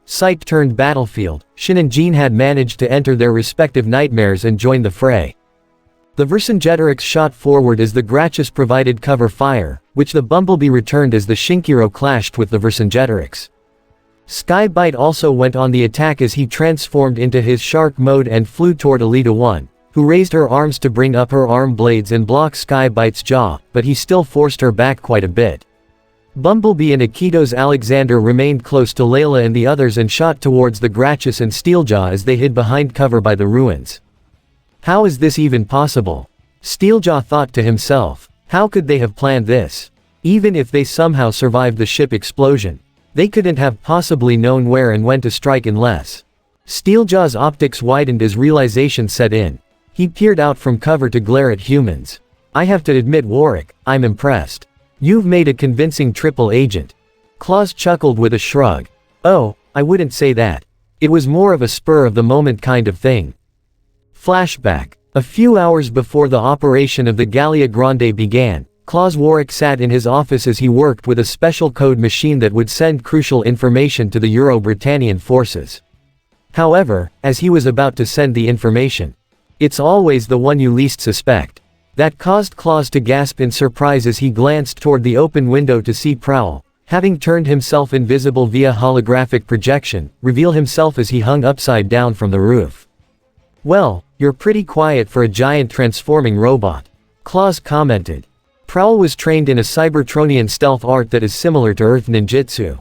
site-turned battlefield, Shin and Jean had managed to enter their respective nightmares and join the fray. The Vercingetorix shot forward as the Grachus provided cover fire, which the Bumblebee returned as the Shinkiro clashed with the Vercingetorix. Skybite also went on the attack as he transformed into his shark mode and flew toward Alita 1. Who raised her arms to bring up her arm blades and block Skybite's jaw, but he still forced her back quite a bit. Bumblebee and Akito's Alexander remained close to Layla and the others and shot towards the Grachus and Steeljaw as they hid behind cover by the ruins. How is this even possible? Steeljaw thought to himself. How could they have planned this? Even if they somehow survived the ship explosion, they couldn't have possibly known where and when to strike unless. Steeljaw's optics widened as realization set in. He peered out from cover to glare at humans. "I have to admit Warwick, I'm impressed. You've made a convincing triple agent." Claus chuckled with a shrug. "Oh, I wouldn't say that. It was more of a spur-of-the-moment kind of thing." Flashback. A few hours before the operation of the Gallia Grande began, Claus Warwick sat in his office as he worked with a special code machine that would send crucial information to the Euro-Britannian forces. However, as he was about to send the information, "It's always the one you least suspect." That caused Claus to gasp in surprise as he glanced toward the open window to see Prowl, having turned himself invisible via holographic projection, reveal himself as he hung upside down from the roof. "Well, you're pretty quiet for a giant transforming robot," Claus commented. Prowl was trained in a Cybertronian stealth art that is similar to Earth ninjutsu.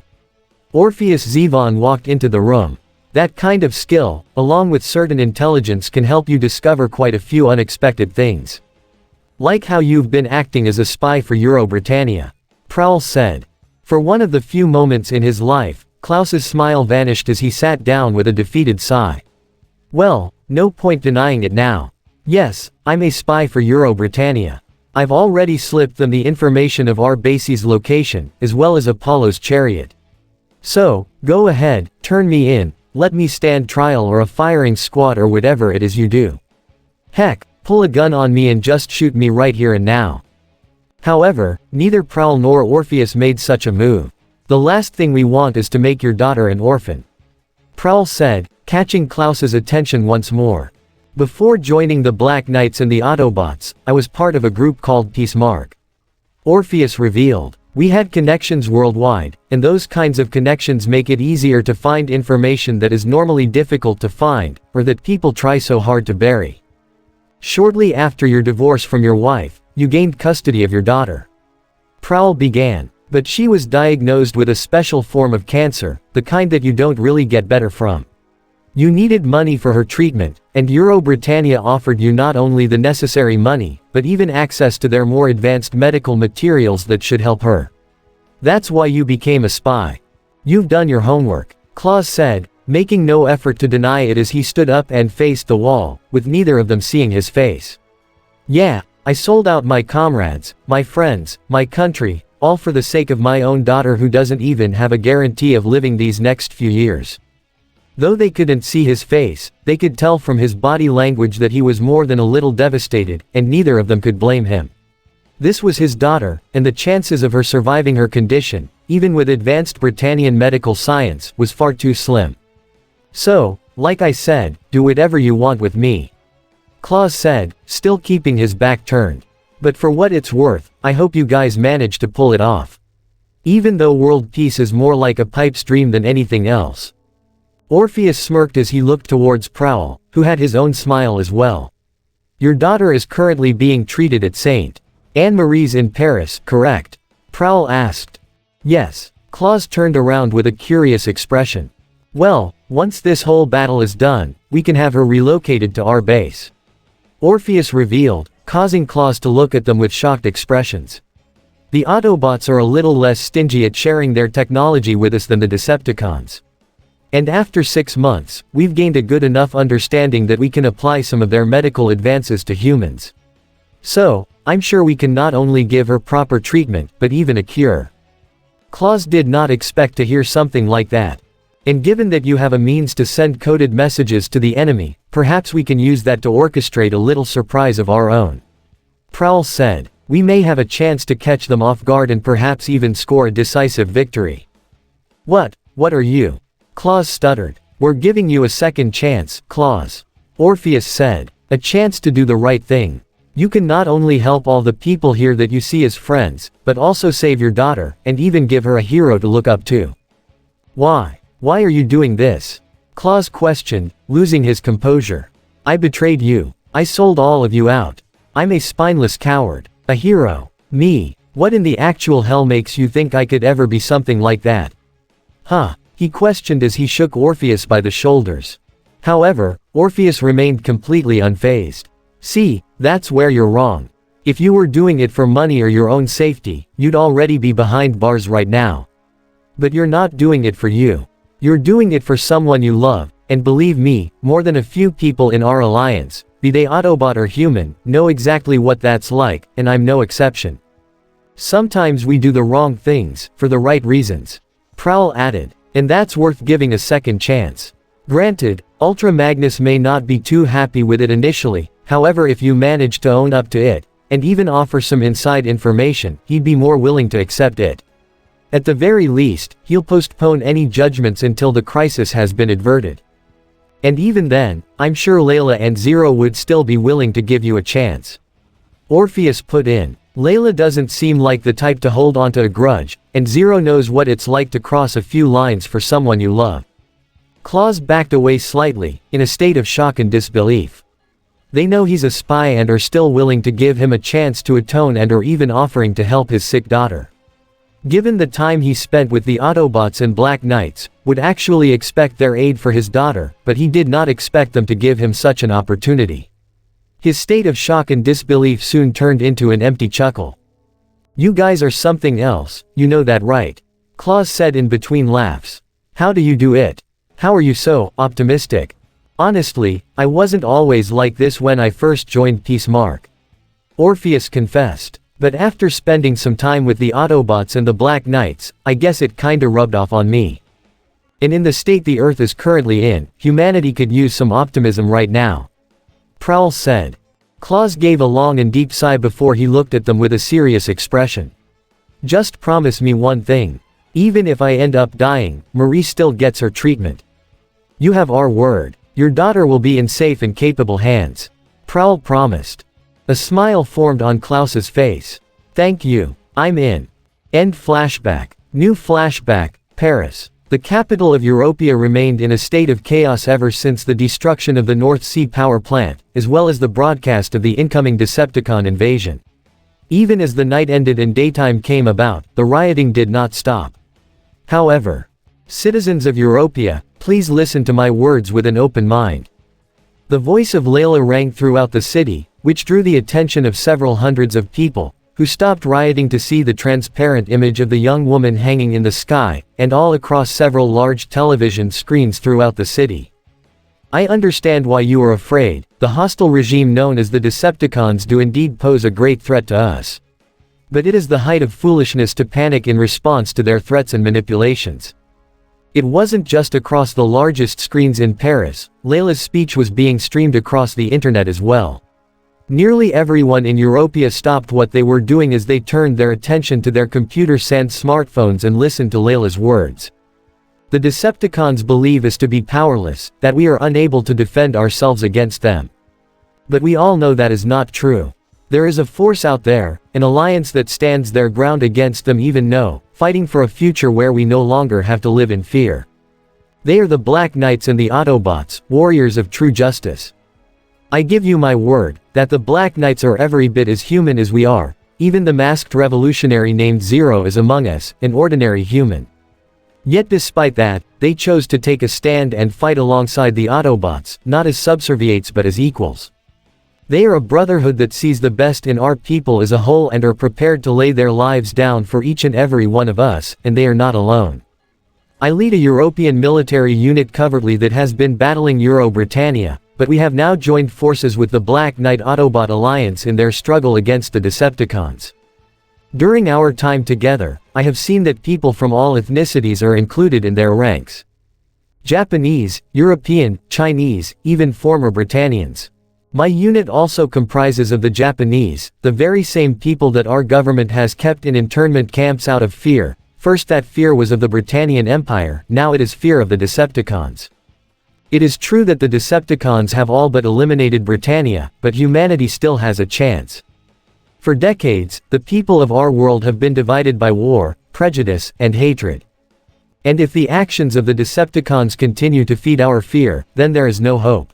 Orpheus Zevon walked into the room. That kind of skill, along with certain intelligence, can help you discover quite a few unexpected things. "Like how you've been acting as a spy for Euro-Britannia," Prowl said. For one of the few moments in his life, Klaus's smile vanished as he sat down with a defeated sigh. "Well, no point denying it now. Yes, I'm a spy for Euro-Britannia. I've already slipped them the information of our base's location, as well as Apollo's chariot. So, go ahead, turn me in. Let me stand trial or a firing squad or whatever it is you do. Heck, pull a gun on me and just shoot me right here and now." However, neither Prowl nor Orpheus made such a move. "The last thing we want is to make your daughter an orphan," Prowl said, catching Klaus's attention once more. "Before joining the Black Knights and the Autobots, I was part of a group called Peace Mark," Orpheus revealed. "We had connections worldwide, and those kinds of connections make it easier to find information that is normally difficult to find, or that people try so hard to bury. Shortly after your divorce from your wife, you gained custody of your daughter," Prowl began. "But she was diagnosed with a special form of cancer, the kind that you don't really get better from. You needed money for her treatment, and Euro-Britannia offered you not only the necessary money, but even access to their more advanced medical materials that should help her. That's why you became a spy. You've done your homework," Klaus said, making no effort to deny it as he stood up and faced the wall, with neither of them seeing his face. "Yeah, I sold out my comrades, my friends, my country, all for the sake of my own daughter who doesn't even have a guarantee of living these next few years." Though they couldn't see his face, they could tell from his body language that he was more than a little devastated, and neither of them could blame him. This was his daughter, and the chances of her surviving her condition, even with advanced Britannian medical science, was far too slim. "So, like I said, do whatever you want with me," Klaus said, still keeping his back turned. But for what it's worth, I hope you guys manage to pull it off. Even though world peace is more like a pipe dream than anything else. Orpheus smirked as he looked towards Prowl, who had his own smile as well. Your daughter is currently being treated at St. Anne-Marie's in Paris, correct? Prowl asked. Yes. Claus turned around with a curious expression. Well, once this whole battle is done, we can have her relocated to our base. Orpheus revealed, causing Claus to look at them with shocked expressions. The Autobots are a little less stingy at sharing their technology with us than the Decepticons. And after 6 months, we've gained a good enough understanding that we can apply some of their medical advances to humans. So, I'm sure we can not only give her proper treatment, but even a cure. Claus did not expect to hear something like that. And given that you have a means to send coded messages to the enemy, perhaps we can use that to orchestrate a little surprise of our own. Prowl said, we may have a chance to catch them off guard and perhaps even score a decisive victory. What are you? Claus stuttered. We're giving you a second chance, Claus. Orpheus said, a chance to do the right thing. You can not only help all the people here that you see as friends, but also save your daughter, and even give her a hero to look up to. Why are you doing this? Claus questioned, losing his composure. I betrayed you. I sold all of you out. I'm a spineless coward. A hero. Me. What in the actual hell makes you think I could ever be something like that? Huh? He questioned as he shook Orpheus by the shoulders. However, Orpheus remained completely unfazed. See, that's where you're wrong. If you were doing it for money or your own safety, you'd already be behind bars right now. But you're not doing it for you. You're doing it for someone you love, and believe me, more than a few people in our alliance, be they Autobot or human, know exactly what that's like, and I'm no exception. Sometimes we do the wrong things, for the right reasons. Prowl added, and that's worth giving a second chance. Granted, Ultra Magnus may not be too happy with it initially, however if you manage to own up to it, and even offer some inside information, he'd be more willing to accept it. At the very least, he'll postpone any judgments until the crisis has been averted. And even then, I'm sure Layla and Zero would still be willing to give you a chance. Orpheus put in. Layla doesn't seem like the type to hold onto a grudge, and Zero knows what it's like to cross a few lines for someone you love. Claus backed away slightly, in a state of shock and disbelief. They know he's a spy and are still willing to give him a chance to atone and are even offering to help his sick daughter. Given the time he spent with the Autobots and Black Knights, would actually expect their aid for his daughter, but he did not expect them to give him such an opportunity. His state of shock and disbelief soon turned into an empty chuckle. You guys are something else, you know that right? Claus said in between laughs. How do you do it? How are you so optimistic? Honestly, I wasn't always like this when I first joined Peace Mark. Orpheus confessed. But after spending some time with the Autobots and the Black Knights, I guess it kinda rubbed off on me. And in the state the Earth is currently in, humanity could use some optimism right now. Prowl said. Claus gave a long and deep sigh before he looked at them with a serious expression. Just promise me one thing. Even if I end up dying, Marie still gets her treatment. You have our word. Your daughter will be in safe and capable hands. Prowl promised. A smile formed on Klaus's face. Thank you. I'm in. End flashback. New flashback, Paris. The capital of Europia remained in a state of chaos ever since the destruction of the North Sea power plant, as well as the broadcast of the incoming Decepticon invasion. Even as the night ended and daytime came about, the rioting did not stop. However, citizens of Europia, please listen to my words with an open mind. The voice of Layla rang throughout the city, which drew the attention of several hundreds of people, who stopped rioting to see the transparent image of the young woman hanging in the sky, and all across several large television screens throughout the city. I understand why you are afraid. The hostile regime known as the Decepticons do indeed pose a great threat to us. But it is the height of foolishness to panic in response to their threats and manipulations. It wasn't just across the largest screens in Paris, Layla's speech was being streamed across the internet as well. Nearly everyone in Europia stopped what they were doing as they turned their attention to their computers and smartphones and listened to Layla's words. The Decepticons believe us to be powerless, that we are unable to defend ourselves against them. But we all know that is not true. There is a force out there, an alliance that stands their ground against them even now, fighting for a future where we no longer have to live in fear. They are the Black Knights and the Autobots, warriors of true justice. I give you my word, that the Black Knights are every bit as human as we are. Even the masked revolutionary named Zero is among us, an ordinary human. Yet despite that, they chose to take a stand and fight alongside the Autobots, not as subserviates but as equals. They are a brotherhood that sees the best in our people as a whole and are prepared to lay their lives down for each and every one of us, and they are not alone. I lead a European military unit covertly that has been battling Euro-Britannia, but we have now joined forces with the Black Knight Autobot Alliance in their struggle against the Decepticons. During our time together, I have seen that people from all ethnicities are included in their ranks. Japanese, European, Chinese, even former Britannians. My unit also comprises of the Japanese, the very same people that our government has kept in internment camps out of fear. First that fear was of the Britannian Empire, now it is fear of the Decepticons. It is true that the Decepticons have all but eliminated Britannia, but humanity still has a chance. For decades, the people of our world have been divided by war, prejudice, and hatred. And if the actions of the Decepticons continue to feed our fear, then there is no hope.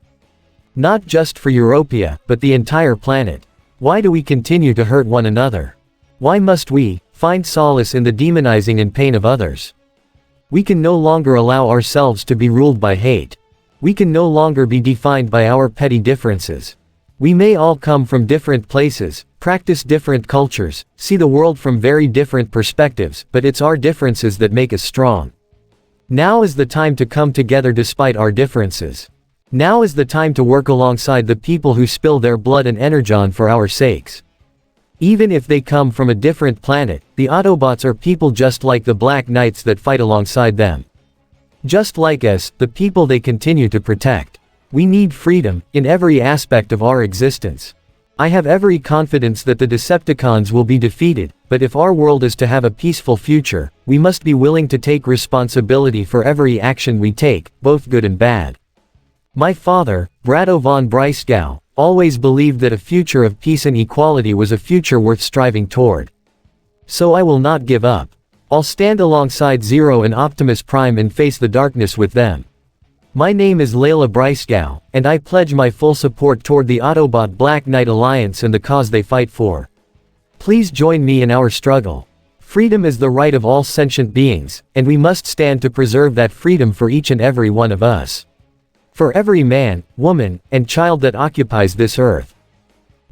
Not just for Europea, but the entire planet. Why do we continue to hurt one another? Why must we find solace in the demonizing and pain of others? We can no longer allow ourselves to be ruled by hate. We can no longer be defined by our petty differences. We may all come from different places, practice different cultures, see the world from very different perspectives, but it's our differences that make us strong. Now is the time to come together despite our differences. Now is the time to work alongside the people who spill their blood and energon for our sakes. Even if they come from a different planet, the Autobots are people just like the Black Knights that fight alongside them. Just like us, the people they continue to protect. We need freedom, in every aspect of our existence. I have every confidence that the Decepticons will be defeated, but if our world is to have a peaceful future, we must be willing to take responsibility for every action we take, both good and bad. My father, Brado von Breisgau, always believed that a future of peace and equality was a future worth striving toward. So I will not give up. I'll stand alongside Zero and Optimus Prime and face the darkness with them. My name is Layla Breisgau, and I pledge my full support toward the Autobot Black Knight Alliance and the cause they fight for. Please join me in our struggle. Freedom is the right of all sentient beings, and we must stand to preserve that freedom for each and every one of us. For every man, woman, and child that occupies this earth.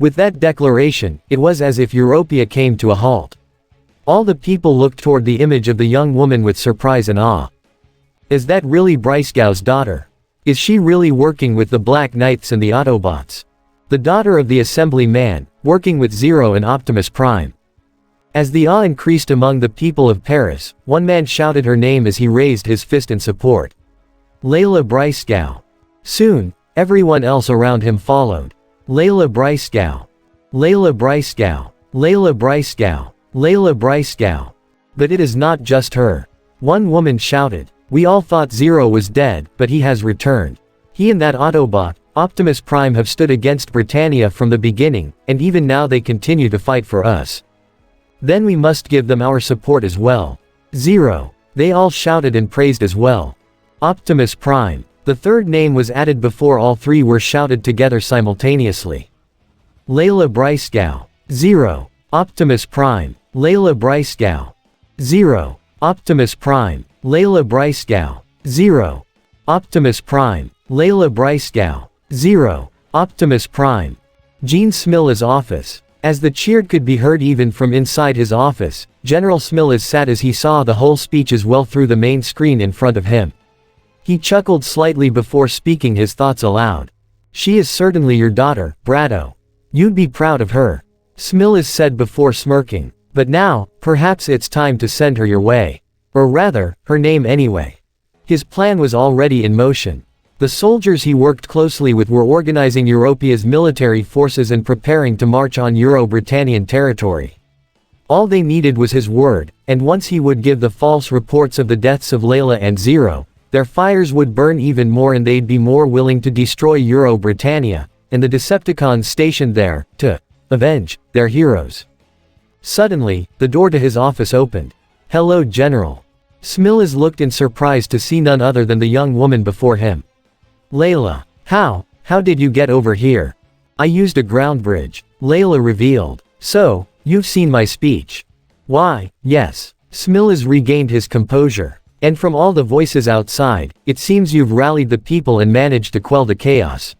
With that declaration, it was as if Europea came to a halt. All the people looked toward the image of the young woman with surprise and awe. Is that really Breisgau's daughter? Is she really working with the Black Knights and the Autobots? The daughter of the assembly man, working with Zero and Optimus Prime. As the awe increased among the people of Paris, one man shouted her name as he raised his fist in support. Layla Breisgau. Soon, everyone else around him followed. Layla Breisgau. Layla Breisgau. Layla Breisgau. Layla Breisgau. But it is not just her. One woman shouted. We all thought Zero was dead, but he has returned. He and that Autobot, Optimus Prime, have stood against Britannia from the beginning, and even now they continue to fight for us. Then we must give them our support as well. Zero. They all shouted and praised as well. Optimus Prime. The third name was added before all three were shouted together simultaneously. Layla Breisgau. Zero. Optimus Prime. Layla Breisgau. Zero. Optimus Prime. Layla Breisgau. Zero. Optimus Prime. Layla Breisgau. Zero. Optimus Prime. Gene Smilla's office. As the cheer could be heard even from inside his office, General Smilla sat as he saw the whole speech as well through the main screen in front of him. He chuckled slightly before speaking his thoughts aloud. She is certainly your daughter, Brado. You'd be proud of her. Smillis said before smirking. But now, perhaps it's time to send her your way. Or rather, her name anyway. His plan was already in motion. The soldiers he worked closely with were organizing Europea's military forces and preparing to march on Euro-Britannian territory. All they needed was his word, and once he would give the false reports of the deaths of Layla and Zero, their fires would burn even more and they'd be more willing to destroy Euro-Britannia, and the Decepticons stationed there, to avenge their heroes. Suddenly, the door to his office opened. "Hello, General." Smillis looked in surprise to see none other than the young woman before him. "Layla, how did you get over here?" "I used a ground bridge," Layla revealed. "So, you've seen my speech?" "Why, yes." Smillis regained his composure. "And from all the voices outside, it seems you've rallied the people and managed to quell the chaos.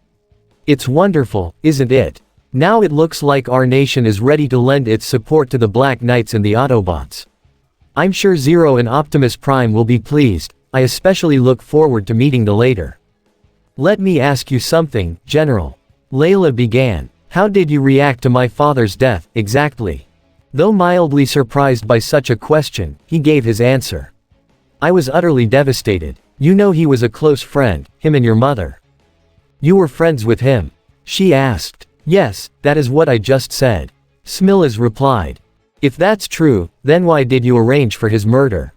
It's wonderful, isn't it? Now it looks like our nation is ready to lend its support to the Black Knights and the Autobots. I'm sure Zero and Optimus Prime will be pleased. I especially look forward to meeting the later." "Let me ask you something, General." Layla began. "How did you react to my father's death, exactly?" Though mildly surprised by such a question, he gave his answer. "I was utterly devastated. You know he was a close friend, him and your mother." "You were friends with him?" she asked. "Yes, that is what I just said," Smillis replied. "If that's true, then why did you arrange for his murder?"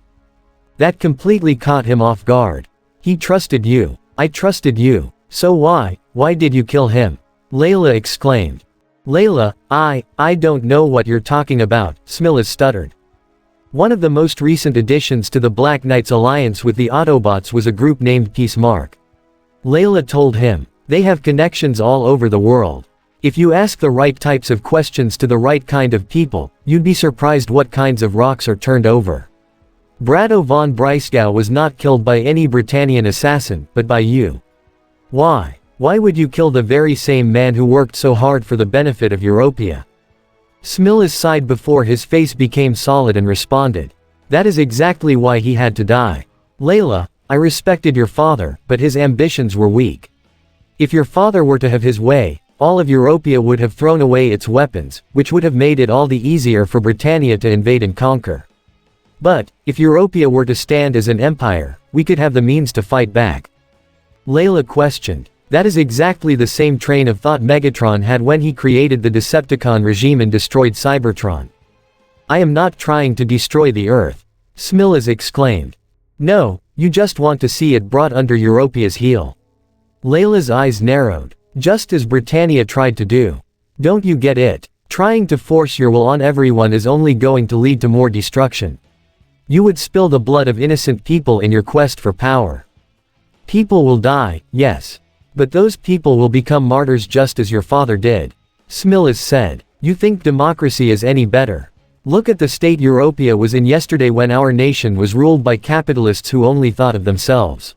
That completely caught him off guard. "He trusted you. I trusted you. So why did you kill him?" Layla exclaimed. "Layla, I don't know what you're talking about," Smillis stuttered. "One of the most recent additions to the Black Knights alliance with the Autobots was a group named Peace Mark." Layla told him. "They have connections all over the world. If you ask the right types of questions to the right kind of people, you'd be surprised what kinds of rocks are turned over. Brado von Breisgau was not killed by any Britannian assassin, but by you. Why? Why would you kill the very same man who worked so hard for the benefit of Europia?" Smillis sighed before his face became solid and responded. "That is exactly why he had to die. Layla, I respected your father, but his ambitions were weak. If your father were to have his way, all of Europia would have thrown away its weapons, which would have made it all the easier for Britannia to invade and conquer. But, if Europia were to stand as an empire, we could have the means to fight back." Layla questioned. "That is exactly the same train of thought Megatron had when he created the Decepticon regime and destroyed Cybertron." "I am not trying to destroy the Earth," Smillis exclaimed. "No, you just want to see it brought under Europia's heel." Layla's eyes narrowed. "Just as Britannia tried to do. Don't you get it? Trying to force your will on everyone is only going to lead to more destruction. You would spill the blood of innocent people in your quest for power. People will die, yes. But those people will become martyrs just as your father did," Smillis said. "You think democracy is any better? Look at the state Europia was in yesterday when our nation was ruled by capitalists who only thought of themselves.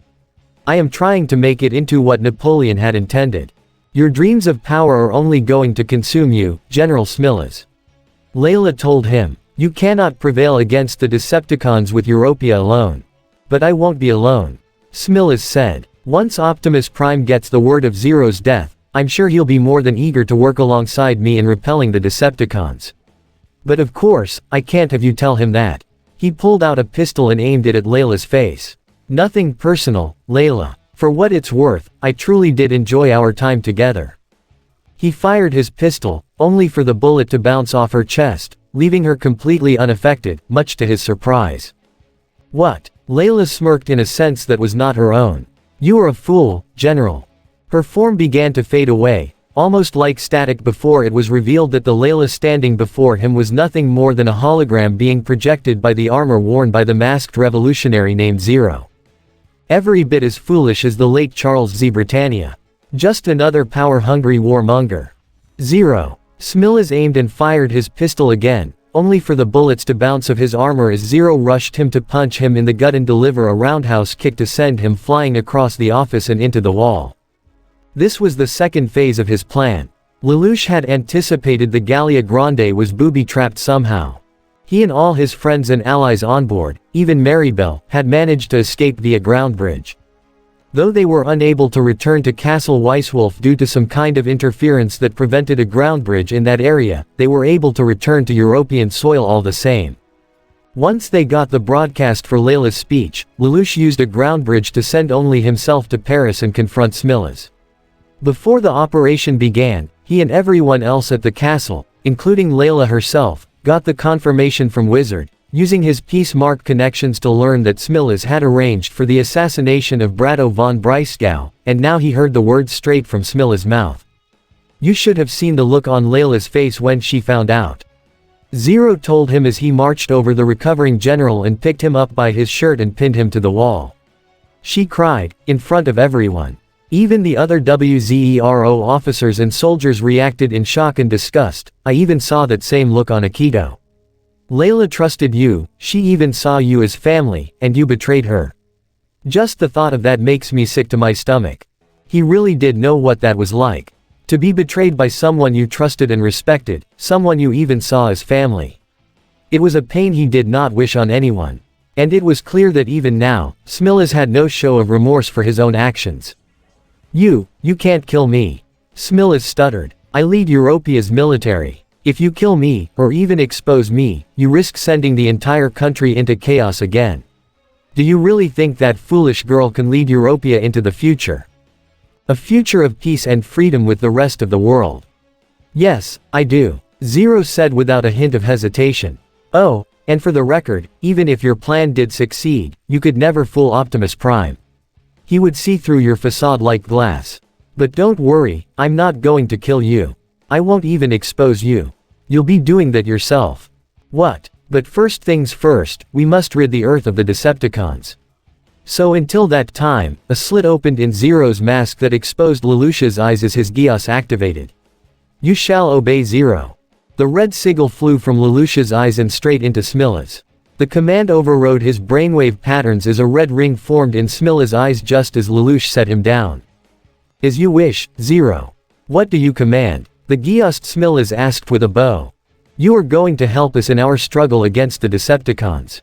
I am trying to make it into what Napoleon had intended. Your dreams of power are only going to consume you, General Smillis." Layla told him. "You cannot prevail against the Decepticons with Europia alone. But I won't be alone," Smillis said. "Once Optimus Prime gets the word of Zero's death, I'm sure he'll be more than eager to work alongside me in repelling the Decepticons. But of course, I can't have you tell him that." He pulled out a pistol and aimed it at Layla's face. "Nothing personal, Layla. For what it's worth, I truly did enjoy our time together." He fired his pistol, only for the bullet to bounce off her chest, leaving her completely unaffected, much to his surprise. "What?" Layla smirked in a sense that was not her own. "You are a fool, General." Her form began to fade away, almost like static before it was revealed that the Layla standing before him was nothing more than a hologram being projected by the armor worn by the masked revolutionary named Zero. Every bit as foolish as the late Charles Z. Britannia. Just another power-hungry warmonger. Zero. Smillis aimed and fired his pistol again, only for the bullets to bounce off his armor as Zero rushed him to punch him in the gut and deliver a roundhouse kick to send him flying across the office and into the wall. This was the second phase of his plan. Lelouch had anticipated the Gallia Grande was booby-trapped somehow. He and all his friends and allies on board, even Maribel, had managed to escape via ground bridge. Though they were unable to return to Castle Weisswolf due to some kind of interference that prevented a ground bridge in that area, they were able to return to European soil all the same. Once they got the broadcast for Layla's speech, Lelouch used a ground bridge to send only himself to Paris and confront Smillis. Before the operation began, he and everyone else at the castle, including Layla herself, got the confirmation from Wizard, using his Peace Mark connections to learn that Smillis had arranged for the assassination of Brado von Breisgau, and now he heard the words straight from Smillis' mouth. You should have seen the look on Layla's face when she found out. Zero told him as he marched over the recovering general and picked him up by his shirt and pinned him to the wall. She cried, in front of everyone. Even the other WZERO officers and soldiers reacted in shock and disgust. I even saw that same look on Akito. Layla trusted you, she even saw you as family, and you betrayed her. Just the thought of that makes me sick to my stomach. He really did know what that was like. To be betrayed by someone you trusted and respected, someone you even saw as family. It was a pain he did not wish on anyone. And it was clear that even now, Smillas had no show of remorse for his own actions. You can't kill me. Smillas stuttered. I lead Europea's military. If you kill me, or even expose me, you risk sending the entire country into chaos again. Do you really think that foolish girl can lead Europea into the future? A future of peace and freedom with the rest of the world. Yes, I do, Zero said without a hint of hesitation. Oh, and for the record, even if your plan did succeed, you could never fool Optimus Prime. He would see through your facade like glass. But don't worry, I'm not going to kill you. I won't even expose you. You'll be doing that yourself. What? But first things first, we must rid the Earth of the Decepticons. So until that time, a slit opened in Zero's mask that exposed Lelouch's eyes as his Geass activated. You shall obey Zero. The red sigil flew from Lelouch's eyes and straight into Smilla's. The command overrode his brainwave patterns as a red ring formed in Smilla's eyes just as Lelouch set him down. As you wish, Zero. What do you command? The Geass Smillas asked with a bow. You are going to help us in our struggle against the Decepticons.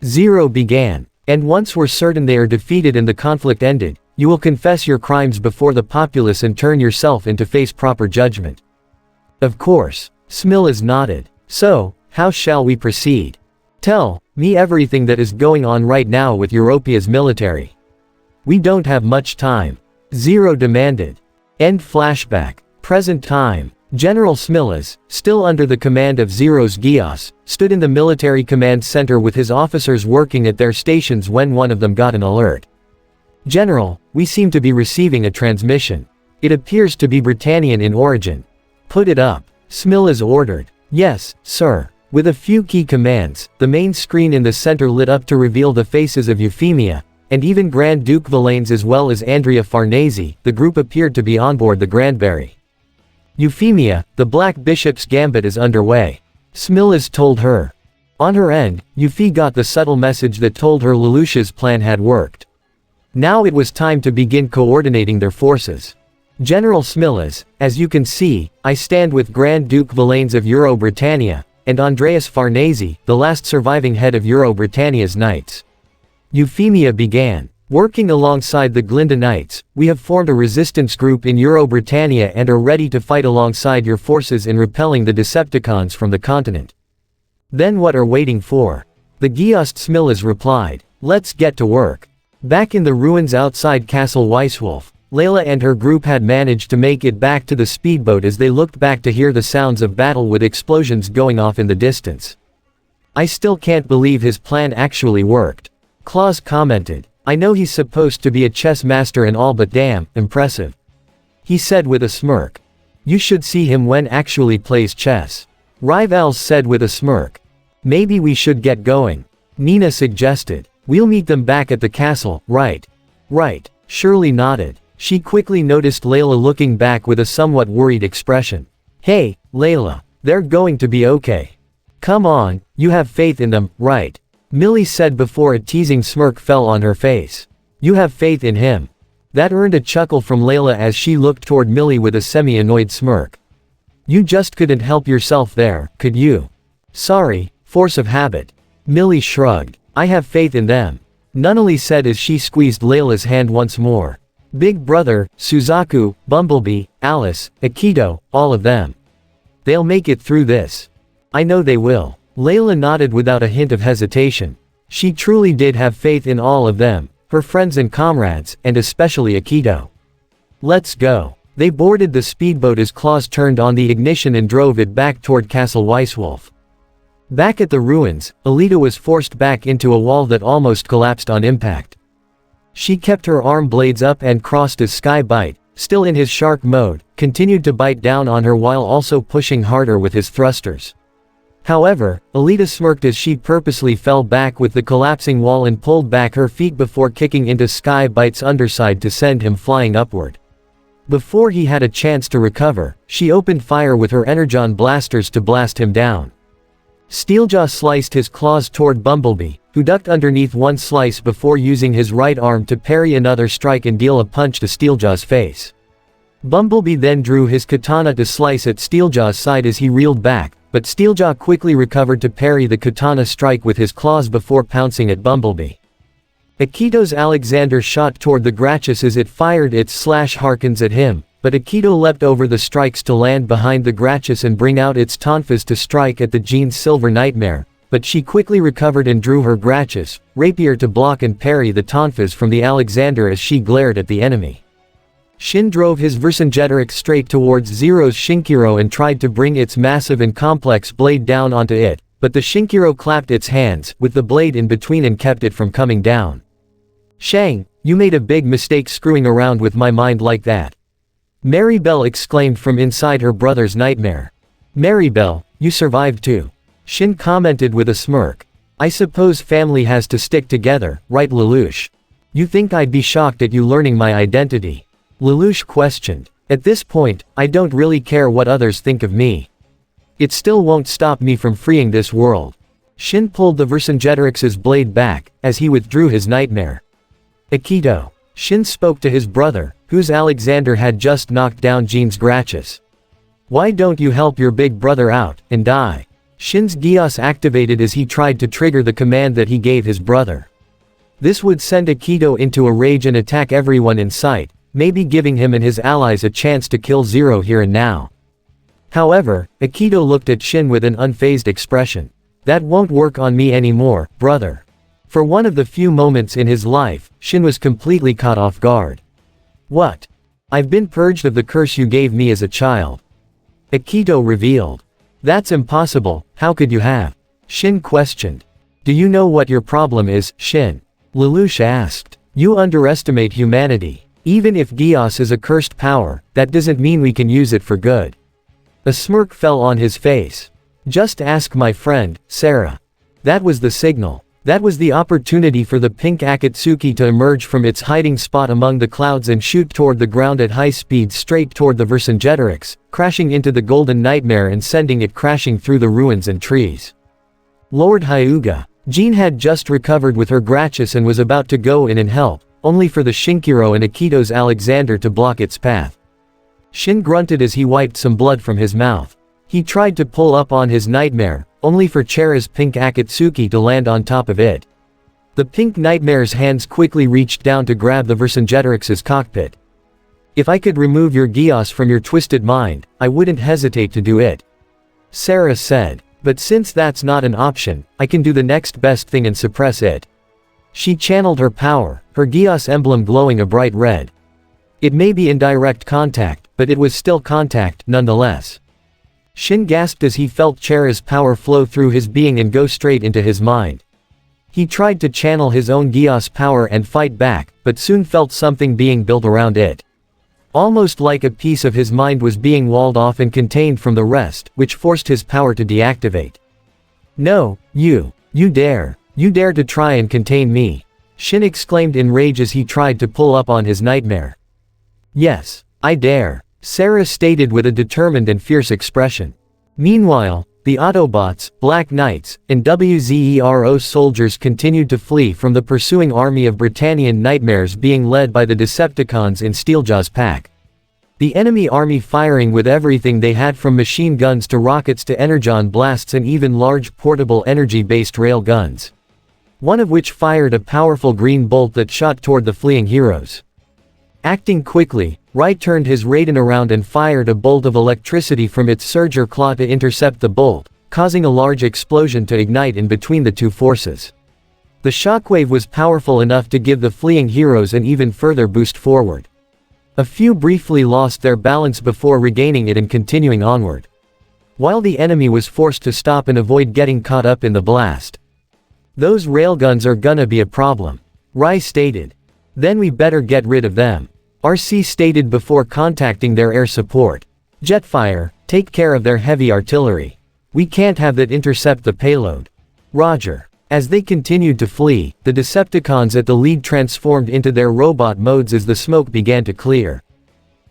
Zero began. And once we're certain they are defeated and the conflict ended, you will confess your crimes before the populace and turn yourself in to face proper judgment. Of course. Smillas nodded. So, how shall we proceed? Tell me everything that is going on right now with Europea's military. We don't have much time. Zero demanded. End flashback. Present time. General Smillas, still under the command of Zero's Geass, stood in the military command center with his officers working at their stations when one of them got an alert. General, we seem to be receiving a transmission. It appears to be Britannian in origin. Put it up. Smillas ordered. Yes, sir. With a few key commands, the main screen in the center lit up to reveal the faces of Euphemia, and even Grand Duke Valens as well as Andrea Farnese. The group appeared to be on board the Grandberry. Euphemia, the Black Bishop's gambit is underway. Smillas told her. On her end, Euphy got the subtle message that told her Lelouch's plan had worked. Now it was time to begin coordinating their forces. General Smillas, as you can see, I stand with Grand Duke Valens of Euro-Britannia, and Andreas Farnese, the last surviving head of Euro-Britannia's Knights. Euphemia began. Working alongside the Glinda Knights, we have formed a resistance group in Euro-Britannia and are ready to fight alongside your forces in repelling the Decepticons from the continent. Then what are waiting for? The Geass Smillas replied. Let's get to work. Back in the ruins outside Castle Weisswolf, Layla and her group had managed to make it back to the speedboat as they looked back to hear the sounds of battle with explosions going off in the distance. I still can't believe his plan actually worked. Claus commented. I know he's supposed to be a chess master and all but damn, impressive. He said with a smirk. You should see him when actually plays chess. Rivals said with a smirk. Maybe we should get going. Nina suggested. We'll meet them back at the castle, right? Right. Shirley nodded. She quickly noticed Layla looking back with a somewhat worried expression. Hey, Layla. They're going to be okay. Come on, you have faith in them, right? Millie said before a teasing smirk fell on her face. You have faith in him. That earned a chuckle from Layla as she looked toward Millie with a semi-annoyed smirk. You just couldn't help yourself there, could you? Sorry, force of habit. Millie shrugged. I have faith in them. Nunnally said as she squeezed Layla's hand once more. Big Brother, Suzaku, Bumblebee, Alice, Akito, all of them. They'll make it through this. I know they will. Layla nodded without a hint of hesitation. She truly did have faith in all of them, her friends and comrades, and especially Akito. Let's go. They boarded the speedboat as Claus turned on the ignition and drove it back toward Castle Weisswolf. Back at the ruins, Alita was forced back into a wall that almost collapsed on impact. She kept her arm blades up and crossed as Sky Bite, still in his shark mode, continued to bite down on her while also pushing harder with his thrusters. However, Alita smirked as she purposely fell back with the collapsing wall and pulled back her feet before kicking into Sky Bite's underside to send him flying upward. Before he had a chance to recover, she opened fire with her energon blasters to blast him down. Steeljaw sliced his claws toward Bumblebee, who ducked underneath one slice before using his right arm to parry another strike and deal a punch to Steeljaw's face. Bumblebee then drew his katana to slice at Steeljaw's side as he reeled back, but Steeljaw quickly recovered to parry the katana strike with his claws before pouncing at Bumblebee. Akito's Alexander shot toward the Grachus as it fired its slash harkens at him, but Akito leapt over the strikes to land behind the Grachus and bring out its tonfas to strike at the Jean's Silver Nightmare, but she quickly recovered and drew her Grachus, rapier to block and parry the tonfas from the Alexander as she glared at the enemy. Shin drove his Vercingetorix straight towards Zero's Shinkiro and tried to bring its massive and complex blade down onto it, but the Shinkiro clapped its hands, with the blade in between, and kept it from coming down. "Shang, you made a big mistake screwing around with my mind like that," Maribel exclaimed from inside her brother's nightmare. "Maribel, you survived too," Shin commented with a smirk. "I suppose family has to stick together, right Lelouch? You think I'd be shocked at you learning my identity?" Lelouch questioned. "At this point, I don't really care what others think of me. It still won't stop me from freeing this world." Shin pulled the Vercingetorix's blade back, as he withdrew his nightmare. "Akito." Shin spoke to his brother, whose Alexander had just knocked down Jean's Grachus. "Why don't you help your big brother out, and die?" Shin's Geass activated as he tried to trigger the command that he gave his brother. This would send Akito into a rage and attack everyone in sight, maybe giving him and his allies a chance to kill Zero here and now. However, Akito looked at Shin with an unfazed expression. "That won't work on me anymore, brother." For one of the few moments in his life, Shin was completely caught off guard. "What? I've been purged of the curse you gave me as a child," Akito revealed. "That's impossible, how could you have?" Shin questioned. "Do you know what your problem is, Shin?" Lelouch asked. "You underestimate humanity. Even if Geass is a cursed power, that doesn't mean we can use it for good." A smirk fell on his face. "Just ask my friend, Sarah." That was the signal. That was the opportunity for the pink Akatsuki to emerge from its hiding spot among the clouds and shoot toward the ground at high speed straight toward the Vercingetorix, crashing into the Golden Nightmare and sending it crashing through the ruins and trees. Lord Hyuga. Jean had just recovered with her Grachus and was about to go in and help, only for the Shinkiro and Akito's Alexander to block its path. Shin grunted as he wiped some blood from his mouth. He tried to pull up on his nightmare, only for Chera's pink Akatsuki to land on top of it. The pink nightmare's hands quickly reached down to grab the Vercingetorix's cockpit. "If I could remove your Geass from your twisted mind, I wouldn't hesitate to do it," Sarah said. "But since that's not an option, I can do the next best thing and suppress it." She channeled her power, her Geass emblem glowing a bright red. It may be in direct contact, but it was still contact, nonetheless. Shin gasped as he felt Chera's power flow through his being and go straight into his mind. He tried to channel his own Geass power and fight back, but soon felt something being built around it. Almost like a piece of his mind was being walled off and contained from the rest, which forced his power to deactivate. "No, you dare to try and contain me," Shin exclaimed in rage as he tried to pull up on his nightmare. "Yes, I dare," Sarah stated with a determined and fierce expression. Meanwhile, the Autobots, Black Knights, and WZERO soldiers continued to flee from the pursuing army of Britannian nightmares being led by the Decepticons in Steeljaw's pack. The enemy army firing with everything they had from machine guns to rockets to energon blasts and even large portable energy-based rail guns. One of which fired a powerful green bolt that shot toward the fleeing heroes. Acting quickly, Wright turned his Raiden around and fired a bolt of electricity from its Surger claw to intercept the bolt, causing a large explosion to ignite in between the two forces. The shockwave was powerful enough to give the fleeing heroes an even further boost forward. A few briefly lost their balance before regaining it and continuing onward, while the enemy was forced to stop and avoid getting caught up in the blast. "Those railguns are gonna be a problem," Rai stated. "Then we better get rid of them." RC stated before contacting their air support. Jetfire, take care of their heavy artillery. We can't have that intercept the payload. Roger. As they continued to flee, the Decepticons at the lead transformed into their robot modes as the smoke began to clear.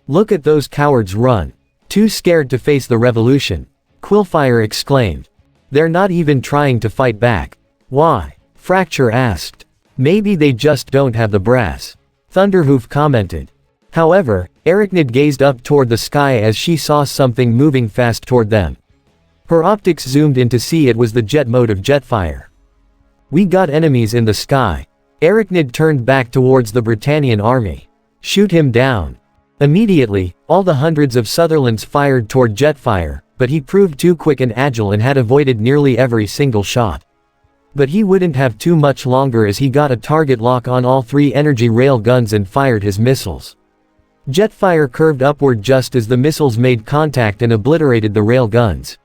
Look at those cowards run. Too scared to face the revolution. Quillfire exclaimed. They're not even trying to fight back. Why? Fracture asked. Maybe they just don't have the brass. Thunderhoof commented. However, Arachnid gazed up toward the sky as she saw something moving fast toward them. Her optics zoomed in to see it was the jet mode of Jetfire. We got enemies in the sky. Arachnid turned back towards the Britannian army. Shoot him down. Immediately, all the hundreds of Sutherlands fired toward Jetfire, but he proved too quick and agile and had avoided nearly every single shot. But he wouldn't have too much longer as he got a target lock on all 3 energy rail guns and fired his missiles. Jetfire curved upward just as the missiles made contact and obliterated the rail guns.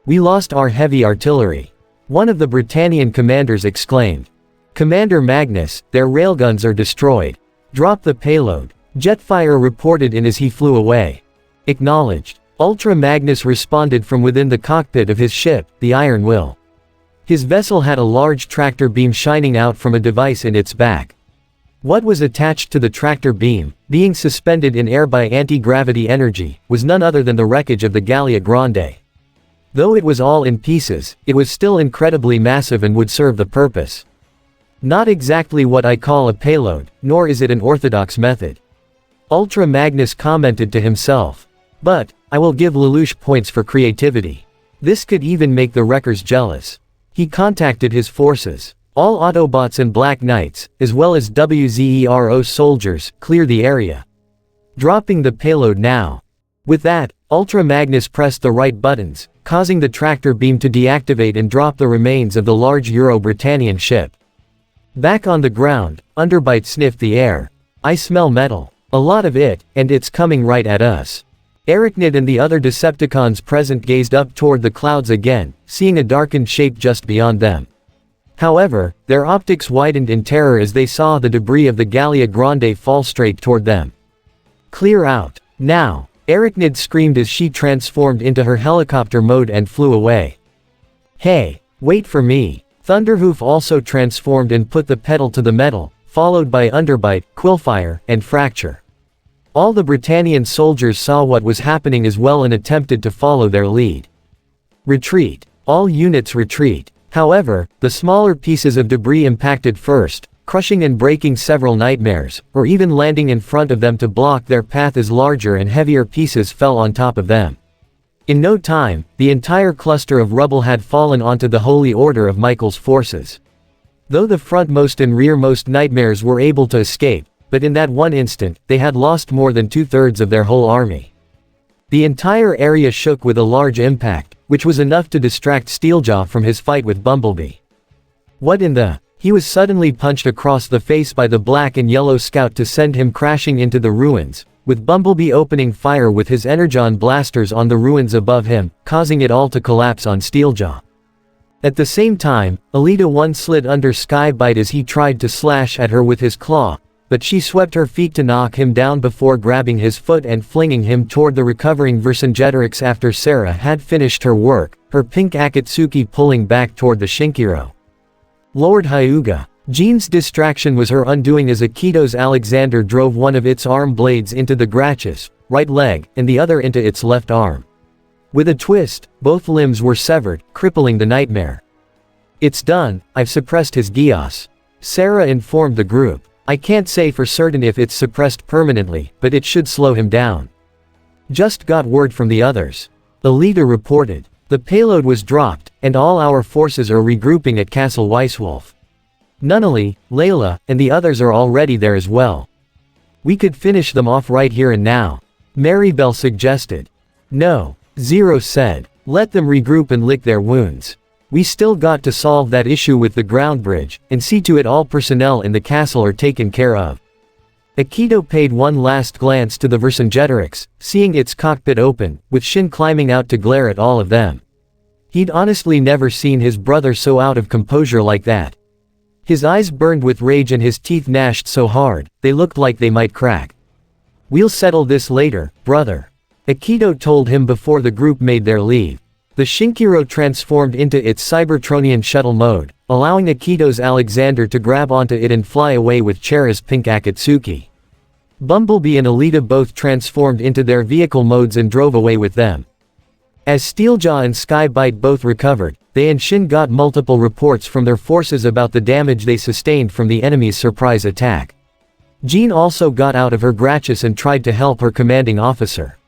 We lost our heavy artillery. One of the Britannian commanders exclaimed. Commander Magnus, their railguns are destroyed. Drop the payload. Jetfire reported in as he flew away. Acknowledged. Ultra Magnus responded from within the cockpit of his ship, the Iron Will. His vessel had a large tractor beam shining out from a device in its back. What was attached to the tractor beam, being suspended in air by anti-gravity energy, was none other than the wreckage of the Gallia Grande. Though it was all in pieces, it was still incredibly massive and would serve the purpose. Not exactly what I call a payload, nor is it an orthodox method. Ultra Magnus commented to himself. But, I will give Lelouch points for creativity. This could even make the wreckers jealous. He contacted his forces. All Autobots and Black Knights, as well as WZERO soldiers, clear the area. Dropping the payload now. With that, Ultra Magnus pressed the right buttons, causing the tractor beam to deactivate and drop the remains of the large Euro-Britannian ship. Back on the ground, Underbite sniffed the air. I smell metal. A lot of it, and it's coming right at us. Arachnid and the other Decepticons present gazed up toward the clouds again, seeing a darkened shape just beyond them. However, their optics widened in terror as they saw the debris of the Gallia Grande fall straight toward them. Clear out. Now. Arachnid screamed as she transformed into her helicopter mode and flew away. Hey, wait for me. Thunderhoof also transformed and put the pedal to the metal, followed by Underbite, Quillfire, and Fracture. All the Britannian soldiers saw what was happening as well and attempted to follow their lead. Retreat. All units retreat. However, the smaller pieces of debris impacted first, crushing and breaking several nightmares, or even landing in front of them to block their path as larger and heavier pieces fell on top of them. In no time, the entire cluster of rubble had fallen onto the Holy Order of Michael's forces. Though the frontmost and rearmost nightmares were able to escape, but in that one instant, they had lost more than 2/3 of their whole army. The entire area shook with a large impact, which was enough to distract Steeljaw from his fight with Bumblebee. What in the... He was suddenly punched across the face by the black and yellow scout to send him crashing into the ruins, with Bumblebee opening fire with his energon blasters on the ruins above him, causing it all to collapse on Steeljaw. At the same time, Alita 1 slid under Skybite as he tried to slash at her with his claw, but she swept her feet to knock him down before grabbing his foot and flinging him toward the recovering Vercingetorix after Sarah had finished her work, her pink Akatsuki pulling back toward the Shinkiro. Lord Hyuga. Jean's distraction was her undoing as Akito's Alexander drove one of its arm blades into the Grachus, right leg, and the other into its left arm. With a twist, both limbs were severed, crippling the nightmare. It's done, I've suppressed his Geass. Sarah informed the group. I can't say for certain if it's suppressed permanently, but it should slow him down. Just got word from the others. The leader reported. The payload was dropped, and all our forces are regrouping at Castle Weisswolf. Nunnally, Layla, and the others are already there as well. We could finish them off right here and now. Maribel suggested. No, Zero said. Let them regroup and lick their wounds. We still got to solve that issue with the ground bridge, and see to it all personnel in the castle are taken care of. Akito paid one last glance to the Vercingetorix, seeing its cockpit open, with Shin climbing out to glare at all of them. He'd honestly never seen his brother so out of composure like that. His eyes burned with rage and his teeth gnashed so hard, they looked like they might crack. We'll settle this later, brother. Akito told him before the group made their leave. The Shinkiro transformed into its Cybertronian shuttle mode, allowing Akito's Alexander to grab onto it and fly away with Chera's pink Akatsuki. Bumblebee and Alita both transformed into their vehicle modes and drove away with them. As Steeljaw and Skybite both recovered, they and Shin got multiple reports from their forces about the damage they sustained from the enemy's surprise attack. Jean also got out of her Grachus and tried to help her commanding officer.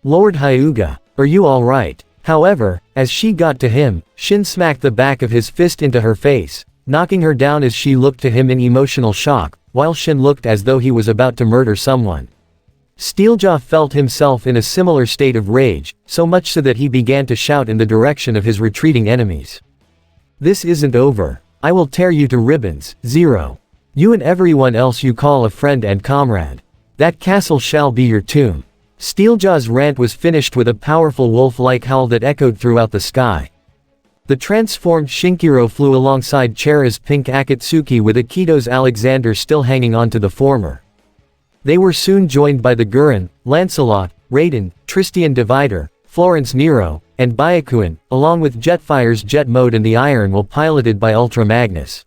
Lord Hyuga, are you alright? However, as she got to him, Shin smacked the back of his fist into her face, knocking her down as she looked to him in emotional shock, while Shin looked as though he was about to murder someone. Steeljaw felt himself in a similar state of rage, so much so that he began to shout in the direction of his retreating enemies. This isn't over. I will tear you to ribbons, Zero. You and everyone else you call a friend and comrade. That castle shall be your tomb. Steeljaw's rant was finished with a powerful wolf-like howl that echoed throughout the sky. The transformed Shinkiro flew alongside Chera's pink Akatsuki with Akito's Alexander still hanging onto the former. They were soon joined by the Gurren, Lancelot, Raiden, Tristian Divider, Florence Nero, and Byakuin, along with Jetfire's jet mode and the Iron Will piloted by Ultra Magnus.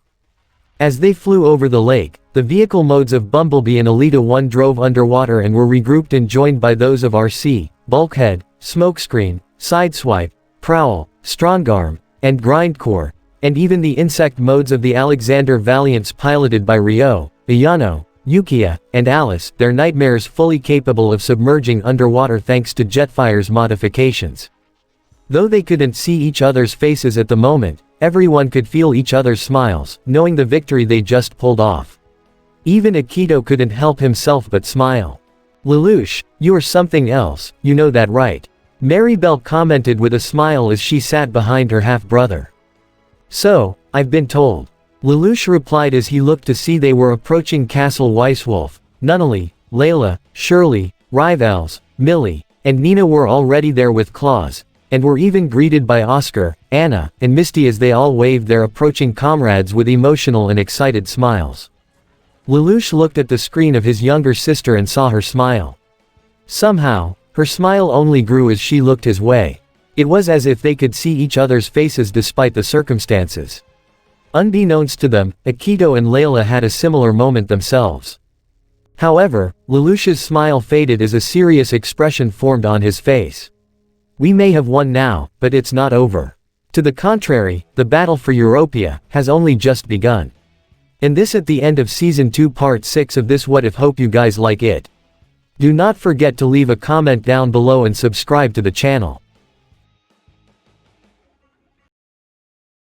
As they flew over the lake, the vehicle modes of Bumblebee and Alita 1 drove underwater and were regrouped and joined by those of RC, Bulkhead, Smokescreen, Sideswipe, Prowl, Strongarm, and Grindcore, and even the insect modes of the Alexander Valiants piloted by Ryo, Ayano, Yukiya, and Alice, their nightmares fully capable of submerging underwater thanks to Jetfire's modifications. Though they couldn't see each other's faces at the moment, everyone could feel each other's smiles, knowing the victory they just pulled off. Even Akito couldn't help himself but smile. Lelouch, you are something else, you know that right? Maribel commented with a smile as she sat behind her half-brother. So, I've been told. Lelouch replied as he looked to see they were approaching Castle Weisswolf. Nunnally, Layla, Shirley, Rivals, Millie, and Nina were already there with Claus, and were even greeted by Oscar, Anna, and Misty as they all waved their approaching comrades with emotional and excited smiles. Lelouch looked at the screen of his younger sister and saw her smile. Somehow, her smile only grew as she looked his way. It was as if they could see each other's faces despite the circumstances. Unbeknownst to them, Akito and Layla had a similar moment themselves. However, Lelouch's smile faded as a serious expression formed on his face. We may have won now, but it's not over. To the contrary, the battle for Europia has only just begun. And this at the end of Season 2 Part 6 of this What If. Hope you guys like it. Do not forget to leave a comment down below and subscribe to the channel.